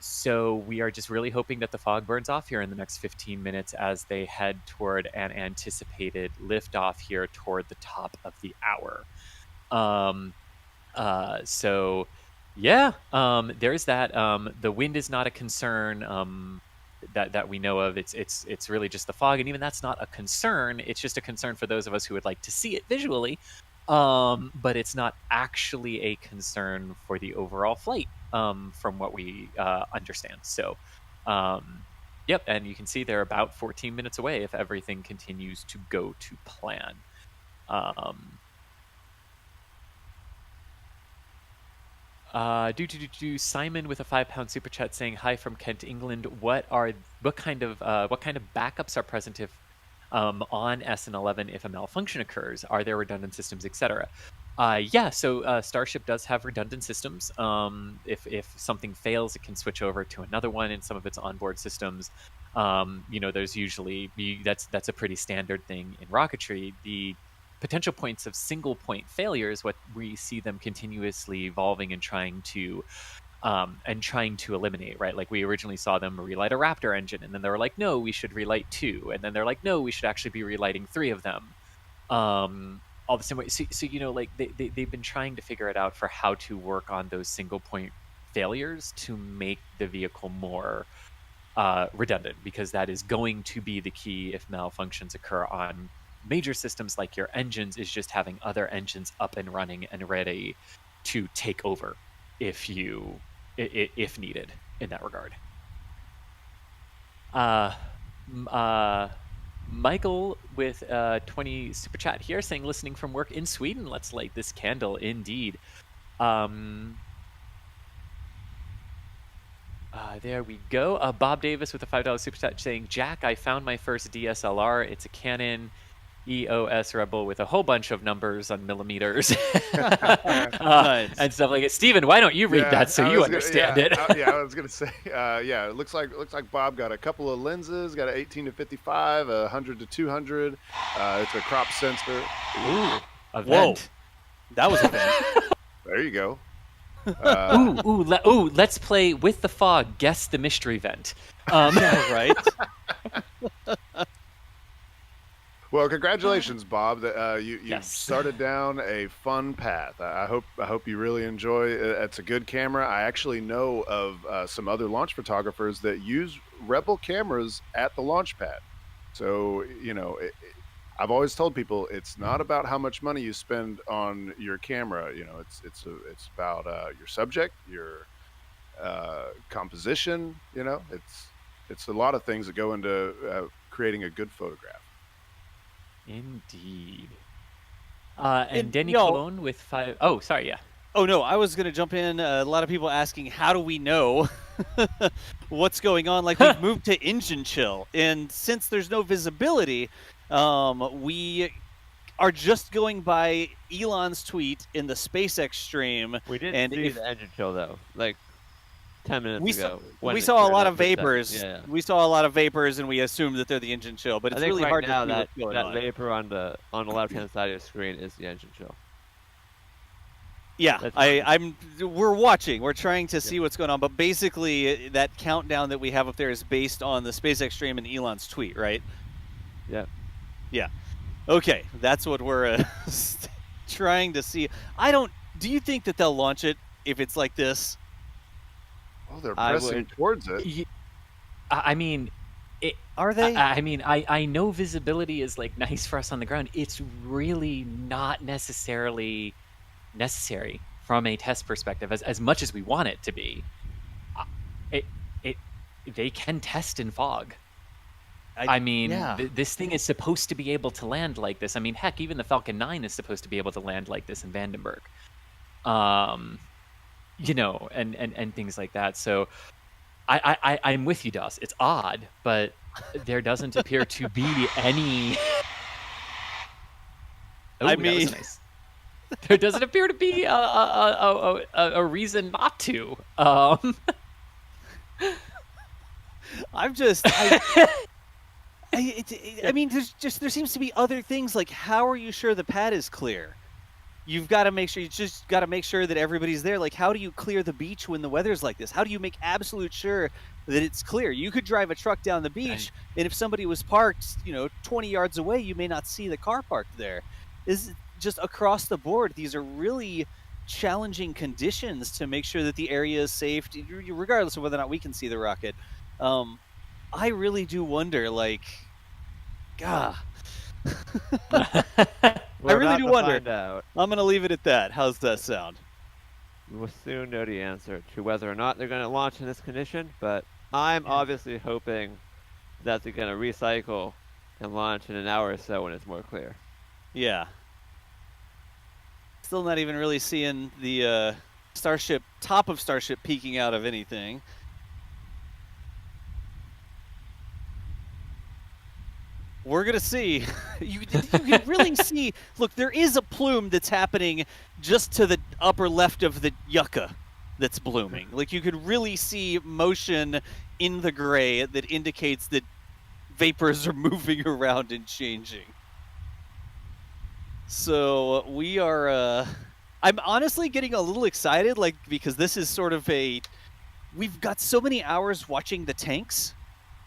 So we are just really hoping that the fog burns off here in the next 15 minutes as they head toward an anticipated liftoff here toward the top of the hour. There's that. The wind is not a concern. That we know of. It's really just the fog, and even that's not a concern. It's just a concern for those of us who would like to see it visually, but it's not actually a concern for the overall flight, from what we understand. So, yep, and you can see they're about 14 minutes away if everything continues to go to plan. Simon with a £5 super chat saying hi from Kent, England. What kind of backups are present if on SN11 if a malfunction occurs? Are there redundant systems, etc.? So Starship does have redundant systems. If something fails, it can switch over to another one in some of its onboard systems. There's usually that's a pretty standard thing in rocketry. The potential points of single point failures, what we see them continuously evolving and trying to eliminate, right? Like we originally saw them relight a Raptor engine, and then they were like, no, we should relight 2, and then they're like, no, we should actually be relighting 3 of them. All the same way. So they've been trying to figure it out for how to work on those single point failures to make the vehicle more redundant, because that is going to be the key if malfunctions occur on major systems like your engines, is just having other engines up and running and ready to take over if needed in that regard. Michael with 20 super chat here saying listening from work in Sweden. Let's light this candle indeed. There we go. Bob Davis with a $5 super chat saying, Jack, I found my first DSLR. It's a Canon EOS Rebel with a whole bunch of numbers on millimeters Nice. and stuff like it. Steven, why don't you read that so you understand it? I was gonna say, it looks like Bob got a couple of lenses, got an 18 to 55, a 100 to 200. It's a crop sensor. Ooh, a Whoa, vent. that was a vent. There you go. Let's play with the fog. Guess the mystery vent. Right. Well, congratulations, Bob. That you Yes. started down a fun path. I hope you really enjoy it. It's a good camera. I actually know of some other launch photographers that use Rebel cameras at the launch pad. So I've always told people it's not about how much money you spend on your camera. It's about your subject, your composition. It's a lot of things that go into creating a good photograph. Indeed. And Denny y'all- Colon with 5. Oh, sorry, yeah. Oh no, I was gonna jump in. A lot of people asking, how do we know what's going on? Like we've moved to engine chill, and since there's no visibility, we are just going by Elon's tweet in the SpaceX stream. We didn't and see if the engine chill though, like 10 minutes we ago. saw, when we it saw a cleared lot up of for a second. vapors. Yeah. We saw a lot of vapors, and we assumed that they're the engine chill. But I it's think really right hard now to see what's going that on. vapor on the left-hand side of your screen is the engine chill. Yeah, That's we're watching. We're trying to see what's going on. But basically, that countdown that we have up there is based on the SpaceX stream and Elon's tweet, right? Yeah. Yeah. Okay, that's what we're trying to see. Do you think that they'll launch it if it's like this? Oh, they're I pressing would- towards it. I mean, Are they? I know visibility is like nice for us on the ground. It's really not necessarily necessary from a test perspective as much as we want it to be. They can test in fog. Yeah. This thing is supposed to be able to land like this. I mean, heck, even the Falcon 9 is supposed to be able to land like this in Vandenberg. And things like that. So I'm with you, Doss. It's odd, but there doesn't appear to be any. I That was mean- nice. There doesn't appear to be a reason not to. I'm just. I mean, there seems to be other things like, how are you sure the pad is clear? You've got to make sure. You just got to make sure that everybody's there. Like, how do you clear the beach when the weather's like this? How do you make absolute sure that it's clear? You could drive a truck down the beach, and if somebody was parked, 20 yards away, you may not see the car parked there. Is just across the board. These are really challenging conditions to make sure that the area is safe, regardless of whether or not we can see the rocket. I really do wonder, like, God. I really do wonder. Find out. I'm going to leave it at that. How's that sound? We will soon know the answer to whether or not they're going to launch in this condition, but I'm obviously hoping that they're going to recycle and launch in an hour or so when it's more clear. Yeah. Still not even really seeing the top of Starship peeking out of anything. We're going to see. You can really see. Look, there is a plume that's happening just to the upper left of the yucca that's blooming. Like, you could really see motion in the gray that indicates that vapors are moving around and changing. So we are, I'm honestly getting a little excited, like, because this is sort of we've got so many hours watching the tanks,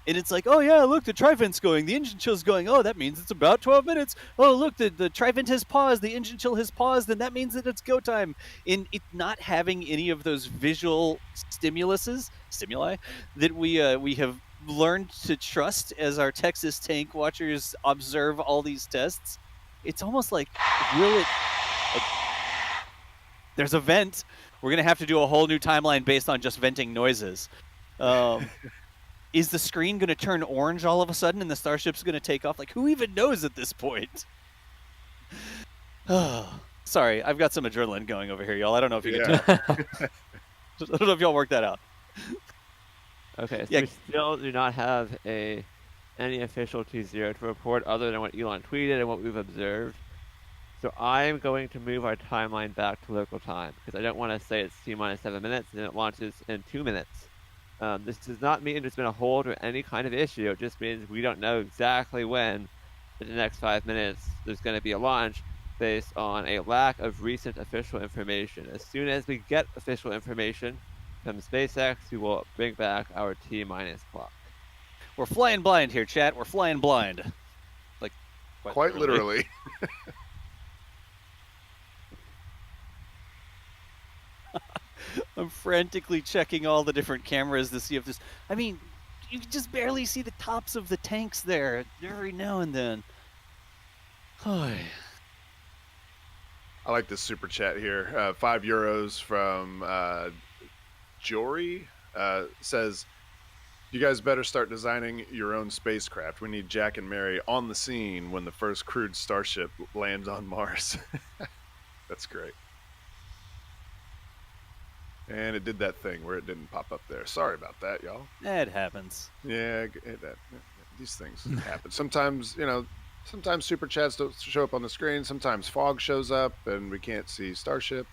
and it's like, oh yeah, look, the tri-vent's going, the engine chill's going, oh, that means it's about 12 minutes. Oh, look, the tri-vent has paused, the engine chill has paused, and that means that it's go time. In it not having any of those visual stimuli that we have learned to trust as our Texas tank watchers observe all these tests, it's almost like, there's a vent. We're going to have to do a whole new timeline based on just venting noises. Is the screen going to turn orange all of a sudden and the Starship's going to take off? Like, who even knows at this point? Sorry, I've got some adrenaline going over here, y'all. I don't know if you can tell. I don't know if y'all worked that out. Okay, so we still do not have any official T0 to report other than what Elon tweeted and what we've observed. So I'm going to move our timeline back to local time because I don't want to say it's T-minus 7 minutes and it launches in 2 minutes. This does not mean there's been a hold or any kind of issue. It just means we don't know exactly when in the next 5 minutes there's going to be a launch based on a lack of recent official information. As soon as we get official information from SpaceX, we will bring back our T-minus clock. We're flying blind here, chat. We're flying blind. Like, quite literally. I'm frantically checking all the different cameras to see if this... I mean, you can just barely see the tops of the tanks there every now and then. I like this super chat here. €5 from Jory says, you guys better start designing your own spacecraft. We need Jack and Mary on the scene when the first crewed Starship lands on Mars. That's great. And it did that thing where it didn't pop up there. Sorry about that, y'all. It happens. Yeah, these things happen. Sometimes, sometimes super chats don't show up on the screen. Sometimes fog shows up and we can't see Starship.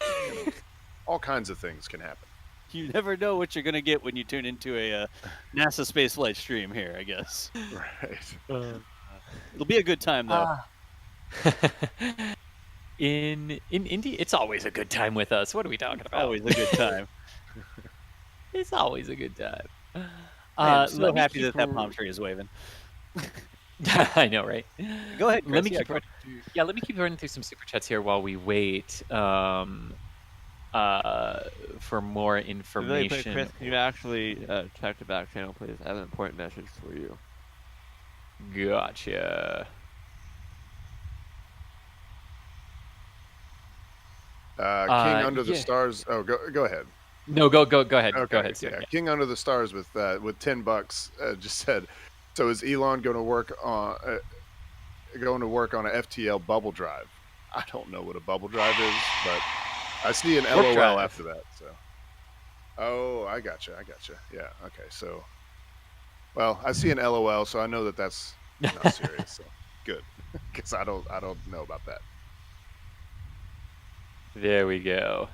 All kinds of things can happen. You never know what you're going to get when you tune into a NASA spaceflight stream here, I guess. Right. It'll be a good time, though. In Indy, it's always a good time with us. What are we talking about? Always a good time. It's always a good time. I'm so happy that palm tree is waving. I know, right? Go ahead, Chris. Let me keep running through some super chats here while we wait for more information. Really quick, Chris, can you actually check the back channel, please? I have an important message for you. Gotcha. King Under the Stars. Oh, go ahead. No, go ahead. Okay. Go ahead. Yeah. King Under the Stars with $10 just said, so is Elon going to work on a FTL bubble drive? I don't know what a bubble drive is, but I see an LOL drive after that. So, oh, I gotcha. Yeah. Okay. So, well, I see an LOL, so I know that that's not serious. So good, because I don't know about that. There we go.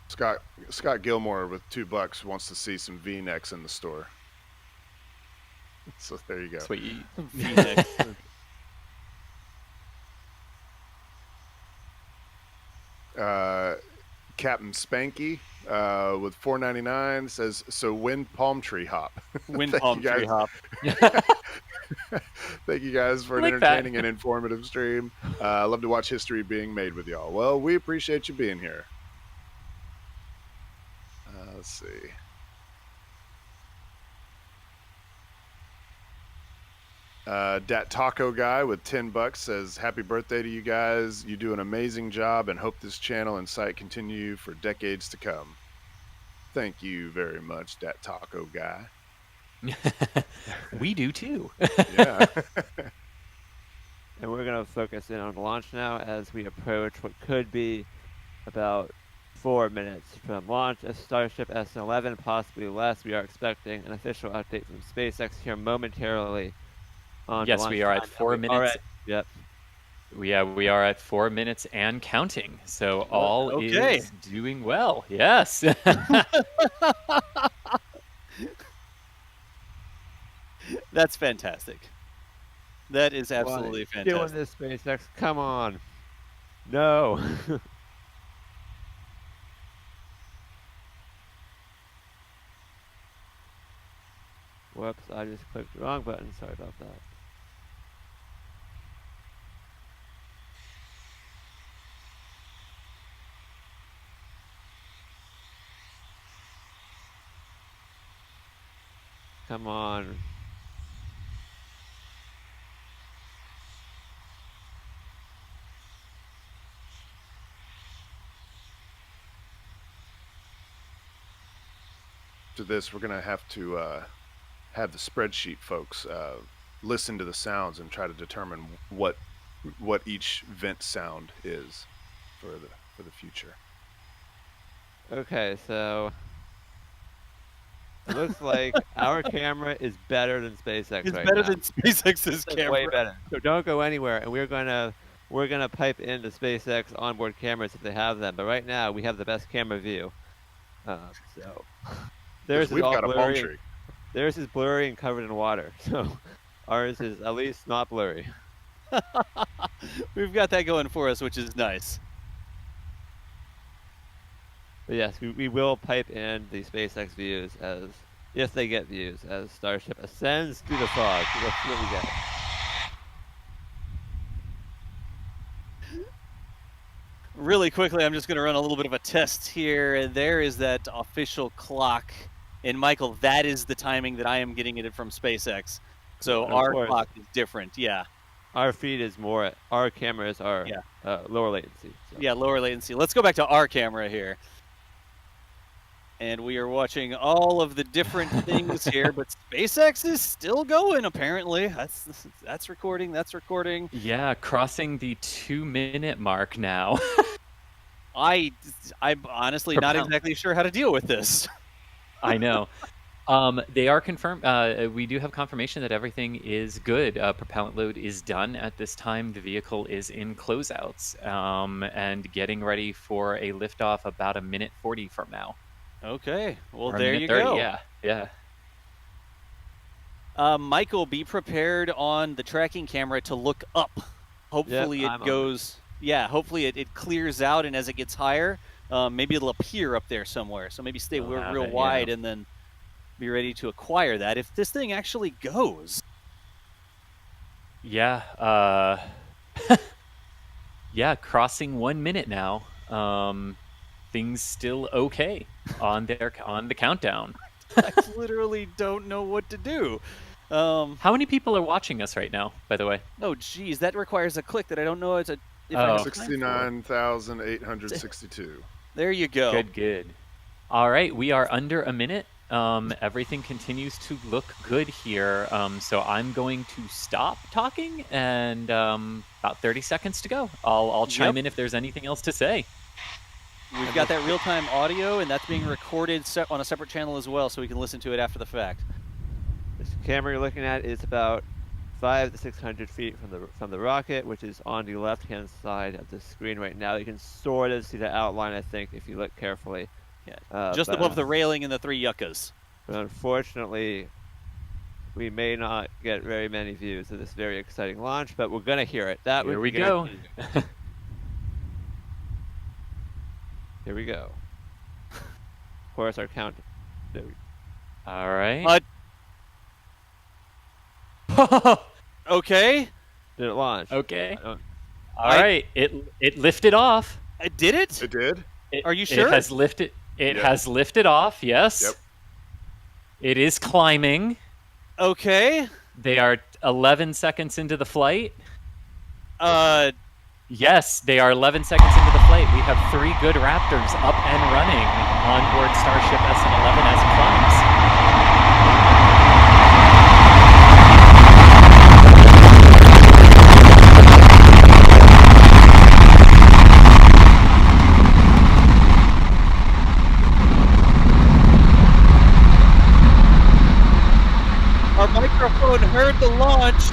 Scott Gilmore with $2 wants to see some V-necks in the store. So there you go. Sweet. V-necks. Captain Spanky with $4.99 says, so win palm tree hop. Win palm tree hop. Thank you guys for an entertaining and informative stream. I love to watch history being made with y'all. Well, we appreciate you being here. Let's see. Dat Taco Guy with $10 says, happy birthday to you guys. You do an amazing job and hope this channel and site continue for decades to come. Thank you very much, Dat Taco Guy. We do too. Yeah. And we're going to focus in on the launch now as we approach what could be about 4 minutes from launch of Starship SN11, possibly less. We are expecting an official update from SpaceX here momentarily. Yes, we are at 4 minutes. Yep. We are at 4 minutes and counting. So all okay. is doing well. Yes. That's fantastic. That is absolutely fantastic. Doing this, SpaceX. Come on. No. Whoops, I just clicked the wrong button. Sorry about that. Come on. To this, we're going to have the spreadsheet folks listen to the sounds and try to determine what each vent sound is for the future. Okay, so it looks like our camera is better than SpaceX. It's right better now. than SpaceX's camera. Way better. So don't go anywhere, and we're gonna pipe into SpaceX onboard cameras if they have them. But right now we have the best camera view. So theirs is all blurry. Theirs is blurry and covered in water. So ours is at least not blurry. We've got that going for us, which is nice. But yes, we will pipe in the SpaceX views if they get views, as Starship ascends through the fog. Let's see what we get. Really quickly, I'm just going to run a little bit of a test here. There is that official clock. And Michael, that is the timing that I am getting it from SpaceX. So our clock is different, yeah. Our feed is more, our cameras are lower latency. So. Yeah, lower latency. Let's go back to our camera here. And we are watching all of the different things here, but SpaceX is still going, apparently. That's recording, that's recording. Yeah, crossing the 2-minute mark now. I'm honestly not exactly sure how to deal with this. I know. They are confirmed. We do have confirmation that everything is good. Propellant load is done at this time. The vehicle is in closeouts and getting ready for a liftoff about 1:40 from now. Okay. Well, Or there you 1:30, go. Yeah. Michael, be prepared on the tracking camera to look up. Hopefully it goes... Yeah, hopefully it clears out, and as it gets higher, maybe it'll appear up there somewhere. So maybe stay real wide and then be ready to acquire that if this thing actually goes. Yeah. Yeah, crossing 1 minute now. Things still okay on the countdown. I literally don't know what to do. How many people are watching us right now, by the way? Oh, geez, that requires a click that I don't know if 69,862. There you go. Good. All right, we are under a minute. Everything continues to look good here. So I'm going to stop talking, and about 30 seconds to go. I'll chime in if there's anything else to say. We've got that real-time audio, and that's being recorded on a separate channel as well, so we can listen to it after the fact. This camera you're looking at is about 500 to 600 feet from the rocket, which is on the left-hand side of the screen right now. You can sort of see the outline, I think, if you look carefully. Yeah, just above the railing and the 3 yuccas. But unfortunately, we may not get very many views of this very exciting launch, but we're going to hear it. Here we go. Here we go. Of course, our count. All right. Okay. Did it launch? Okay. All right. It lifted off. Did it? It did. Are you sure? It has lifted. It has lifted off. Yes. Yep. It is climbing. Okay. They are 11 seconds into the flight. Yes, they are 11 seconds into the flight. We have 3 good Raptors up and running on board Starship SN11 as it climbs. the launch.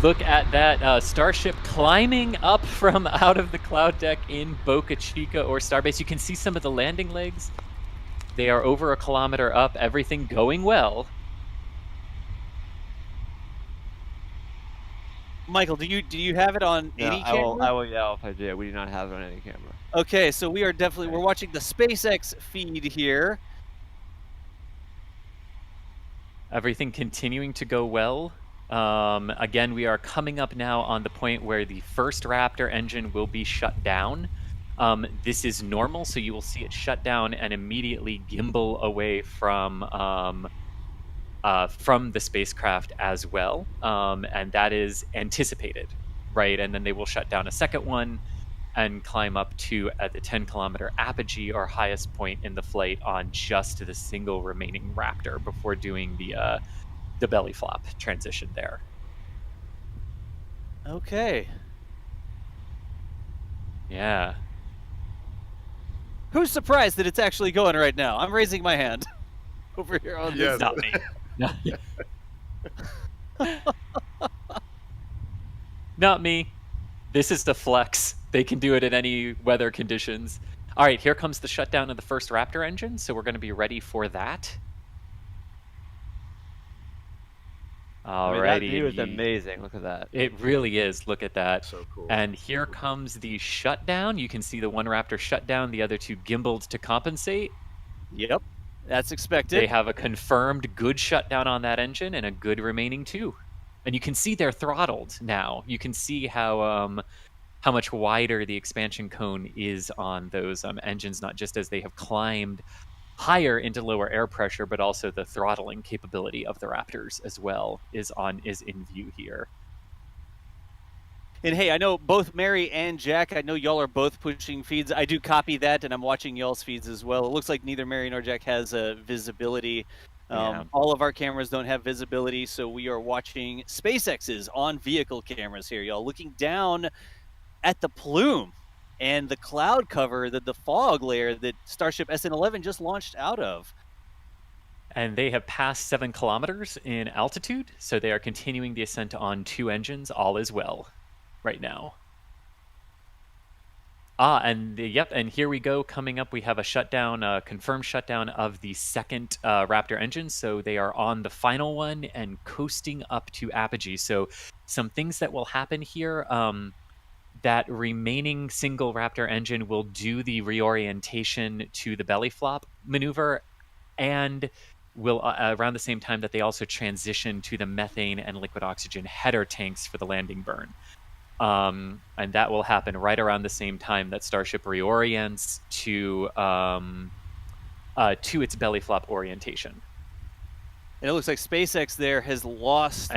Look at that Starship climbing up from out of the cloud deck in Boca Chica or Starbase. You can see some of the landing legs. They are over 1 kilometer up. Everything going well. Michael, do you have it on any camera? I will yell if I do. We do not have it on any camera. Okay, so we're watching the SpaceX feed here. Everything continuing to go well. Again, we are coming up now on the point where the first Raptor engine will be shut down. This is normal, so you will see it shut down and immediately gimbal away from the spacecraft as well, and that is anticipated, right? And then they will shut down a second one and climb up to at the 10-kilometer apogee, or highest point in the flight, on just the single remaining Raptor before doing the belly flop transition there. Okay. Yeah. Who's surprised that it's actually going right now? I'm raising my hand over here on this. Not me. Not me. This is the flex. They can do it in any weather conditions. All right, here comes the shutdown of the first Raptor engine, so we're going to be ready for that. Alrighty. That view is amazing. Look at that. It really is. Look at that. So cool. And here comes the shutdown. You can see the one Raptor shut down, the other two gimbaled to compensate. Yep, that's expected. They have a confirmed good shutdown on that engine and a good remaining two. And you can see they're throttled now. You can see how much wider the expansion cone is on those engines, not just as they have climbed higher into lower air pressure, but also the throttling capability of the Raptors as well is in view here. And hey, I know both Mary and Jack, I know y'all are both pushing feeds. I do copy that, and I'm watching y'all's feeds as well. It looks like neither Mary nor Jack has visibility. All of our cameras don't have visibility, so we are watching SpaceX's on-vehicle cameras here, y'all. Looking down at the plume and the cloud cover, the fog layer that Starship SN11 just launched out of. And they have passed 7 kilometers in altitude, so they are continuing the ascent on 2 engines. All is well right now. And here we go. Coming up, we have a shutdown, confirmed shutdown of the second Raptor engine. So they are on the final one and coasting up to apogee. So some things that will happen here. That remaining single Raptor engine will do the reorientation to the belly flop maneuver, and will around the same time that they also transition to the methane and liquid oxygen header tanks for the landing burn. And that will happen right around the same time that Starship reorients to its belly flop orientation. And it looks like SpaceX there has lost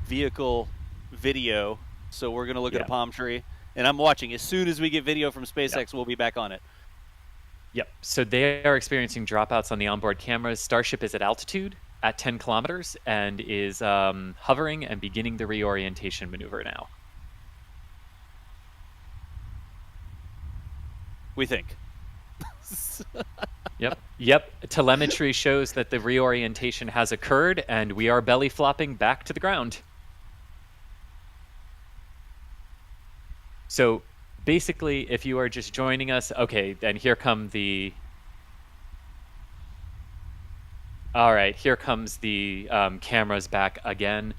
vehicle video, so we're going to look at a palm tree. And I'm watching. As soon as we get video from SpaceX, we'll be back on it. Yep. So they are experiencing dropouts on the onboard cameras. Starship is at altitude at 10 kilometers and is hovering and beginning the reorientation maneuver now. We think. Yep. Telemetry shows that the reorientation has occurred, and we are belly flopping back to the ground. So basically, if you are just joining us, okay, then here come the... All right, here comes the cameras back again.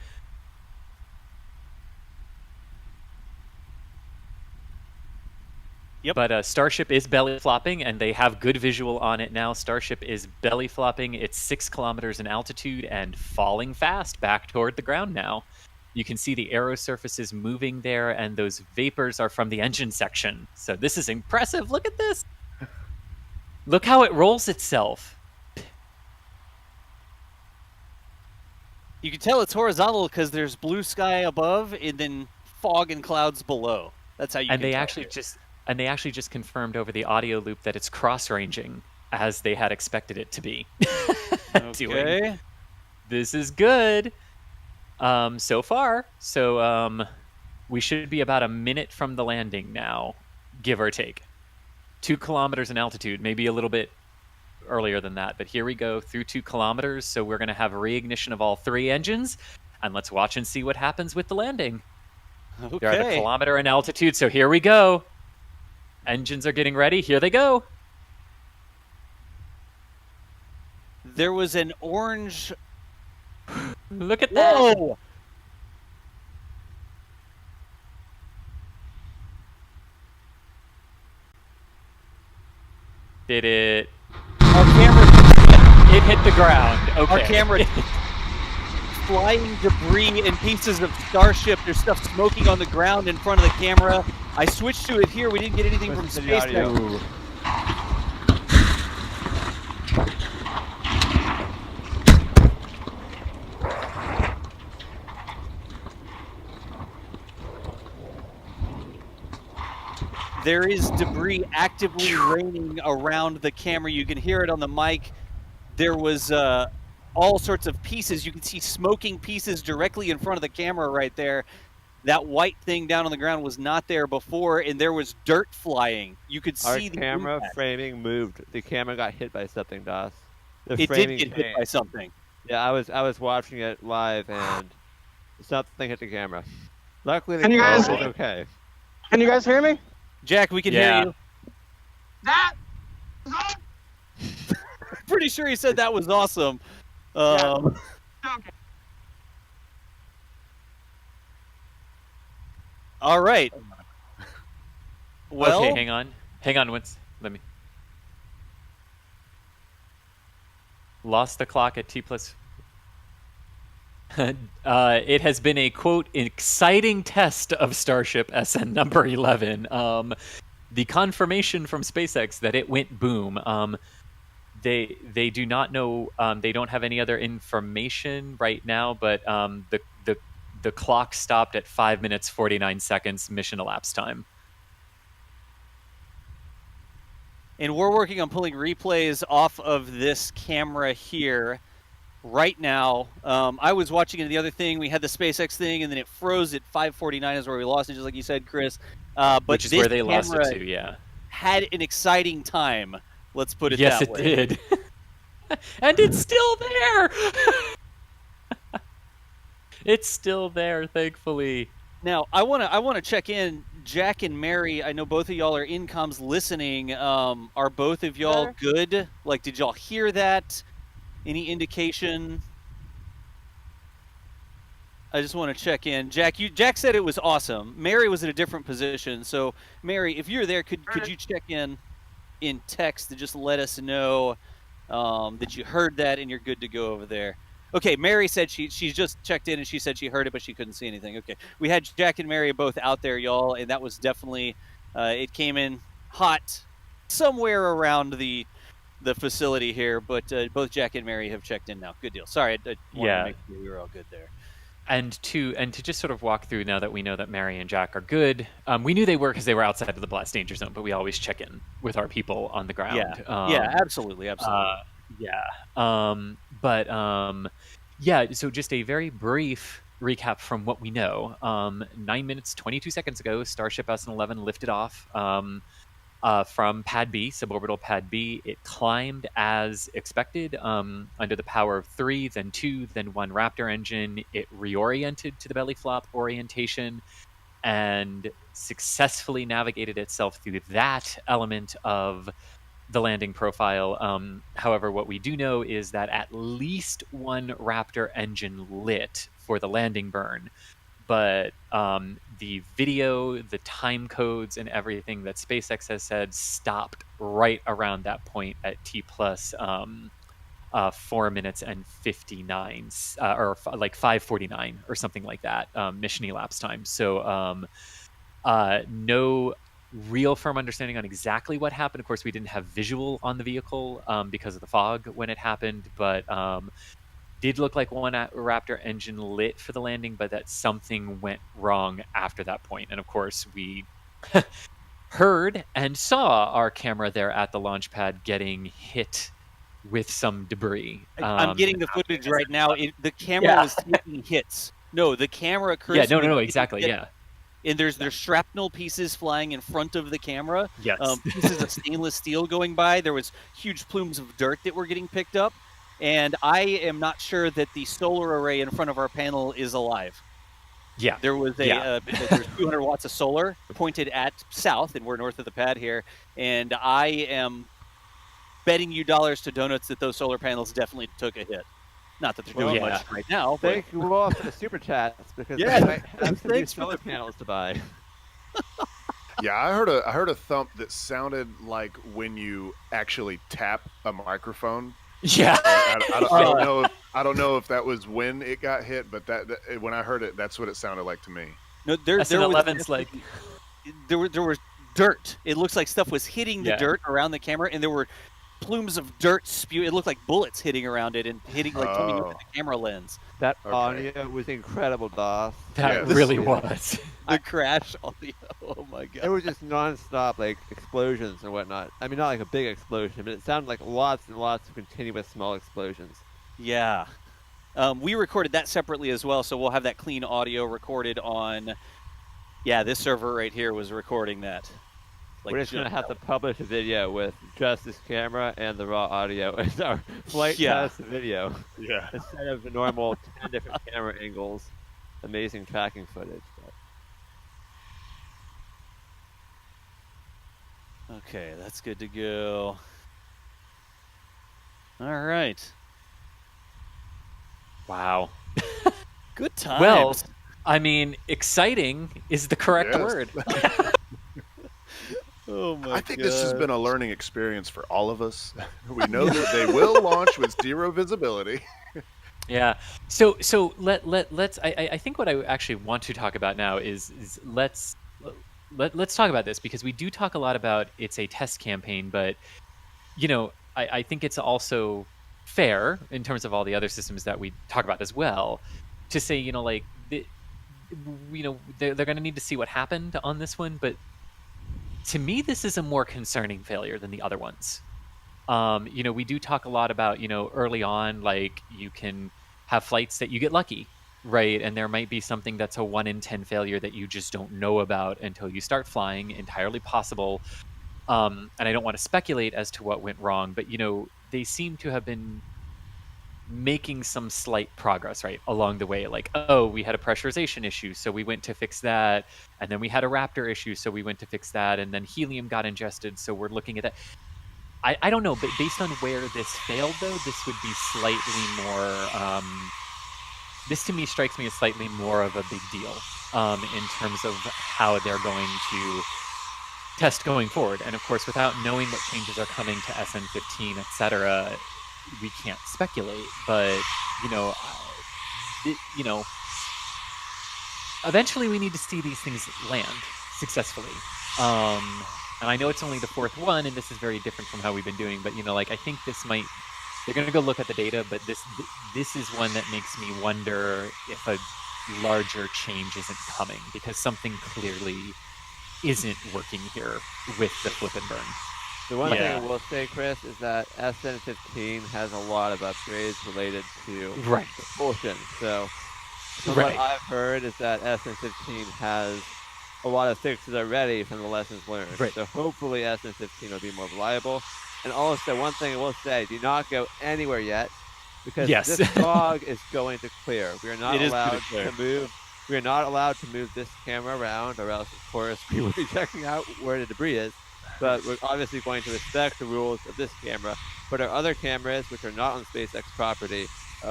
Yep. But Starship is belly flopping, and they have good visual on it now. Starship is belly flopping. It's 6 kilometers in altitude and falling fast back toward the ground now. You can see the aero surfaces moving there, and those vapors are from the engine section. So this is impressive. Look at this. Look how it rolls itself. You can tell it's horizontal because there's blue sky above and then fog and clouds below. That's how you can tell. And they actually just confirmed over the audio loop that it's cross-ranging as they had expected it to be. Okay. This is good. So far. So we should be about a minute from the landing now, give or take. 2 kilometers in altitude, maybe a little bit earlier than that, but here we go through 2 kilometers. So we're going to have a reignition of all 3 engines, and let's watch and see what happens with the landing. Okay. They're at 1 kilometer in altitude, so here we go. Engines are getting ready. Here they go. There was an orange. Look at that. Whoa! Did it? Our camera. It hit the ground. Okay. Our camera. Flying debris and pieces of Starship. There's stuff smoking on the ground in front of the camera. I switched to it here. We didn't get anything from SpaceX. There is debris actively raining around the camera. You can hear it on the mic. There was all sorts of pieces. You can see smoking pieces directly in front of the camera right there. That white thing down on the ground was not there before, and there was dirt flying. You could see Our the camera impact. framing moved. The camera got hit by something, Das. The It framing did get hit by changed. something. Yeah, I was watching it live, and something hit the camera. Luckily, the Can you camera guys- was okay. Can you guys hear me? Jack, we can Yeah. hear you. That. Pretty sure he said that was awesome. Okay. All right. Well, okay, hang on, Vince. Let me. Lost the clock at T plus. It has been a quote exciting test of Starship SN number 11. The confirmation from SpaceX that it went boom. They do not know. They don't have any other information right now, but the clock stopped at 5 minutes 49 seconds mission elapsed time. and we're working on pulling replays off of this camera here right now. I was watching it the other thing. We had the SpaceX thing, and then it froze at 5:49 is where we lost it, just like you said, Chris. But Which is this where they lost it camera to, yeah. had an exciting time. Let's put it Yes, that it way. did. And it's still there! It's still there, thankfully. Now, I wanna check in. Jack and Mary, I know both of y'all are in comms listening. Are both of y'all good? Like, did y'all hear that? Any indication? I just want to check in. Jack said it was awesome. Mary was in a different position. So, Mary, if you're there, could you check in text to just let us know that you heard that and you're good to go over there? Okay, Mary said she's just checked in and she said she heard it, but she couldn't see anything. Okay, we had Jack and Mary both out there, y'all, and that was definitely it came in hot somewhere around the facility here, but both Jack and Mary have checked in now. Good deal. Sorry, I wanted to make sure we were all good there. And to just sort of walk through now that we know that Mary and Jack are good. We knew they were because they were outside of the blast danger zone, but we always check in with our people on the ground. Yeah, absolutely. So just a very brief recap from what we know. 9 minutes, 22 seconds ago, Starship SN11 lifted off from Pad B, suborbital Pad B. It climbed as expected under the power of 3, then 2, then 1 Raptor engine. It reoriented to the belly flop orientation and successfully navigated itself through that element of the landing profile. However, what we do know is that at least 1 Raptor engine lit for the landing burn, but the video, the time codes, and everything that SpaceX has said stopped right around that point at T plus 4 minutes and 59, or like 5:49 or something like that, mission elapsed time. So no real firm understanding on exactly what happened. Of course, we didn't have visual on the vehicle because of the fog when it happened, but did look like 1 Raptor engine lit for the landing, but that something went wrong after that point. And of course, we heard and saw our camera there at the launch pad getting hit with some debris. I'm getting the footage right now. The camera was taking hits. No, the camera. Yeah, no, exactly, yeah. and there's shrapnel pieces flying in front of the camera. Yes. Pieces of stainless steel going by. There was huge plumes of dirt that were getting picked up, and I am not sure that the solar array in front of our panel is alive. Yeah. There was there's 200 watts of solar pointed at south, and we're north of the pad here, and I am betting you dollars to donuts that those solar panels definitely took a hit. Not that they're doing much right now. But... Thank you all for the super chats because Yeah, I might have some new solar panels to buy. Yeah, I heard a thump that sounded like when you actually tap a microphone. Yeah. I don't know if that was when it got hit, but that when I heard it, that's what it sounded like to me. No, there was like there was dirt. It looks like stuff was hitting the dirt around the camera, and there were plumes of dirt spew. It looked like bullets hitting around it and hitting coming into the camera lens. That audio was incredible, Doss. That really was. The crash audio. Oh my god. It was just nonstop like explosions and whatnot. I mean, not like a big explosion, but it sounded like lots and lots of continuous small explosions. Yeah. We recorded that separately as well, so we'll have that clean audio recorded on. Yeah, this server right here was recording that. We're just gonna have to publish a video with just this camera and the raw audio as our flight test video. Yeah. Instead of the normal 10 different camera angles, amazing tracking footage. But... Okay, that's good to go. All right. Wow. Good times. Well, I mean, exciting is the correct word. Oh my I think this has been a learning experience for all of us. We know that they will launch with zero visibility. Yeah. So let's. I think what I actually want to talk about now is let's talk about this, because we do talk a lot about it's a test campaign, but I think it's also fair in terms of all the other systems that we talk about as well to say they're going to need to see what happened on this one, but to me, this is a more concerning failure than the other ones. We do talk a lot about, early on, like you can have flights that you get lucky, right? And there might be something that's a 1 in 10 failure that you just don't know about until you start flying. Entirely possible. And I don't want to speculate as to what went wrong, but, they seem to have been making some slight progress, right, along the way. Like, oh, we had a pressurization issue, so we went to fix that. And then we had a Raptor issue, so we went to fix that. And then helium got ingested, so we're looking at that. I don't know, but based on where this failed, though, this would be slightly more... this, to me, strikes me as slightly more of a big deal in terms of how they're going to test going forward. And, of course, without knowing what changes are coming to SN15, etc., we can't speculate, but eventually we need to see these things land successfully. And I know it's only the 4th one, and this is very different from how we've been doing, but I think this might. They're going to go look at the data, but this is one that makes me wonder if a larger change isn't coming, because something clearly isn't working here with the flip and burn. The one thing I will say, Chris, is that SN15 has a lot of upgrades related to propulsion. So what I've heard is that SN15 has a lot of fixes already from the lessons learned. So hopefully SN15 will be more reliable. And also, one thing I will say, do not go anywhere yet, because this fog is going to clear. We are not allowed to move. We are not allowed to move this camera around, or else, of course, we will be checking out where the debris is. But we're obviously going to respect the rules of this camera. But our other cameras, which are not on SpaceX property,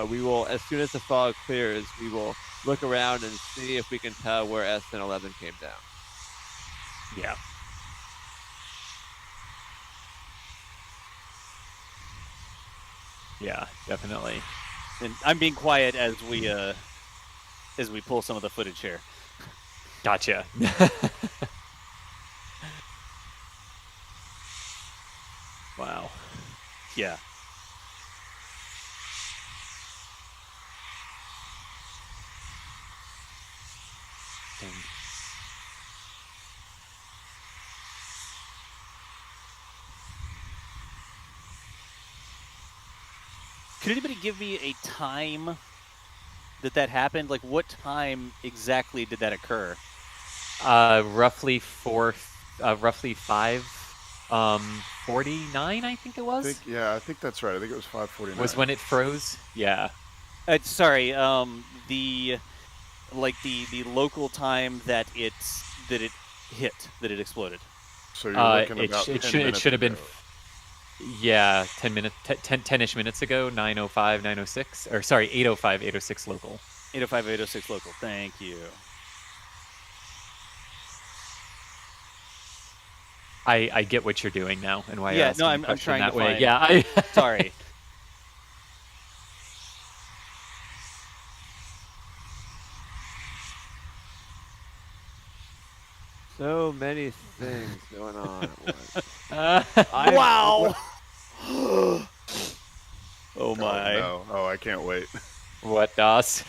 we will, as soon as the fog clears, we will look around and see if we can tell where SN11 came down. Yeah. Yeah, definitely. And I'm being quiet as we pull some of the footage here. Gotcha. Wow. Yeah. Dang. Could anybody give me a time that happened? Like, what time exactly did that occur? Roughly 5:49, I think it was. I think that's right. I think it was 5:49. Was when it froze. Yeah. Sorry. The local time that it exploded. So you're looking about 10 it minutes should have been. ago. Yeah, 10-ish minutes ago, 9:05, 9:06, or sorry, 8:05, 8:06 local. 8:05, 8:06 local. Thank you. I get what you're doing now and why you're asking no, the I'm question trying that to way. find. Yeah, Sorry. So many things going on at once. Wow. Oh my. Oh, no. Oh, I can't wait. What, DOS?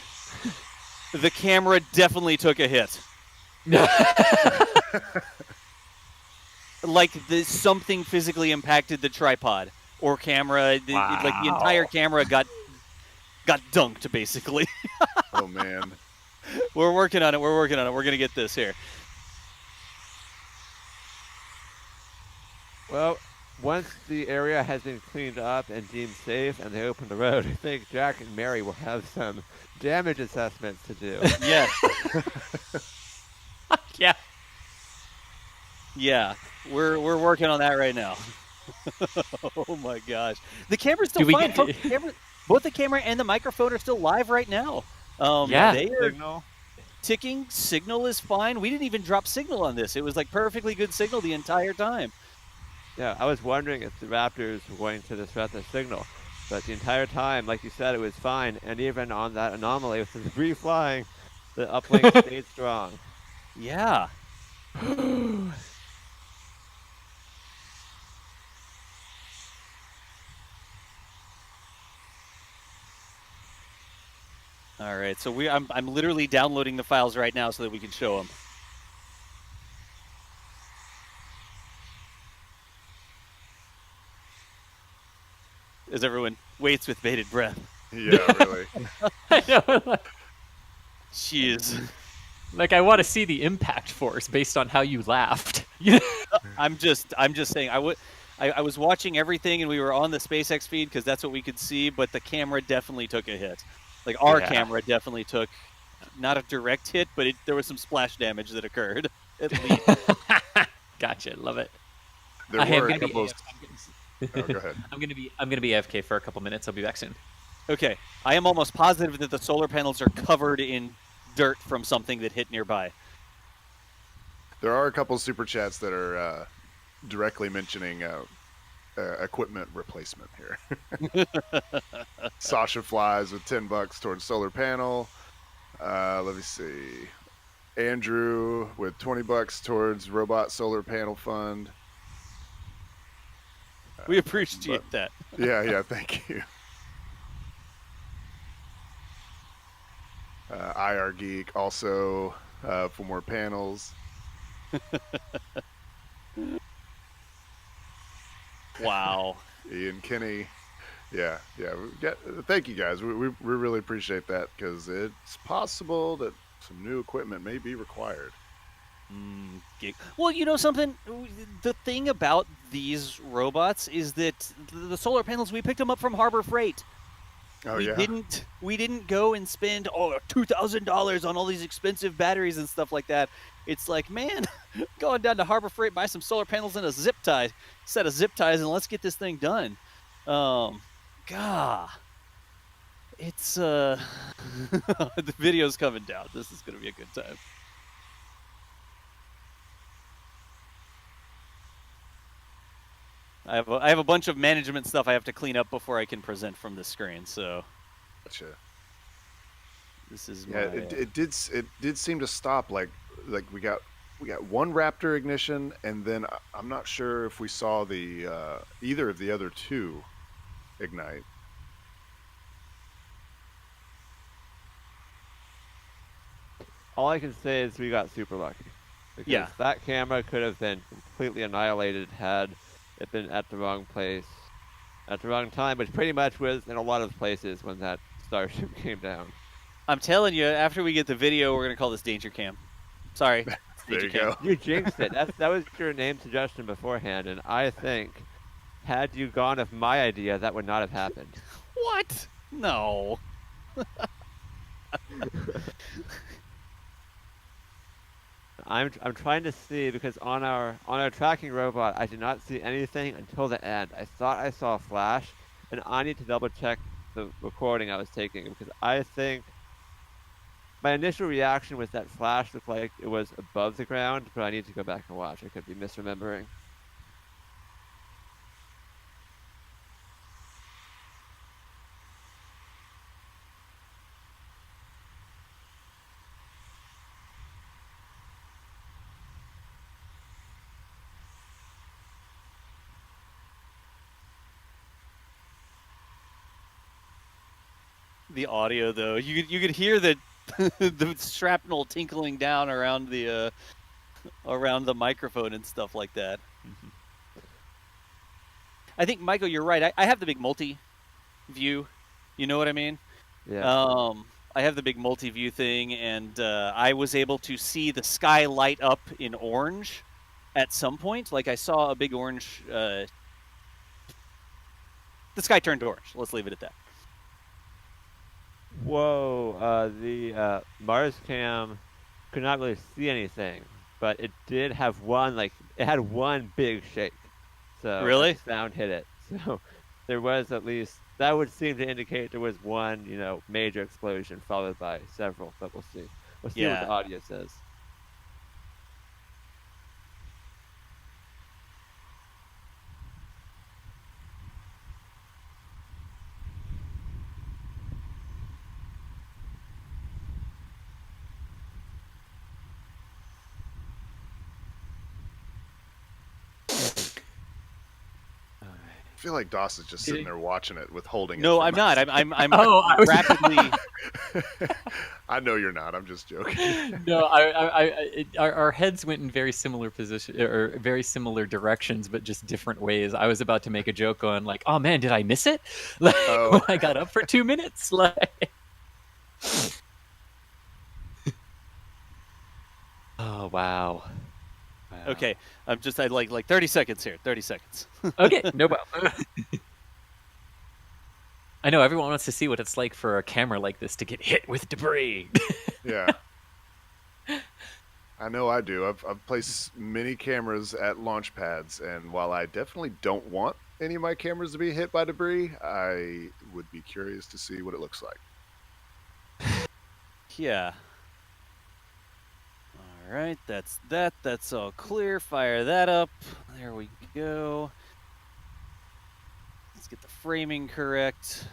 The camera definitely took a hit. Like something physically impacted the tripod or camera. Like the entire camera got dunked, basically. Oh, man. We're working on it. We're going to get this here. Well, once the area has been cleaned up and deemed safe and they open the road, I think Jack and Mary will have some damage assessments to do. Yeah. Yeah. Yeah. We're working on that right now. Oh my gosh. The camera's still fine. Both the camera and the microphone are still live right now. Yeah. They are ticking. Signal is fine. We didn't even drop signal on this. It was like perfectly good signal the entire time. Yeah, I was wondering if the Raptors were going to disrupt the signal, but the entire time, like you said, it was fine, and even on that anomaly with the debris flying, the uplink stayed strong. Yeah. All right, so I'm literally downloading the files right now so that we can show them. As everyone waits with bated breath. Yeah, really. I know. Jeez. Like, I want to see the impact force based on how you laughed. I'm just saying. I was watching everything, and we were on the SpaceX feed because that's what we could see. But the camera definitely took a hit. Like our camera definitely took not a direct hit, but there was some splash damage that occurred. At least. Gotcha. Love it. There were a couple. Oh, go ahead. I'm gonna be AFK for a couple minutes. I'll be back soon. Okay, I am almost positive that the solar panels are covered in dirt from something that hit nearby. There are a couple super chats that are directly mentioning equipment replacement here. Sasha Flies with $10 towards solar panel. Let me see. Andrew with $20 towards robot solar panel fund. We appreciate that. Yeah, thank you. IR Geek also for more panels. Wow. Ian Kinney. Yeah. Thank you guys. We really appreciate that because it's possible that some new equipment may be required. Well, you know something? The thing about these robots is that the solar panels, we picked them up from Harbor Freight. Oh, We didn't go and spend $2,000 on all these expensive batteries and stuff like that. It's like, man, going down to Harbor Freight, buy some solar panels and a zip tie, set of zip ties, and let's get this thing done. God, it's the video's coming down. This is gonna be a good time. I have a bunch of management stuff I have to clean up before I can present from the screen. So, gotcha. This is it did seem to stop. Like we got one Raptor ignition, and then I'm not sure if we saw the either of the other two ignite. All I can say is we got super lucky. Because that camera could have been completely annihilated had it been at the wrong place at the wrong time, which pretty much was in a lot of places when that Starship came down. I'm telling you, after we get the video, we're going to call this Danger Cam. Sorry. There you go. You jinxed it. That was your name suggestion beforehand, and I think had you gone with my idea, that would not have happened. What? No. I'm trying to see because on our tracking robot, I did not see anything until the end. I thought I saw a flash, and I need to double check the recording I was taking because I think my initial reaction was that flash looked like it was above the ground, but I need to go back and watch. I could be misremembering. The audio, though, you could hear the the shrapnel tinkling down around the microphone and stuff like that. I think, Michael, you're right. I have the big multi-view. You know what I mean? Yeah. I have the big multi-view thing, and I was able to see the sky light up in orange at some point. Like I saw a big orange. The sky turned orange. Let's leave it at that. Whoa, the Mars cam could not really see anything, but it did have it had one big shake. So Really? sound hit it. So there was at least, that would seem to indicate there was one, major explosion followed by several, but we'll see. We'll see what the audio says. I feel like Doss is just sitting there watching it, withholding. No, I'm not. I'm rapidly. I know you're not. I'm just joking. No, our heads went in very similar position or very similar directions, but just different ways. I was about to make a joke on like, "Oh man, did I miss it?" Like when I got up for 2 minutes, like. Oh wow. Okay, I'm just like 30 seconds here. 30 seconds. Okay, no problem. I know everyone wants to see what it's like for a camera like this to get hit with debris. Yeah. I know I do. I've placed many cameras at launch pads, and while I definitely don't want any of my cameras to be hit by debris, I would be curious to see what it looks like. Yeah. All right, that's that. That's all clear. Fire that up. There we go. Let's get the framing correct.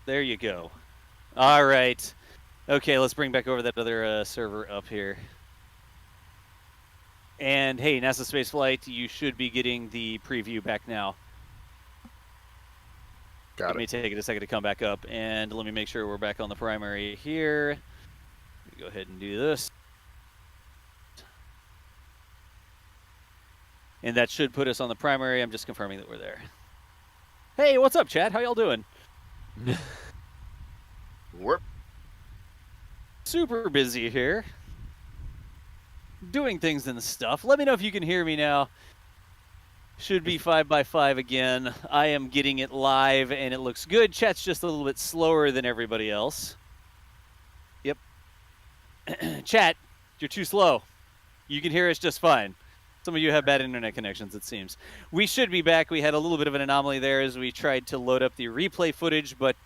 There you go. All right. Okay, let's bring back over that other server up here. And hey, NASA Spaceflight, you should be getting the preview back now. It may take it a second to come back up, and let me make sure we're back on the primary here. Go ahead and do this. And that should put us on the primary. I'm just confirming that we're there. Hey, what's up, chat? How y'all doing? We're super busy here. Doing things and stuff. Let me know if you can hear me now. Should be 5x5 again. I am getting it live, and it looks good. Chat's just a little bit slower than everybody else. Yep. Chat, you're too slow. You can hear us just fine. Some of you have bad internet connections, it seems. We should be back. We had a little bit of an anomaly there as we tried to load up the replay footage, but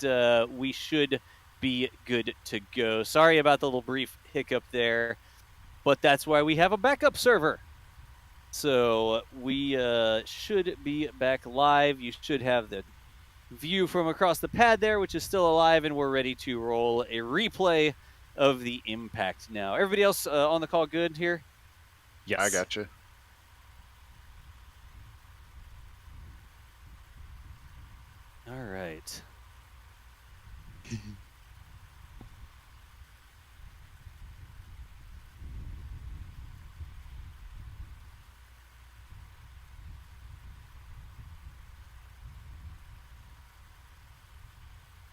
we should be good to go. Sorry about the little brief hiccup there, but that's why we have a backup server. So we should be back live. You should have the view from across the pad there, which is still alive, and we're ready to roll a replay of the impact now. Everybody else on the call good here? Yes. I got you. All right.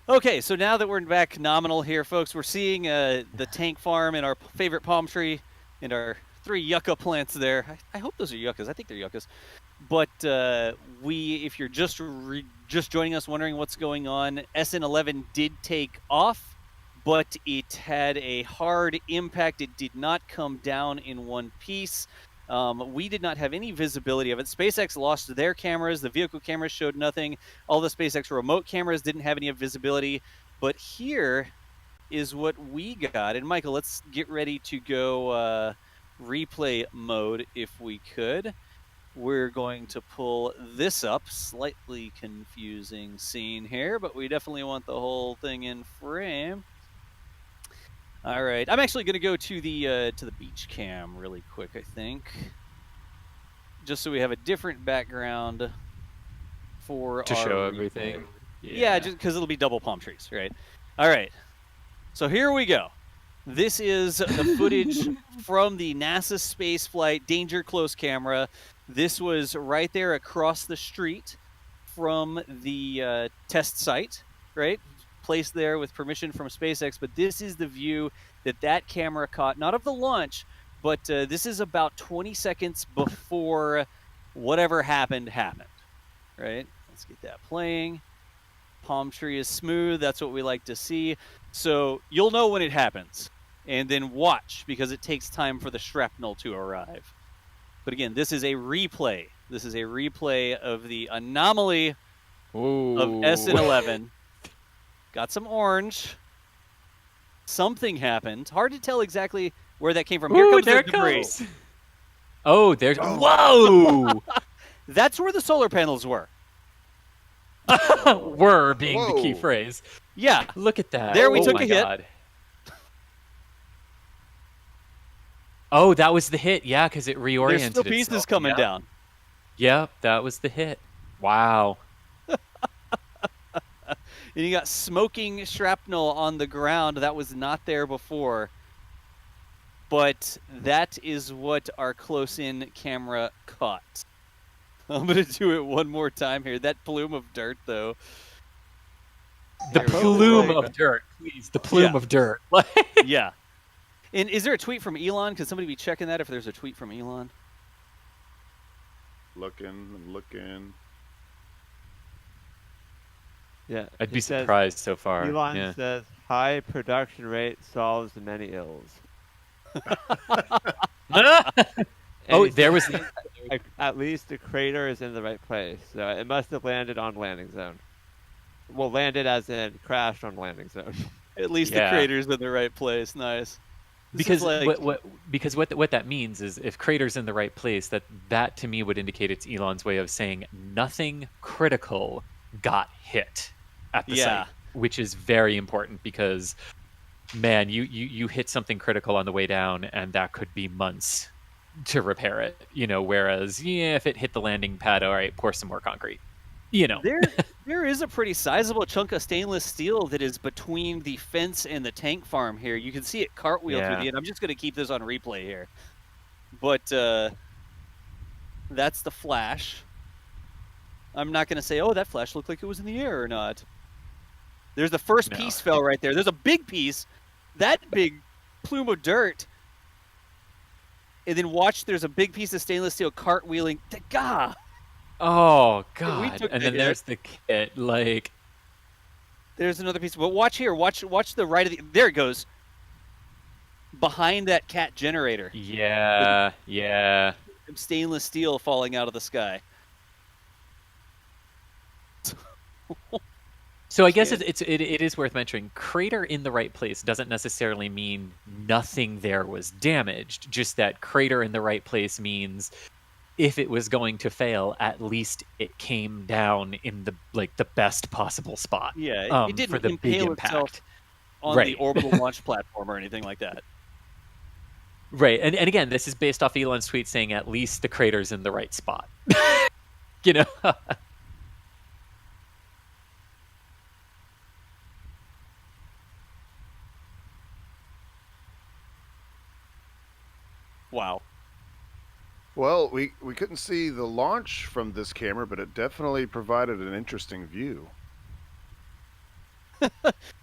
Okay, so now that we're back nominal here, folks, we're seeing the tank farm and our favorite palm tree and our 3 yucca plants there. I hope those are yuccas. I think they're yuccas. But if you're just joining us, wondering what's going on, SN11 did take off, but it had a hard impact. It did not come down in one piece. We did not have any visibility of it. SpaceX lost their cameras. The vehicle cameras showed nothing. All the SpaceX remote cameras didn't have any visibility. But here is what we got. And Michael, let's get ready to go replay mode if we could. We're going to pull this up. Slightly confusing scene here, but we definitely want the whole thing in frame. All right, I'm actually going to go to the beach cam really quick, I think, just so we have a different background for to our show everything. Yeah, just because it'll be double palm trees, right? All right, so here we go. This is the footage from the NASA spaceflight Danger Close camera. This was right there across the street from the test site, right? Placed there with permission from SpaceX, but this is the view that camera caught, not of the launch, but this is about 20 seconds before whatever happened, right? Let's get that playing. Palm tree is smooth. That's what we like to see. So you'll know when it happens, and then watch, because it takes time for the shrapnel to arrive. But again, this is a replay. This is a replay of the anomaly of SN11. Got some orange. Something happened. Hard to tell exactly where that came from. Here comes the debris. Oh, there's... Whoa! That's where the solar panels were. Were being the key phrase. Yeah. Look at that. There we took a hit. God. Oh, that was the hit. Yeah, because it reoriented There's still pieces itself. coming down. Yep, that was the hit. Wow. And you got smoking shrapnel on the ground. That was not there before. But that is what our close-in camera caught. I'm going to do it one more time here. That plume of dirt, though. The plume of dirt, please. The plume of dirt. Yeah. And is there a tweet from Elon? Could somebody be checking that if there's a tweet from Elon? Looking. Yeah, I'd be surprised so far. Elon says, high production rate solves many ills. Oh, there was... At least the crater is in the right place. So it must have landed on landing zone. Well, landed as in crashed on landing zone. At least the crater's in the right place. Nice. Because what that means is if crater's in the right place, that to me would indicate it's Elon's way of saying nothing critical got hit at the site. which is very important because, man, you hit something critical on the way down, and that could be months to repair it. Whereas if it hit the landing pad, all right, pour some more concrete. There is a pretty sizable chunk of stainless steel that is between the fence and the tank farm here. You can see it cartwheel through the end. I'm just going to keep this on replay here. But that's the flash. I'm not going to say, oh, that flash looked like it was in the air or not. There's the first piece fell right there. There's a big piece. That big plume of dirt. And then watch, there's a big piece of stainless steel cartwheeling. God. Oh, God. And then there's the kit. Like, there's another piece. But watch here. Watch the right of the... There it goes. Behind that cat generator. Yeah. Stainless steel falling out of the sky. So I guess it is worth mentioning, crater in the right place doesn't necessarily mean nothing there was damaged. Just that crater in the right place means if it was going to fail, at least it came down in the best possible spot. Yeah, it didn't for the big impale impact itself on the orbital launch platform or anything like that. Right, and again, this is based off Elon's tweet saying at least the crater's in the right spot. Wow. Well, we couldn't see the launch from this camera, but it definitely provided an interesting view.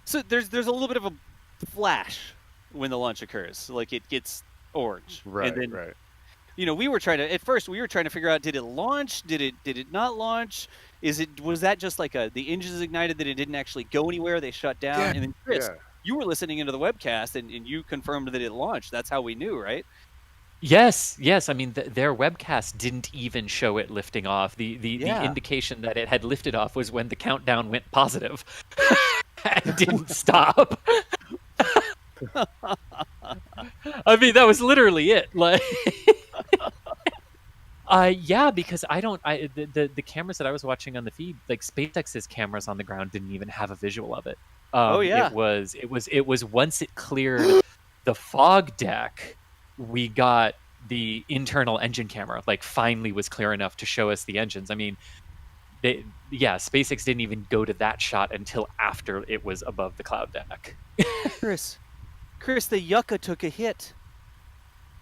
So there's a little bit of a flash when the launch occurs. Like it gets orange. Right, and then, right. We were trying to figure out, did it launch? Did it not launch? Was that just like the engines ignited that it didn't actually go anywhere? They shut down. Yeah, And then Chris, you were listening into the webcast and you confirmed that it launched. That's how we knew, right? Yes. I mean, their webcast didn't even show it lifting off. The indication that it had lifted off was when the countdown went positive and didn't stop. I mean, that was literally it. Like, because the cameras that I was watching on the feed, like SpaceX's cameras on the ground didn't even have a visual of it. It was once it cleared the fog deck, we got the internal engine camera, like finally was clear enough to show us the engines. I mean, SpaceX didn't even go to that shot until after it was above the cloud deck. Chris, the Yucca took a hit.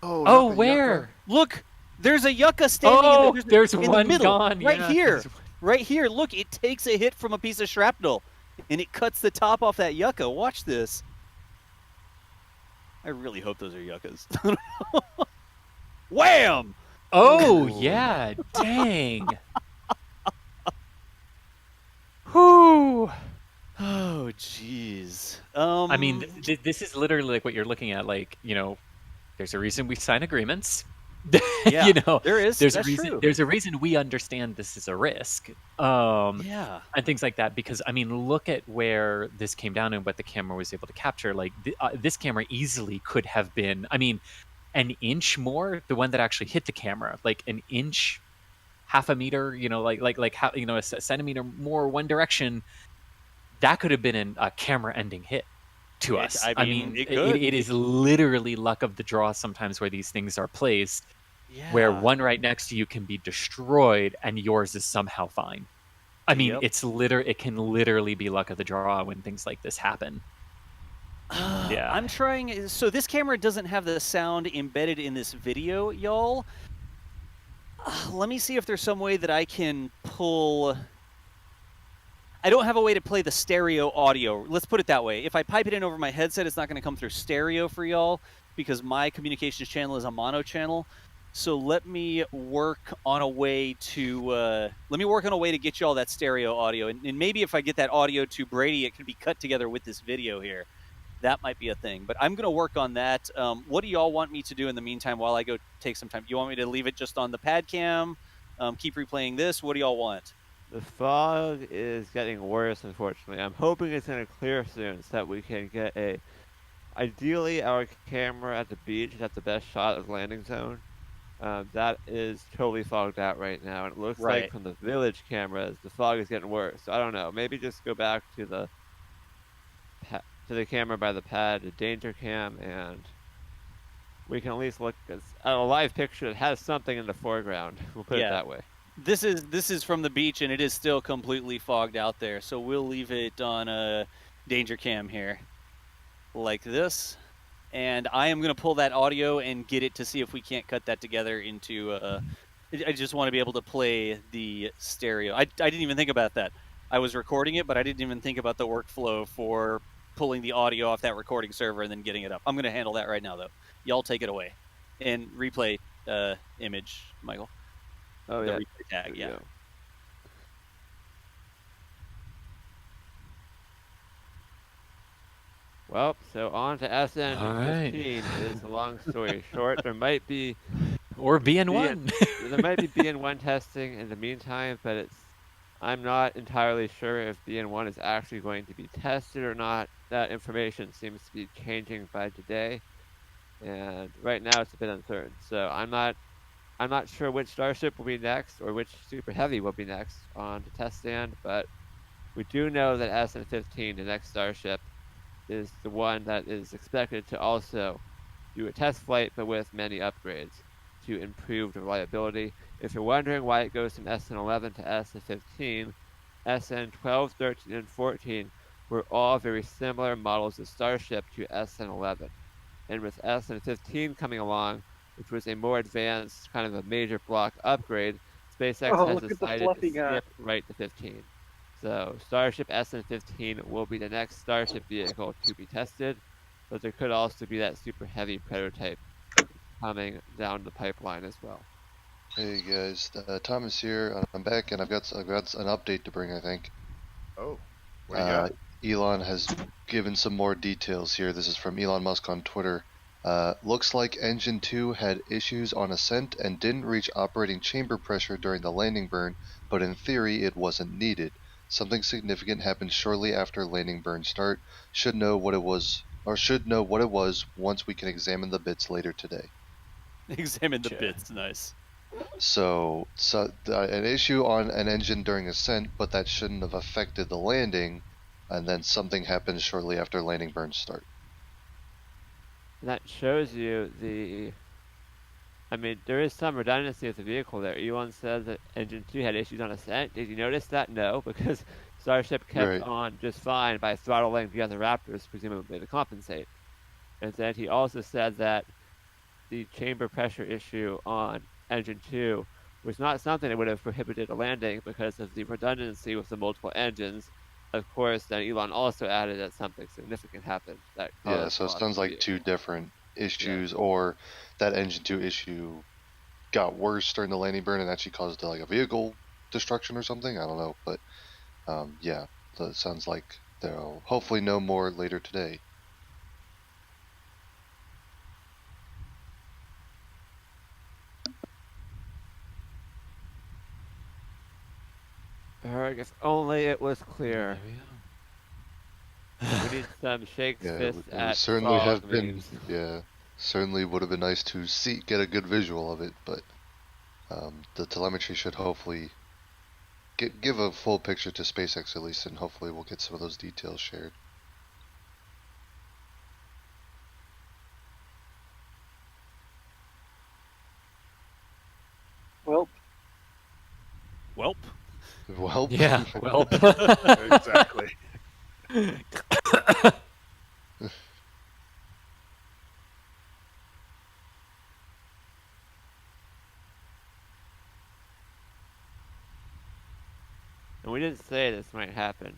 Oh, where? Yucca. Look, there's a Yucca standing there's in one the middle, gone. Right Yeah. here. Right here. Look, it takes a hit from a piece of shrapnel, and it cuts the top off that Yucca. Watch this. I really hope those are Yuccas. Wham! Oh, yeah. Dang. Whew. Oh, jeez. I mean, this is literally like what you're looking at. Like, there's a reason we sign agreements. Yeah, there is. There's That's a reason. true. There's a reason we understand this is a risk. And things like that. Because I mean, look at where this came down and what the camera was able to capture. Like this camera easily could have been. I mean, an inch more. The one that actually hit the camera, like an inch, half a meter. A centimeter more one direction. That could have been a camera-ending hit to us. I mean, it is literally luck of the draw sometimes where these things are placed, where one right next to you can be destroyed and yours is somehow fine. I mean, it can literally be luck of the draw when things like this happen. Yeah. I'm trying. So this camera doesn't have the sound embedded in this video, y'all. Let me see if there's some way that I can pull... I don't have a way to play the stereo audio. Let's put it that way. If I pipe it in over my headset, it's not going to come through stereo for y'all because my communications channel is a mono channel. So let me work on a way to get y'all that stereo audio. And maybe if I get that audio to Brady, it can be cut together with this video here. That might be a thing. But I'm going to work on that. What do y'all want me to do in the meantime while I go take some time? You want me to leave it just on the pad cam? Keep replaying this? What do y'all want? The fog is getting worse, unfortunately. I'm hoping it's going to clear soon so that we can get ideally, our camera at the beach has the best shot of the landing zone. That is totally fogged out right now, and it looks like from the village cameras, the fog is getting worse. So I don't know. Maybe just go back to the to the camera by the pad, a danger cam, and we can at least look at a live picture that has something in the foreground. We'll put it that way. This is from the beach, and it is still completely fogged out there. So we'll leave it on a danger cam here, like this. And I am going to pull that audio and get it to see if we can't cut that together into. I just want to be able to play the stereo. I didn't even think about that. I was recording it, but I didn't even think about the workflow for pulling the audio off that recording server and then getting it up. I'm going to handle that right now, though. Y'all take it away and replay image, Michael. Oh, the yeah. replay tag, yeah. Go. Well, so on to SN15 is a long story short. There might be... Or BN1. There might be BN1 testing in the meantime, but I'm not entirely sure if BN1 is actually going to be tested or not. That information seems to be changing by today, and right now it's a bit uncertain. So I'm not sure which Starship will be next or which Super Heavy will be next on the test stand, but we do know that SN15, the next Starship, is the one that is expected to also do a test flight, but with many upgrades to improve the reliability. If you're wondering why it goes from SN11 to SN15, SN12, 13, and 14 were all very similar models of Starship to SN11. And with SN15 coming along, which was a more advanced, kind of a major block upgrade, SpaceX has decided to skip right to 15. So Starship SN15 will be the next Starship vehicle to be tested, but there could also be that Super Heavy prototype coming down the pipeline as well. Hey guys, Thomas here. I'm back, and I've got an update to bring. I think. Oh, what do you got? Elon has given some more details here. This is from Elon Musk on Twitter. Looks like Engine 2 had issues on ascent and didn't reach operating chamber pressure during the landing burn, but in theory it wasn't needed. Something significant happened shortly after landing burn start. Should know what it was once we can examine the bits later today. Examine the bits, nice. So an issue on an engine during ascent, but that shouldn't have affected the landing, and then something happens shortly after landing burn start. That shows you there is some redundancy with the vehicle there. Elon says that Engine 2 had issues on ascent. Did you notice that? No, because Starship kept on just fine by throttling the other Raptors, presumably to compensate. And then he also said that the chamber pressure issue on Engine 2 was not something that would have prohibited a landing because of the redundancy with the multiple engines. Of course, then Elon also added that something significant happened. So it sounds like two different issues, or that Engine 2 issue got worse during the landing burn and actually caused like a vehicle destruction or something. I don't know, but yeah, so it sounds like they'll hopefully know more later today. If only it was clear. We need some shakes fist at certainly have been. Yeah, certainly would have been nice to get a good visual of it, but the telemetry should hopefully give a full picture to SpaceX at least, and hopefully we'll get some of those details shared. Welp. Yeah, welp. Exactly. And we didn't say this might happen,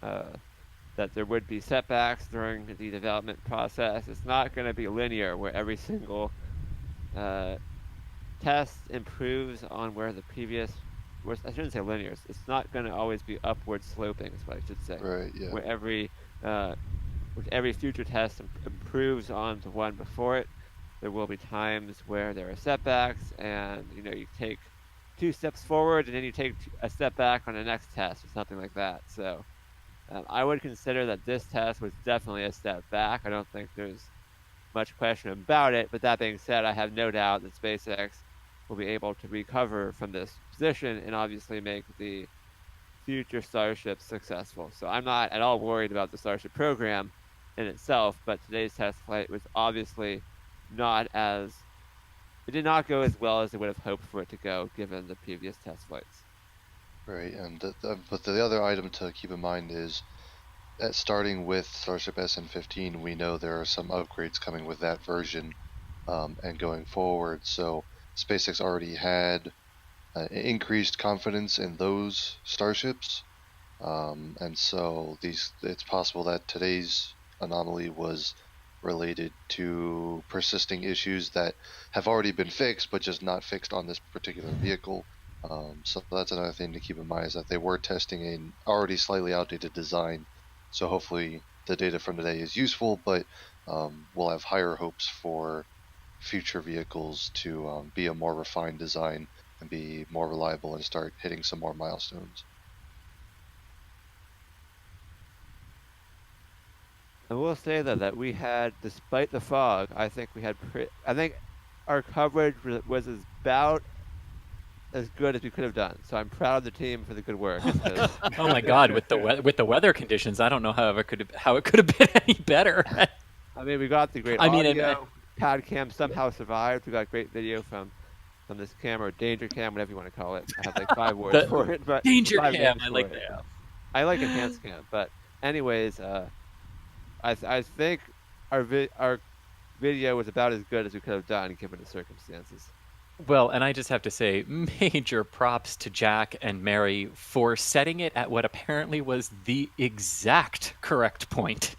that there would be setbacks during the development process. It's not going to be linear where every single test improves on where the previous... I shouldn't say linear. It's not going to always be upward sloping, is what I should say. Right, yeah. Where every future test improves on the one before it. There will be times where there are setbacks, and you take 2 steps forward, and then you take a step back on the next test, or something like that. So I would consider that this test was definitely a step back. I don't think there's much question about it. But that being said, I have no doubt that SpaceX will be able to recover from this position and obviously make the future Starships successful. So I'm not at all worried about the Starship program. in itself, but today's test flight was obviously not as... It did not go as well as they would have hoped for it to go, given the previous test flights. Right, and but the other item to keep in mind is that starting with Starship SN15, we know there are some upgrades coming with that version, and going forward. So SpaceX already had increased confidence in those starships, and so it's possible that today's anomaly was related to persisting issues that have already been fixed, but just not fixed on this particular vehicle. So that's another thing to keep in mind, is that they were testing an already slightly outdated design. So hopefully the data from today is useful, but we'll have higher hopes for future vehicles to be a more refined design and be more reliable and start hitting some more milestones. I will say though that we had, despite the fog, I think our coverage was about as good as we could have done. So I'm proud of the team for the good work. Oh my God, with the weather conditions, I don't know how it could have been any better. I mean, we got the great audio. Pad cam somehow survived. We got great video from this camera, danger cam, whatever you want to call it. I have like 5 words for it, but danger cam. I like that. I like enhanced cam, but anyways, I think our video was about as good as we could have done given the circumstances. Well, and I just have to say, major props to Jack and Mary for setting it at what apparently was the exact correct point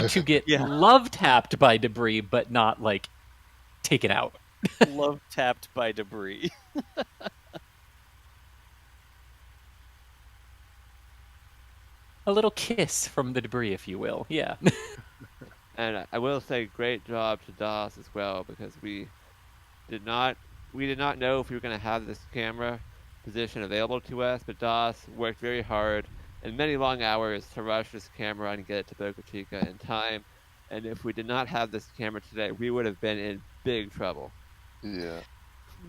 to get love tapped by debris, but not like taken out. Love tapped by debris. A little kiss from the debris, if you will. Yeah. And I will say, great job to DOS as well, because we did not know if we were going to have this camera position available to us, but DOS worked very hard and many long hours to rush this camera and get it to Boca Chica in time. And if we did not have this camera today, we would have been in big trouble. Yeah.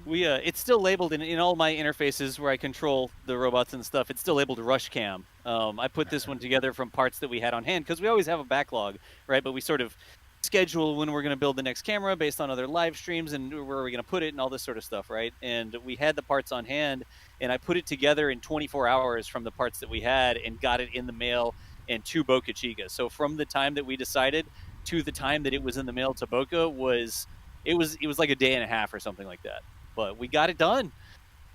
It's still labeled in all my interfaces where I control the robots and stuff. It's still labeled Rush Cam. I put this one together from parts that we had on hand because we always have a backlog, right? But we sort of schedule when we're going to build the next camera based on other live streams and where are we going to put it and all this sort of stuff, right? And we had the parts on hand, and I put it together in 24 hours from the parts that we had and got it in the mail and to Boca Chica. So from the time that we decided to the time that it was in the mail to Boca was like a day and a half or something like that. But we got it done.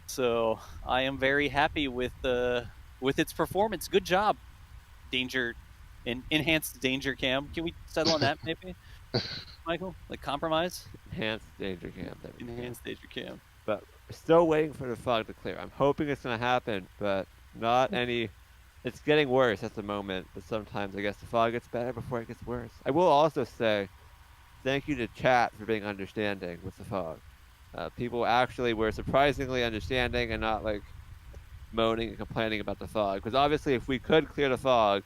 So I am very happy with its performance. Good job, enhanced danger cam. Can we settle on that maybe, Michael? Like compromise? Enhanced danger cam. Enhanced danger cam. But we're still waiting for the fog to clear. I'm hoping it's going to happen, but not any... It's getting worse at the moment, but sometimes I guess the fog gets better before it gets worse. I will also say thank you to chat for being understanding with the fog. People actually were surprisingly understanding and not like moaning and complaining about the fog. Because obviously if we could clear the fog,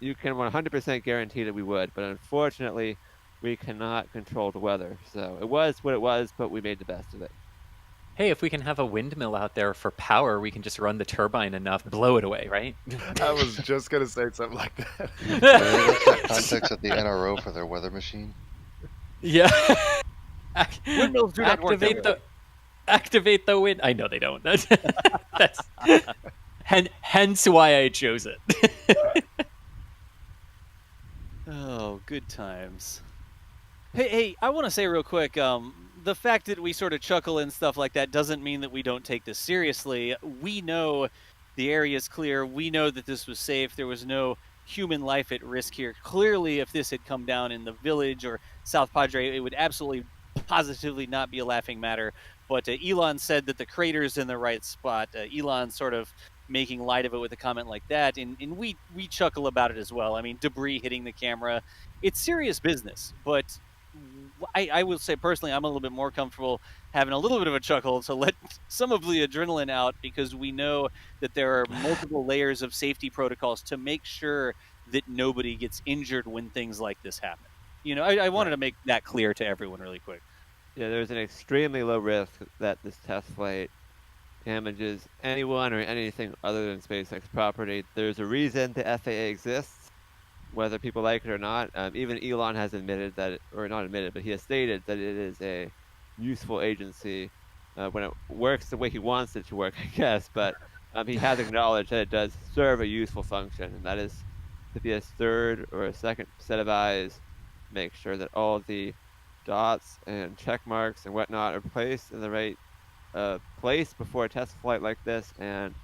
you can 100% guarantee that we would. But unfortunately, we cannot control the weather. So it was what it was, but we made the best of it. Hey, if we can have a windmill out there for power, we can just run the turbine enough, blow it away, right? I was just going to say something like that. Context at the NRO for their weather machine. Yeah. Windmills do not work that way. Activate the wind. I know they don't. That's hence why I chose it. Oh, good times. Hey, I want to say real quick, the fact that we sort of chuckle and stuff like that doesn't mean that we don't take this seriously. We know the area is clear. We know that this was safe. There was no human life at risk here. Clearly, if this had come down in the village or South Padre, it would absolutely, positively not be a laughing matter. But Elon said that the crater's in the right spot. Elon sort of making light of it with a comment like that, and we chuckle about it as well. I mean, debris hitting the camera. It's serious business, but I will say personally, I'm a little bit more comfortable having a little bit of a chuckle to let some of the adrenaline out, because we know that there are multiple layers of safety protocols to make sure that nobody gets injured when things like this happen. You know, I wanted to make that clear to everyone really quick. Yeah, there's an extremely low risk that this test flight damages anyone or anything other than SpaceX property. There's a reason the FAA exists. whether people like it or not. Even Elon has admitted that, or not admitted, but he has stated that it is a useful agency when it works the way he wants it to work, I guess. But he has acknowledged that it does serve a useful function, and that is to be a third or a second set of eyes, make sure that all the dots and check marks and whatnot are placed in the right place before a test flight like this. And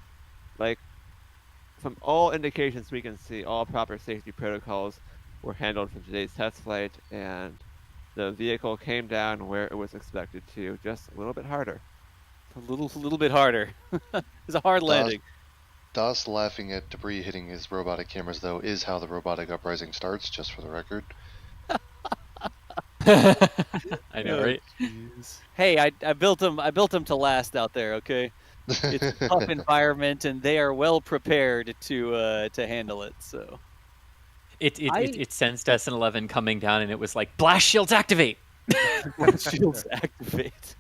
like, from all indications we can see, all proper safety protocols were handled for today's test flight, and the vehicle came down where it was expected to, just a little bit harder. A little bit harder. It's a hard landing. Das laughing at debris hitting his robotic cameras, though, is how the robotic uprising starts, just for the record. I know, right? Hey, I built them to last out there, okay? It's a tough environment, and they are well prepared to handle it. So it sensed SN11 coming down, and it was like, blast shields activate. Blast shields activate.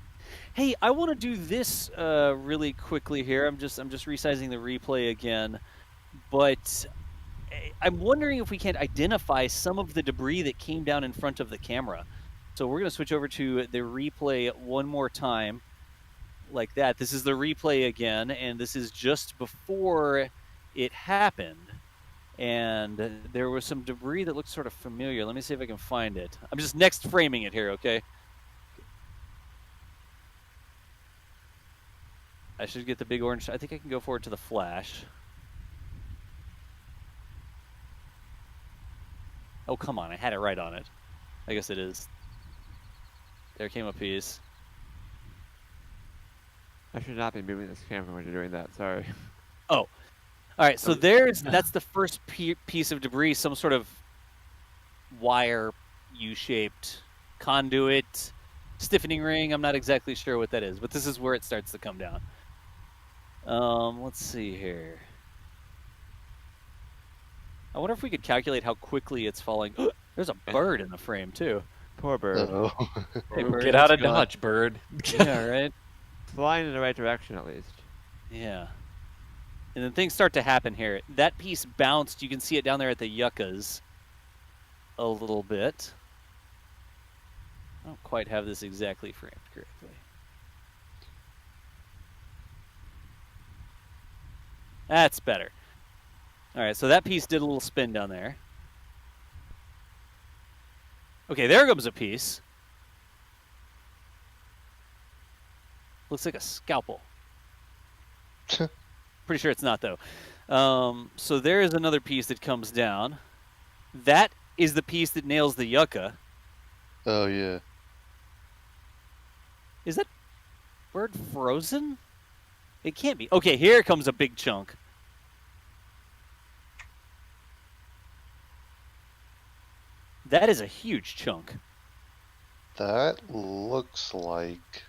Hey, I want to do this really quickly here. I'm just resizing the replay again, but I'm wondering if we can't identify some of the debris that came down in front of the camera. So we're going to switch over to the replay one more time, like that. This is the replay again, and this is just before it happened. And there was some debris that looked sort of familiar. Let me see if I can find it. I'm just next framing it here, okay? I should get the big orange. I think I can go forward to the flash. Oh, come on. I had it right on it. I guess it is. There came a piece. I should not be moving this camera when you're doing that. Sorry. Oh. All right. So that's the first piece of debris, some sort of wire U-shaped conduit, stiffening ring. I'm not exactly sure what that is, but this is where it starts to come down. Let's see here. I wonder if we could calculate how quickly it's falling. There's a bird in the frame, too. Poor bird. Hey, bird, get out of Dodge, bird. Yeah, right? Flying in the right direction, at least. Yeah. And then things start to happen here. That piece bounced. You can see it down there at the yuccas a little bit. I don't quite have this exactly framed correctly. That's better. All right, so that piece did a little spin down there. Okay, there comes a piece. Looks like a scalpel. Pretty sure it's not, though. So there is another piece that comes down. That is the piece that nails the yucca. Oh, yeah. Is that bird frozen? It can't be. Okay, here comes a big chunk. That is a huge chunk. That looks like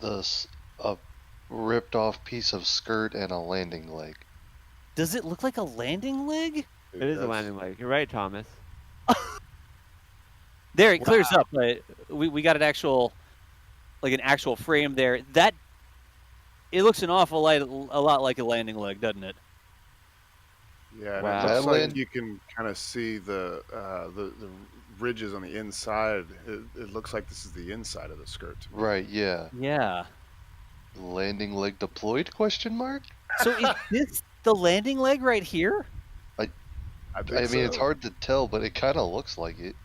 a ripped off piece of skirt and a landing leg. Does it look like a landing leg? It is a landing leg. You're right, Thomas. There, it clears up. But we got an actual frame there. That it looks an awful lot like a landing leg, doesn't it? Yeah, Wow. and it looks like you can kind of see the ridges on the inside. It looks like this is the inside of the skirt to me. Right, yeah. Yeah. Landing leg deployed, question mark? So is this the landing leg right here? I mean, it's hard to tell, but it kind of looks like it.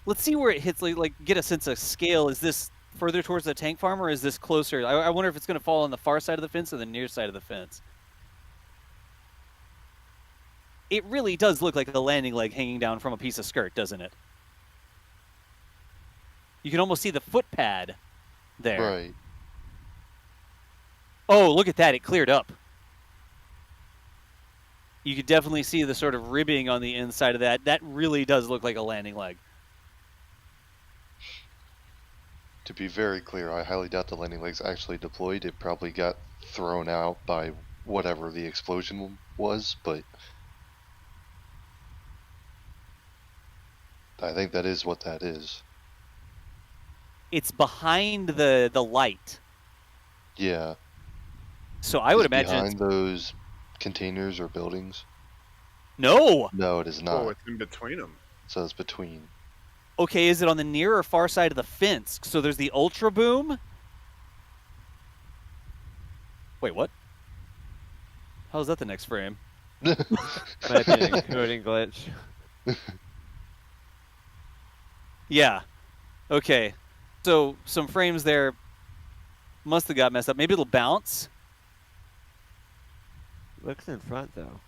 Let's see where it hits, like get a sense of scale. Is this further towards the tank farm, or is this closer? I wonder if it's going to fall on the far side of the fence or the near side of the fence. It really does look like a landing leg hanging down from a piece of skirt, doesn't it? You can almost see the foot pad there. Right. Oh, look at that. It cleared up. You could definitely see the sort of ribbing on the inside of that. That really does look like a landing leg. To be very clear, I highly doubt the landing leg's actually deployed. It probably got thrown out by whatever the explosion was, but I think that is what that is. It's behind the light. Yeah. So I would imagine behind those containers or buildings. No. No, it is not. Oh, it's in between them. So it's between. Okay, is it on the near or far side of the fence? So there's the Ultra Boom. Wait, what? How is that the next frame? Might be an encoding glitch. Yeah. Okay. So some frames there must have got messed up. Maybe it'll bounce. Looks in front though.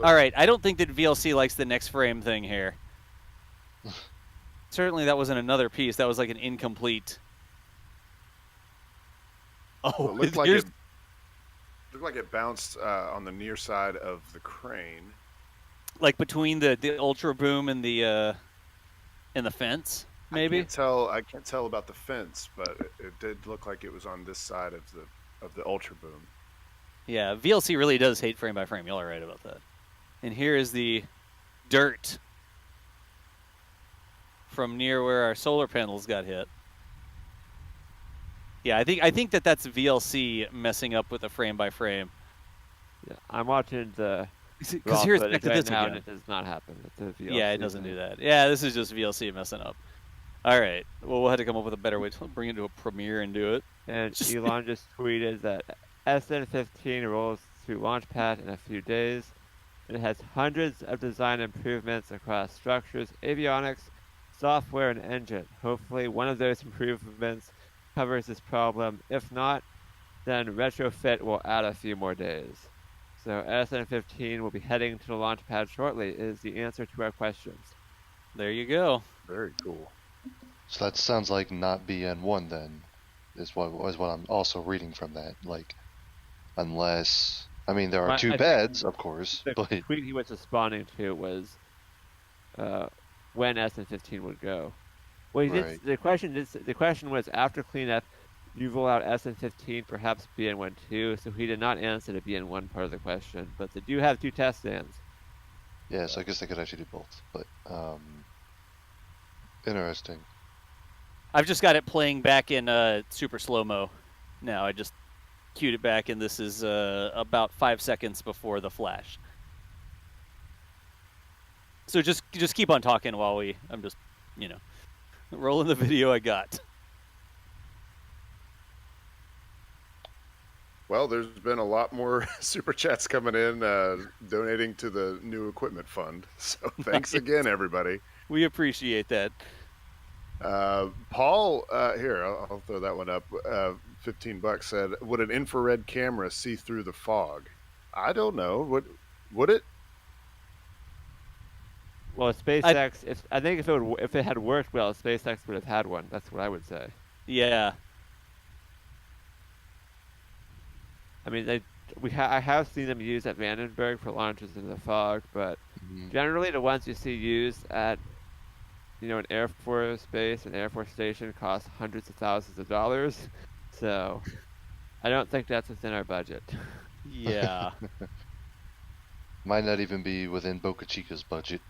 All right. I don't think that VLC likes the next frame thing here. Certainly that wasn't another piece. That was like an incomplete. Oh, It looked like it bounced on the near side of the crane. Like between the Ultra Boom and the fence, maybe. I can't tell about the fence, but it did look like it was on this side of the Ultra Boom. Yeah, VLC really does hate frame by frame. Y'all are right about that. And here is the dirt from near where our solar panels got hit. Yeah, I think that's VLC messing up with the frame by frame. Yeah, I'm watching the because here's back to this now, again. and it does not happen. It's a VLC Yeah, it doesn't thing. do that. Yeah, this is just VLC messing up. All right. Well, we'll have to come up with a better way to bring it to a premiere and do it. And Elon just tweeted that SN15 rolls to Launchpad in a few days. It has hundreds of design improvements across structures, avionics, software, and engine. Hopefully, one of those improvements covers this problem. If not, then retrofit will add a few more days. So SN15 will be heading to the Launchpad shortly is the answer to our questions. There you go. Very cool. So that sounds like not BN1 then, is what I'm also reading from that. Like, unless, I mean, there are two beds, of course, The but tweet he was responding to was when SN15 would go. Well, he Right. the question was after cleanup, you roll out SN15, perhaps BN1 too. So he did not answer the BN1 part of the question, but they do have two test stands. yeah, so I guess they could actually do both. But interesting. I've just got it playing back in super slow-mo now. I just queued it back, and this is about 5 seconds before the flash. So just keep on talking while I'm just, rolling the video I got. Well, there's been a lot more super chats coming in, donating to the new equipment fund. So thanks again, everybody. We appreciate that. Paul, here, I'll throw that one up. $15 said, would an infrared camera see through the fog? I don't know. Would it? Well, SpaceX, I think if it had worked well, SpaceX would have had one. That's what I would say. Yeah. I mean, I have seen them used at Vandenberg for launches in the fog, but generally the ones you see used at, an Air Force base, an Air Force station cost hundreds of thousands of dollars. So I don't think that's within our budget. Yeah. Might not even be within Boca Chica's budget.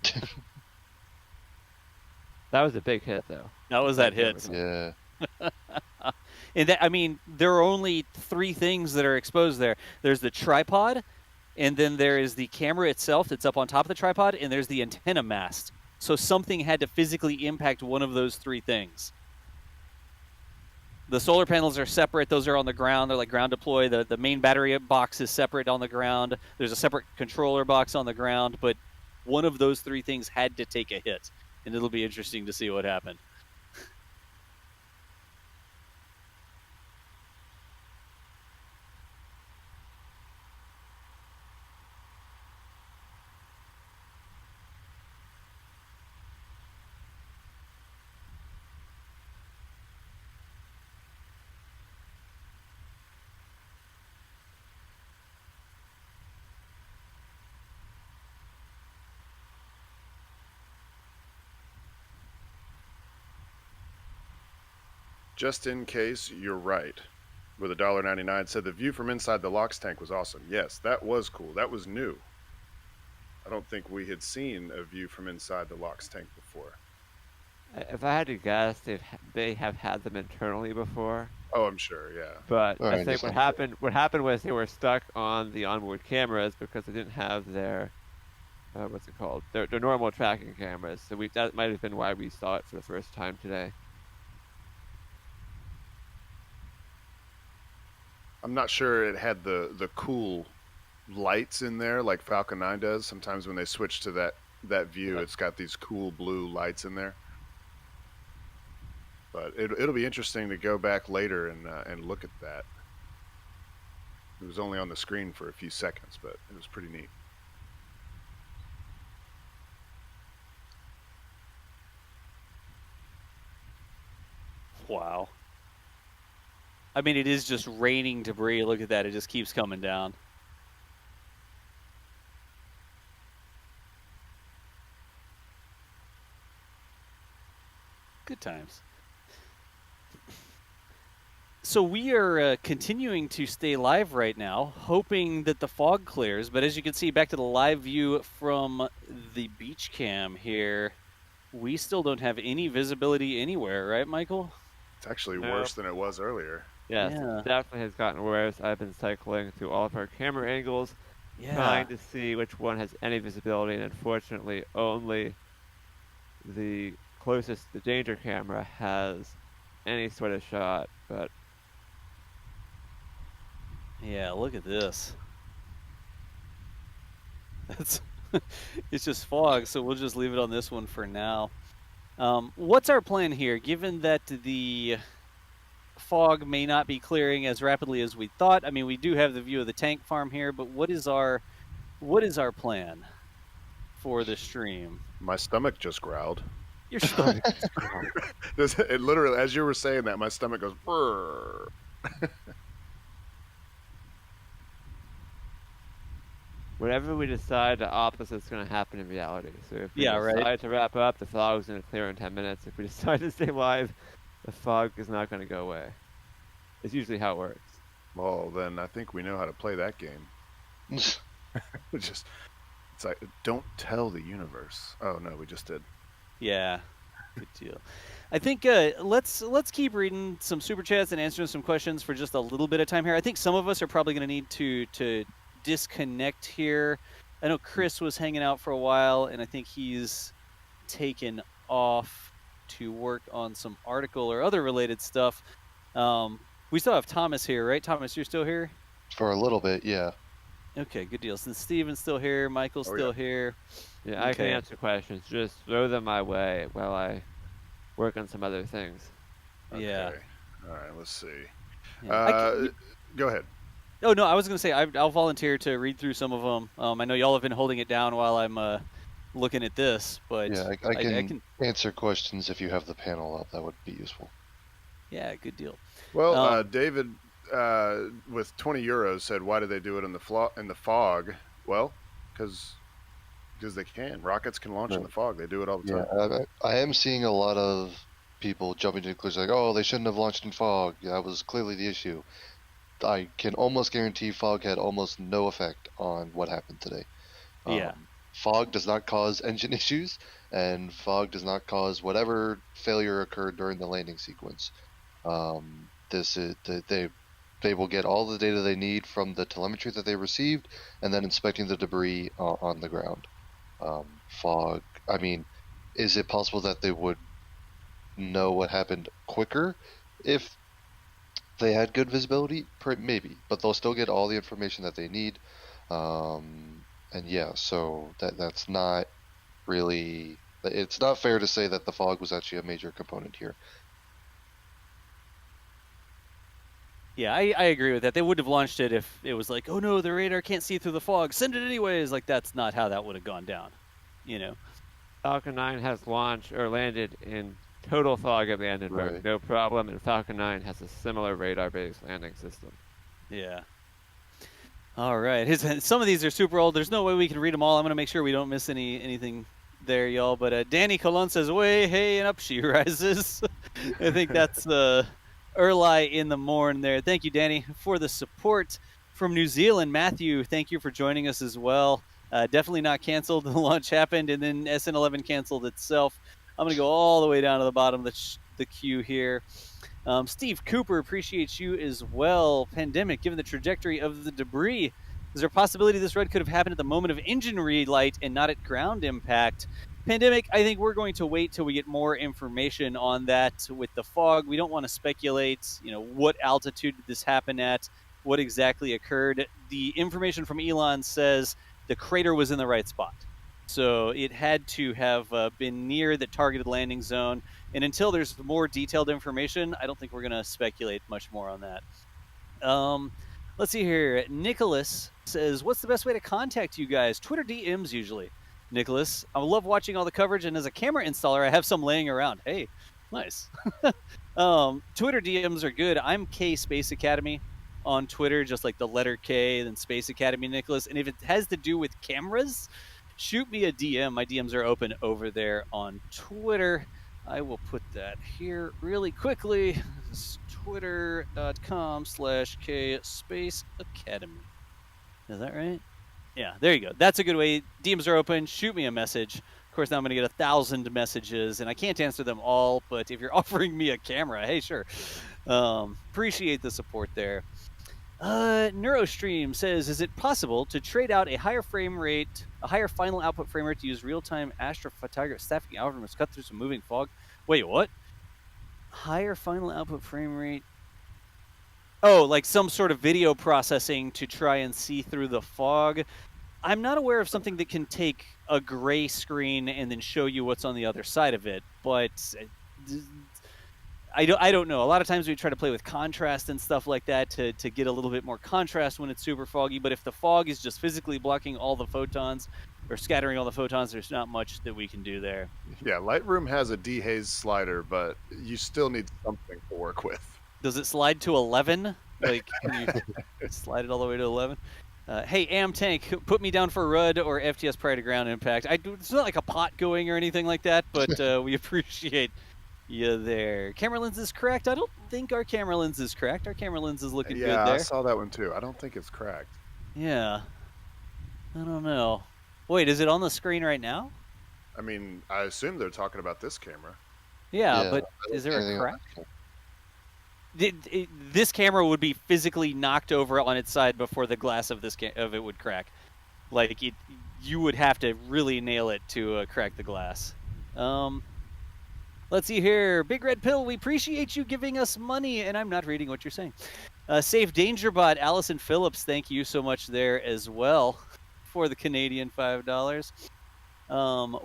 That was a big hit, though. That was that hit. Yeah. And that, I mean, there are only 3 things that are exposed there. There's the tripod, and then there is the camera itself that's up on top of the tripod, and there's the antenna mast. So something had to physically impact one of those 3 things. The solar panels are separate. Those are on the ground. They're like ground deploy. The main battery box is separate on the ground. There's a separate controller box on the ground. But one of those 3 things had to take a hit. And it'll be interesting to see what happened. Just in case, you're right. With $1.99 said the view from inside the LOX tank was awesome. Yes, that was cool. That was new. I don't think we had seen a view from inside the LOX tank before. If I had to guess, they have had them internally before. Oh, I'm sure. Yeah. But All I right, think yes, what happened was they were stuck on the onboard cameras because they didn't have their what's it called? Their normal tracking cameras. So that might have been why we saw it for the first time today. I'm not sure it had the cool lights in there like Falcon 9 does. Sometimes when they switch to that view, it's got these cool blue lights in there. But it'll be interesting to go back later and look at that. It was only on the screen for a few seconds, but it was pretty neat. Wow. I mean, it is just raining debris. Look at that. It just keeps coming down. Good times. So we are continuing to stay live right now, hoping that the fog clears. But as you can see, back to the live view from the beach cam here, we still don't have any visibility anywhere, right, Michael? It's actually worse than it was earlier. Yes, it definitely has gotten worse. I've been cycling through all of our camera angles, trying to see which one has any visibility, and unfortunately only the closest, the danger camera, has any sort of shot. But yeah, look at this. That's it's just fog, so we'll just leave it on this one for now. What's our plan here, given that the fog may not be clearing as rapidly as we thought? I mean, we do have the view of the tank farm here, but what is our plan for the stream? My stomach just growled. Your stomach It literally, as you were saying that, my stomach goes brrr. whatever we decide, the opposite's going to happen in reality. So if we right. decide to wrap up, the fog's going to clear in 10 minutes. If we decide to stay live, the fog is not going to go away. It's usually how it works. Well, then I think we know how to play that game. It's like, don't tell the universe. Oh no, we just did. Yeah, good deal. I think let's keep reading some super chats and answering some questions for just a little bit of time here. I think some of us are probably going to need to disconnect here. I know Chris was hanging out for a while, and I think he's taken off to work on some article or other related stuff. We still have Thomas here, right? Thomas, you're still here? For a little bit, yeah. Okay, good deal. Since Steven's still here, Michael's still here. Yeah, I can answer questions. Just throw them my way while I work on some other things. Okay. Yeah. All right, let's see. Yeah. Go ahead. Oh, no, I was going to say I'll volunteer to read through some of them. I know y'all have been holding it down while I'm looking at this, but yeah, I can answer questions if you have the panel up. That would be useful. Yeah, good deal. Well, David with 20 euros said, why do they do it in the fog? Well, because they can. Rockets can launch in the fog. They do it all the time. Yeah, I am seeing a lot of people jumping to conclusions like, oh, they shouldn't have launched in fog. That was clearly the issue. I can almost guarantee fog had almost no effect on what happened today. Fog does not cause engine issues, and fog does not cause whatever failure occurred during the landing sequence. They will get all the data they need from the telemetry that they received, and then inspecting the debris on the ground. Fog. I mean, is it possible that they would know what happened quicker if they had good visibility? Maybe, but they'll still get all the information that they need. And yeah, so that's not really. It's not fair to say that the fog was actually a major component here. Yeah, I agree with that. They wouldn't have launched it if it was like, oh no, the radar can't see through the fog. Send it anyways. Like, that's not how that would have gone down, you know. Falcon 9 has launched or landed in total fog at Vandenberg, no problem, and Falcon 9 has a similar radar-based landing system. Yeah. All right. Some of these are super old. There's no way we can read them all. I'm going to make sure we don't miss anything there, y'all. But Danny Colon says, away, hey, and up she rises. I think that's Early in the morn there. Thank you, Danny, for the support. From New Zealand, Matthew, thank you for joining us as well. Definitely not canceled. The launch happened, and then SN11 canceled itself. I'm going to go all the way down to the bottom of the queue here. Steve Cooper appreciates you as well. Pandemic, given the trajectory of the debris, is there a possibility this red could have happened at the moment of engine relight and not at ground impact? Pandemic, I think we're going to wait till we get more information on that with the fog. We don't want to speculate, what altitude did this happen at, what exactly occurred. The information from Elon says the crater was in the right spot. So it had to have been near the targeted landing zone. And until there's more detailed information, I don't think we're going to speculate much more on that. Let's see here. Nicholas says, what's the best way to contact you guys? Twitter DMs usually. Nicholas, I love watching all the coverage, and as a camera installer, I have some laying around. Hey, nice. Twitter DMs are good. I'm K Space Academy on Twitter, just like the letter K, then Space Academy Nicholas. And if it has to do with cameras, shoot me a DM. My DMs are open over there on Twitter. I will put that here really quickly. It's twitter.com/K Space Academy. Is that right? Yeah, there you go. That's a good way. DMs are open. Shoot me a message. Of course, now I'm going to get 1,000 messages, and I can't answer them all, but if you're offering me a camera, hey, sure. Appreciate the support there. Neurostream says, is it possible to trade out a higher final output frame rate to use real-time astrophotography staffing algorithms cut through some moving fog? Wait, what? Higher final output frame rate? Oh, like some sort of video processing to try and see through the fog. I'm not aware of something that can take a gray screen and then show you what's on the other side of it, but I don't know. A lot of times we try to play with contrast and stuff like that to get a little bit more contrast when it's super foggy, but if the fog is just physically blocking all the photons or scattering all the photons, there's not much that we can do there. Yeah, Lightroom has a dehaze slider, but you still need something to work with. Does it slide to 11? Like, can you slide it all the way to 11? Hey, Tank, put me down for RUD or FTS prior to ground impact. It's not like a pot going or anything like that, but we appreciate you there. Camera lens is cracked. I don't think our camera lens is cracked. Our camera lens is looking good there. Yeah, I saw that one too. I don't think it's cracked. Yeah. I don't know. Wait, is it on the screen right now? I mean, I assume they're talking about this camera. Yeah, but is there a crack? This camera would be physically knocked over on its side before the glass of it would crack. Like, you would have to really nail it to crack the glass. Let's see here. Big Red Pill, we appreciate you giving us money, and I'm not reading what you're saying. Safe Dangerbot, Allison Phillips, thank you so much there as well for the Canadian $5.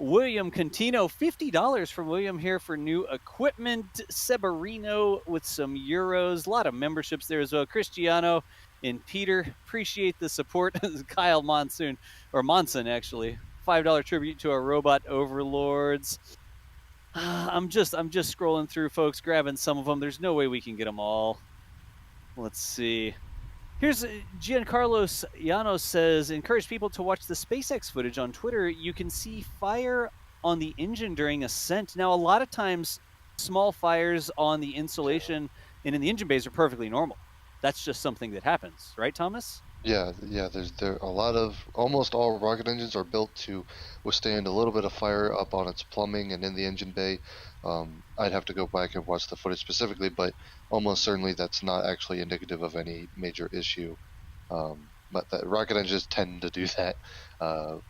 William Contino, $50 from William here for new equipment. Severino with some euros. A lot of memberships there as well. Cristiano and Peter, appreciate the support. Kyle Monson, actually. $5 tribute to our robot overlords. I'm just scrolling through, folks, grabbing some of them. There's no way we can get them all. Let's see. Here's Giancarlo Llanos says, encourage people to watch the SpaceX footage on Twitter. You can see fire on the engine during ascent. Now, a lot of times, small fires on the insulation and in the engine bays are perfectly normal. That's just something that happens, right, Thomas? Yeah. There a lot of, almost all rocket engines are built to withstand a little bit of fire up on its plumbing and in the engine bay. I'd have to go back and watch the footage specifically, but almost certainly that's not actually indicative of any major issue. But rocket engines tend to do that. I'm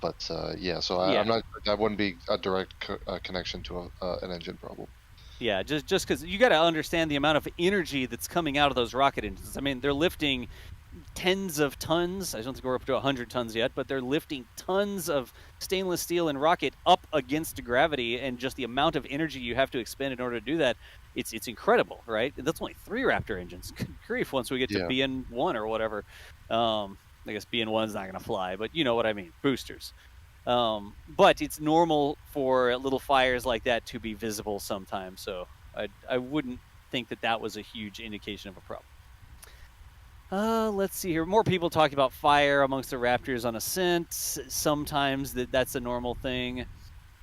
not. That wouldn't be a direct connection to an engine problem. Yeah, just because you got to understand the amount of energy that's coming out of those rocket engines. I mean, they're lifting tens of tons. I don't think we're up to 100 tons yet, but they're lifting tons of stainless steel and rocket up against gravity, and just the amount of energy you have to expend in order to do that, it's incredible, right? That's only 3 Raptor engines. Good grief, once we get to BN1 or whatever. I guess BN1's not going to fly, but you know what I mean, boosters. But it's normal for little fires like that to be visible sometimes, so I wouldn't think that was a huge indication of a problem. Let's see here. More people talking about fire amongst the Raptors on ascent. Sometimes that's a normal thing.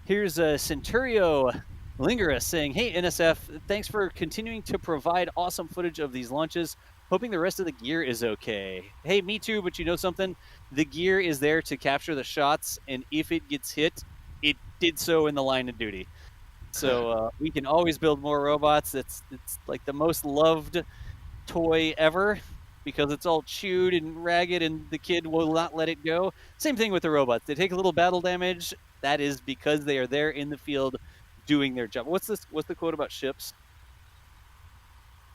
Here's Centurio Lingera saying, hey, NSF, thanks for continuing to provide awesome footage of these launches. Hoping the rest of the gear is okay. Hey, me too, but you know something? The gear is there to capture the shots, and if it gets hit, it did so in the line of duty. So we can always build more robots. It's like the most loved toy ever because it's all chewed and ragged and the kid will not let it go. Same thing with the robots. They take a little battle damage. That is because they are there in the field doing their job. What's the quote about ships?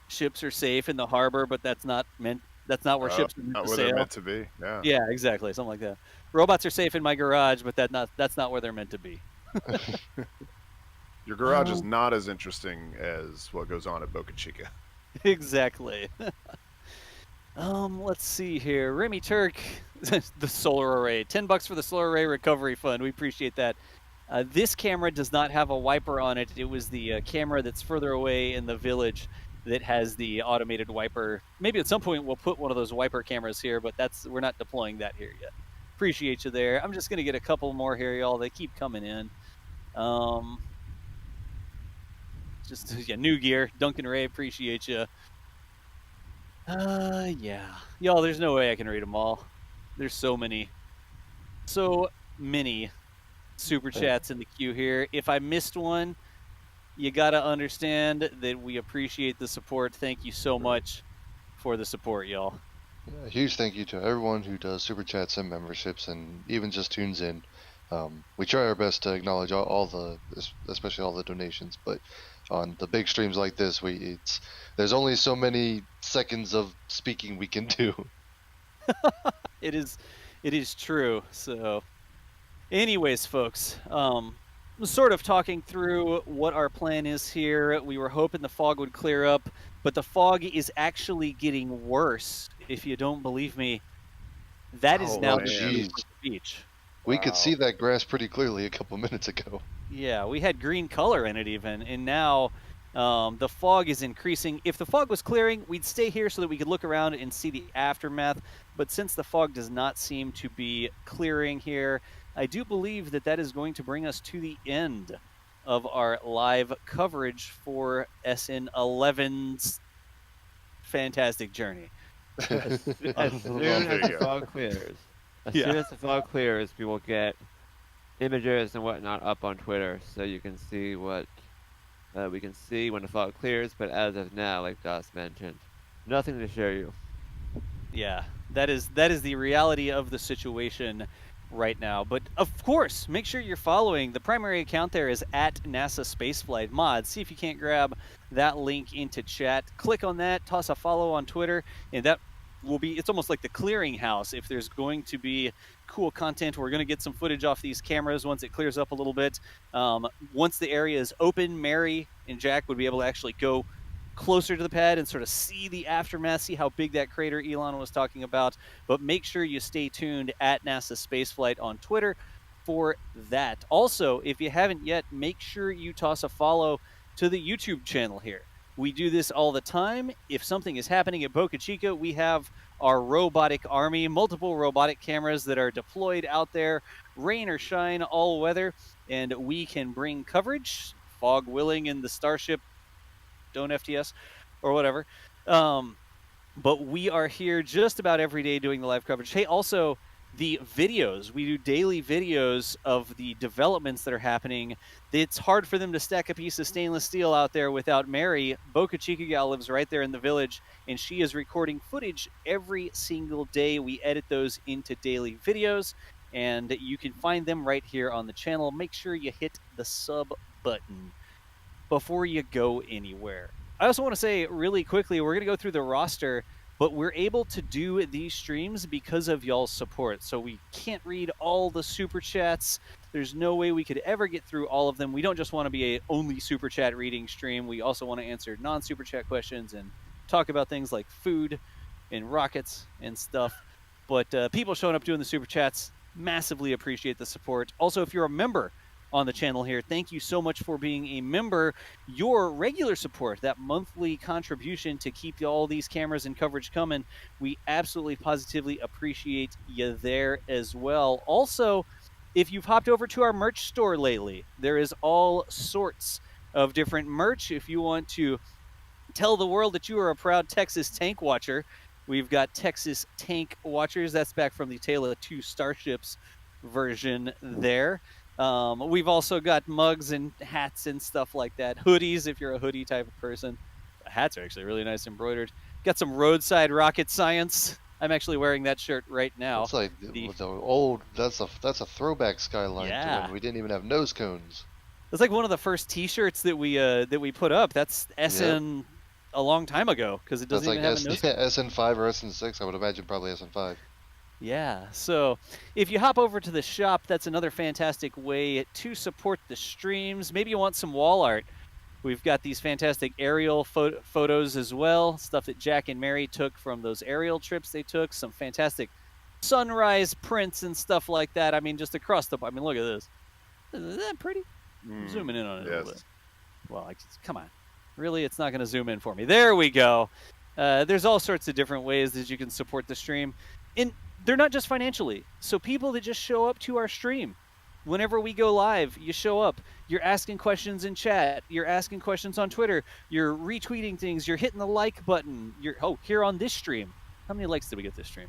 Ships are safe in the harbor, but that's not where ships are meant not to where sail. they're meant to be. Yeah. Yeah, exactly. Something like that. Robots are safe in my garage, but that's not where they're meant to be. Your garage is not as interesting as what goes on at Boca Chica. Exactly. Let's see here. Remy Turk, the solar array. $10 for the solar array recovery fund. We appreciate that. This camera does not have a wiper on it. It was the camera that's further away in the village that has the automated wiper. Maybe at some point we'll put one of those wiper cameras here, but we're not deploying that here yet. Appreciate you there. I'm just gonna get a couple more here, y'all. They keep coming in. New gear. Duncan Ray, appreciate you. Yeah. Y'all, there's no way I can read them all. There's so many super chats in the queue here. If I missed one, you gotta understand that we appreciate the support. Thank you so much for the support, y'all. Yeah, huge thank you to everyone who does super chats and memberships and even just tunes in. We try our best to acknowledge especially all the donations, but on the big streams like this, there's only so many seconds of speaking we can do. It is true. So, anyways, folks, sort of talking through what our plan is here. We were hoping the fog would clear up, but the fog is actually getting worse. If you don't believe me, that is now the beach. We could see that grass pretty clearly a couple minutes ago. Yeah, we had green color in it even, and now the fog is increasing. If the fog was clearing, we'd stay here so that we could look around and see the aftermath. But since the fog does not seem to be clearing here, I do believe that is going to bring us to the end of our live coverage for SN11's fantastic journey. As soon as the fog clears. As soon as the fog clears, we will get images and whatnot up on Twitter, so you can see what we can see when the fog clears. But as of now, like Doss mentioned, nothing to show you. Yeah, that is the reality of the situation right now. But of course, make sure you're following. The primary account there is at NASA Spaceflight Mods. See if you can't grab that link into chat. Click on that, toss a follow on Twitter, and that will be, it's almost like the clearinghouse. If there's going to be cool content, we're going to get some footage off these cameras once it clears up a little bit. Once the area is open, Mary and Jack would be able to actually go closer to the pad and sort of see the aftermath, see how big that crater Elon was talking about. But make sure you stay tuned at NASA Spaceflight on Twitter for that. Also, if you haven't yet, make sure you toss a follow to the YouTube channel here. We do this all the time. If something is happening at Boca Chica, we have our robotic army, multiple robotic cameras that are deployed out there, rain or shine, all weather, and we can bring coverage, fog willing in the Starship, don't FTS, or whatever. But we are here just about every day doing the live coverage. Hey, also, the videos. We do daily videos of the developments that are happening. It's hard for them to stack a piece of stainless steel out there without Mary. Boca Chica gal lives right there in the village, and she is recording footage every single day. We edit those into daily videos, and you can find them right here on the channel. Make sure you hit the sub button before you go anywhere. I also want to say really quickly, we're going to go through the roster, but we're able to do these streams because of y'all's support. So we can't read all the super chats. There's no way we could ever get through all of them. We don't just want to be a only super chat reading stream. We also want to answer non-super chat questions and talk about things like food and rockets and stuff. But people showing up doing the super chats, massively appreciate the support. Also, if you're a member on the channel here, thank you so much for being a member. Your regular support, that monthly contribution to keep all these cameras and coverage coming, we absolutely positively appreciate you there as well. Also, if you've hopped over to our merch store lately, there is all sorts of different merch. If you want to tell the world that you are a proud Texas tank watcher, we've got Texas tank watchers. That's back from the Tale of Two Starships version there. We've also got mugs and hats and stuff like that. Hoodies, if you're a hoodie type of person. The hats are actually really nice embroidered. Got some roadside rocket science. I'm actually wearing that shirt right now. It's like the old. That's a throwback skyline to Yeah. when we didn't even have nose cones. It's like one of the first T-shirts that we put up. That's SN a long time ago because it doesn't That's even like have a nose. SN5 or SN6. I would imagine probably SN5. Yeah, so if you hop over to the shop, that's another fantastic way to support the streams. Maybe you want some wall art. We've got these fantastic aerial photos as well, stuff that Jack and Mary took from those aerial trips they took, some fantastic sunrise prints and stuff like that. I mean, just across the... I mean, look at this. Isn't that pretty? I'm zooming in on it a little bit. Well, come on. Really? It's not going to zoom in for me. There we go. There's all sorts of different ways that you can support the stream. And they're not just financially. So people that just show up to our stream, whenever we go live, you show up. You're asking questions in chat. You're asking questions on Twitter. You're retweeting things. You're hitting the like button. Here on this stream. How many likes did we get this stream?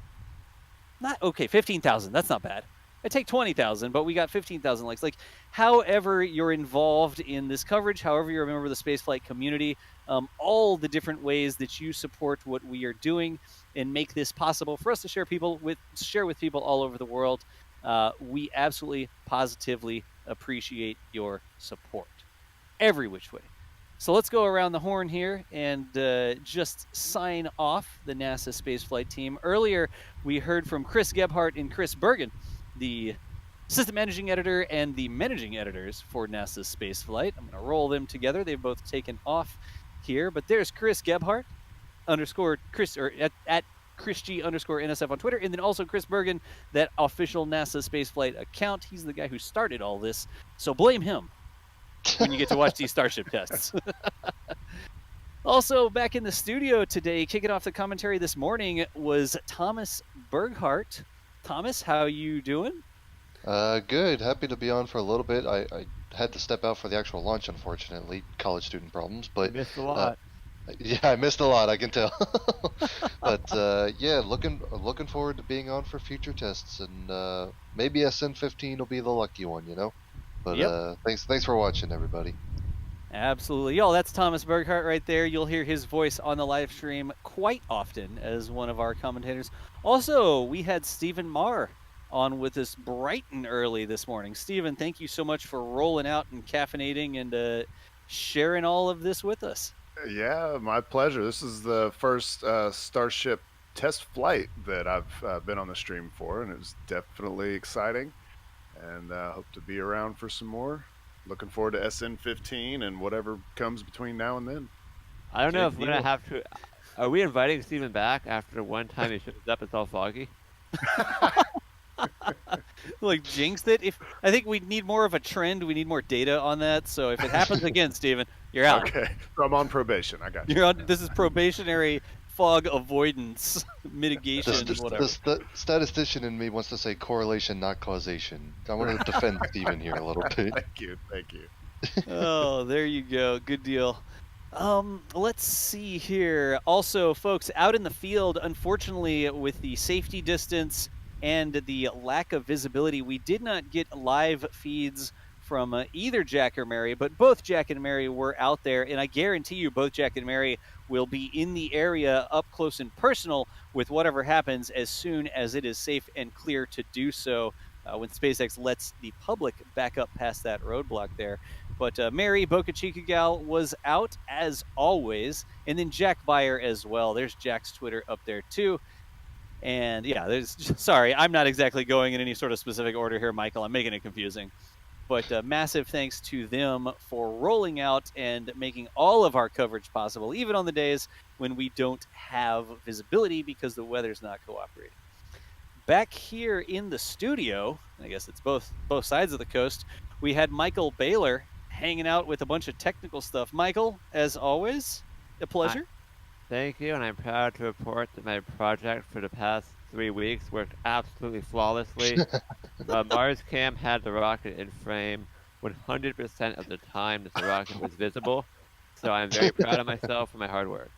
15,000. That's not bad. I take 20,000, but we got 15,000 likes. Like, however you're involved in this coverage, however you're a member of the spaceflight community, all the different ways that you support what we are doing and make this possible for us to share with people all over the world. We absolutely, positively appreciate your support, every which way. So let's go around the horn here and just sign off the NASA spaceflight team. Earlier, we heard from Chris Gebhardt and Chris Bergen, the assistant managing editor and the managing editors for NASA's spaceflight. I'm going to roll them together. They've both taken off here, but there's Chris Gebhardt at ChrisG_NSF on Twitter, and then also Chris Bergen, that official NASA spaceflight account. He's the guy who started all this, so blame him when you get to watch these Starship tests. Also, back in the studio today, kicking off the commentary this morning, was Thomas Berghardt. Thomas, how you doing? Good. Happy to be on for a little bit. I had to step out for the actual launch, unfortunately. College student problems, but you missed a lot. Yeah, I missed a lot. I can tell. But yeah, looking forward to being on for future tests, and maybe SN15 will be the lucky one, you know. But thanks for watching, everybody. Absolutely. Y'all, that's Thomas Berghardt right there. You'll hear his voice on the live stream quite often as one of our commentators. Also, we had Stephen Marr on with us bright and early this morning. Stephen, thank you so much for rolling out and caffeinating and sharing all of this with us. Yeah, my pleasure. This is the first Starship test flight that I've been on the stream for, and it was definitely exciting. And hope to be around for some more. Looking forward to SN15 and whatever comes between now and then. I don't know if we're going to have to... Are we inviting Steven back after one time he shows up, it's all foggy? Like, jinxed it? I think we need more of a trend. We need more data on that. So if it happens again, Steven, you're out. Okay, so I'm on probation. I got you. This is probationary fog avoidance mitigation. Whatever. The statistician in me wants to say correlation, not causation. I want to defend Steven here a little bit. Thank you. Oh, there you go. Good deal. Let's see here. Also, folks, out in the field, unfortunately, with the safety distance and the lack of visibility, we did not get live feeds from either Jack or Mary, but both Jack and Mary were out there, and I guarantee you both Jack and Mary will be in the area up close and personal with whatever happens as soon as it is safe and clear to do so when SpaceX lets the public back up past that roadblock there. But Mary, Boca Chica gal, was out as always, and then Jack Beyer as well. There's Jack's Twitter up there too. And yeah, sorry, I'm not exactly going in any sort of specific order here, Michael. I'm making it confusing. But massive thanks to them for rolling out and making all of our coverage possible, even on the days when we don't have visibility because the weather's not cooperating. Back here in the studio, I guess it's both sides of the coast, we had Michael Baylor hanging out with a bunch of technical stuff. Michael, as always, a pleasure. Thank you, and I'm proud to report that my project for the past 3 weeks worked absolutely flawlessly. Mars Cam had the rocket in frame 100% of the time that the rocket was visible, so I'm very proud of myself for my hard work.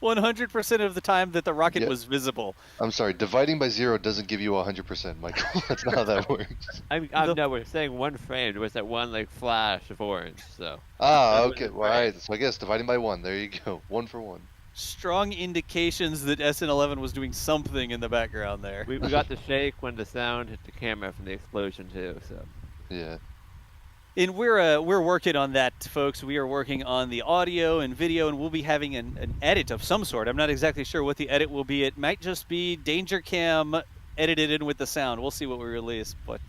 100% of the time that the rocket Yeah. was visible. I'm sorry, dividing by 0 doesn't give you 100%, Michael. That's not how that works. No, we're saying one frame. There was that one like flash of orange. So. Okay. Well, all right. So I guess dividing by 1. There you go. 1 for 1. Strong indications that SN11 was doing something in the background there. We got the shake when the sound hit the camera from the explosion too. So. Yeah. And we're working on that, folks. We are working on the audio and video, and we'll be having an edit of some sort. I'm not exactly sure what the edit will be. It might just be Danger Cam edited in with the sound. We'll see what we release. But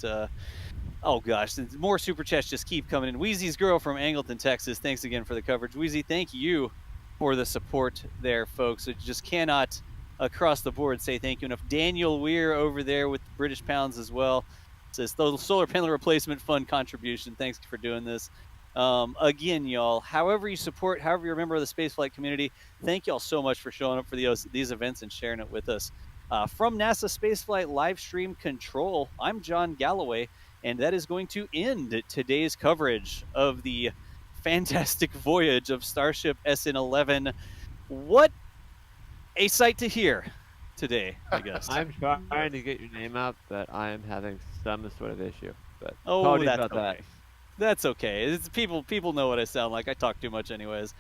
oh gosh, more super chats just keep coming in. Wheezy's girl from Angleton, Texas. Thanks again for the coverage, Wheezy. Thank you for the support there, folks. It just cannot across the board say thank you enough. Daniel Weir over there with the British pounds as well. Says the solar panel replacement fund contribution. Thanks for doing this. Again, y'all, however you support, however you're a member of the spaceflight community, thank y'all so much for showing up for these events and sharing it with us. From NASA Spaceflight Livestream Control, I'm John Galloway, and that is going to end today's coverage of the fantastic voyage of Starship SN11. What a sight to hear today, I guess. I'm trying to get your name out, but I am having some sort of issue. But oh, that's about okay. that. That's okay. It's people know what I sound like. I talk too much anyways.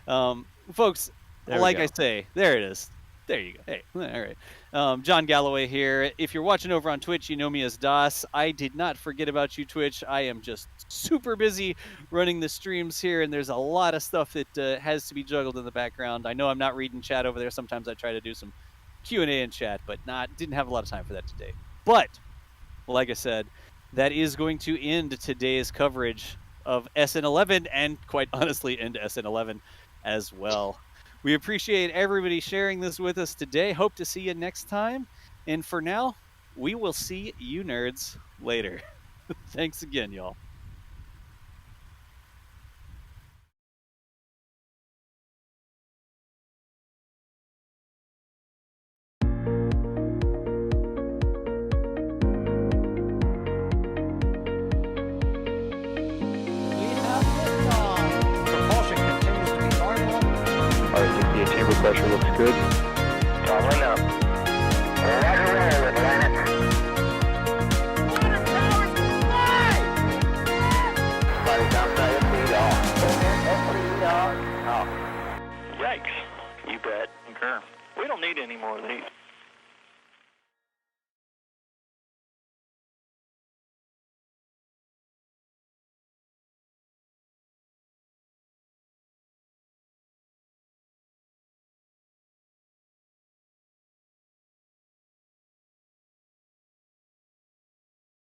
Folks, like I say, there it is. There you go. Hey, all right. John Galloway here. If you're watching over on Twitch, you know me as DOS. I did not forget about you, Twitch. I am just super busy running the streams here, and there's a lot of stuff that has to be juggled in the background. I know I'm not reading chat over there. Sometimes I try to do some Q&A in chat, but didn't have a lot of time for that today. But, like I said, that is going to end today's coverage of SN11 and, quite honestly, end SN11 as well. We appreciate everybody sharing this with us today. Hope to see you next time. And for now, we will see you nerds later. Thanks again, y'all. Alright, 68 chamber pressure looks good.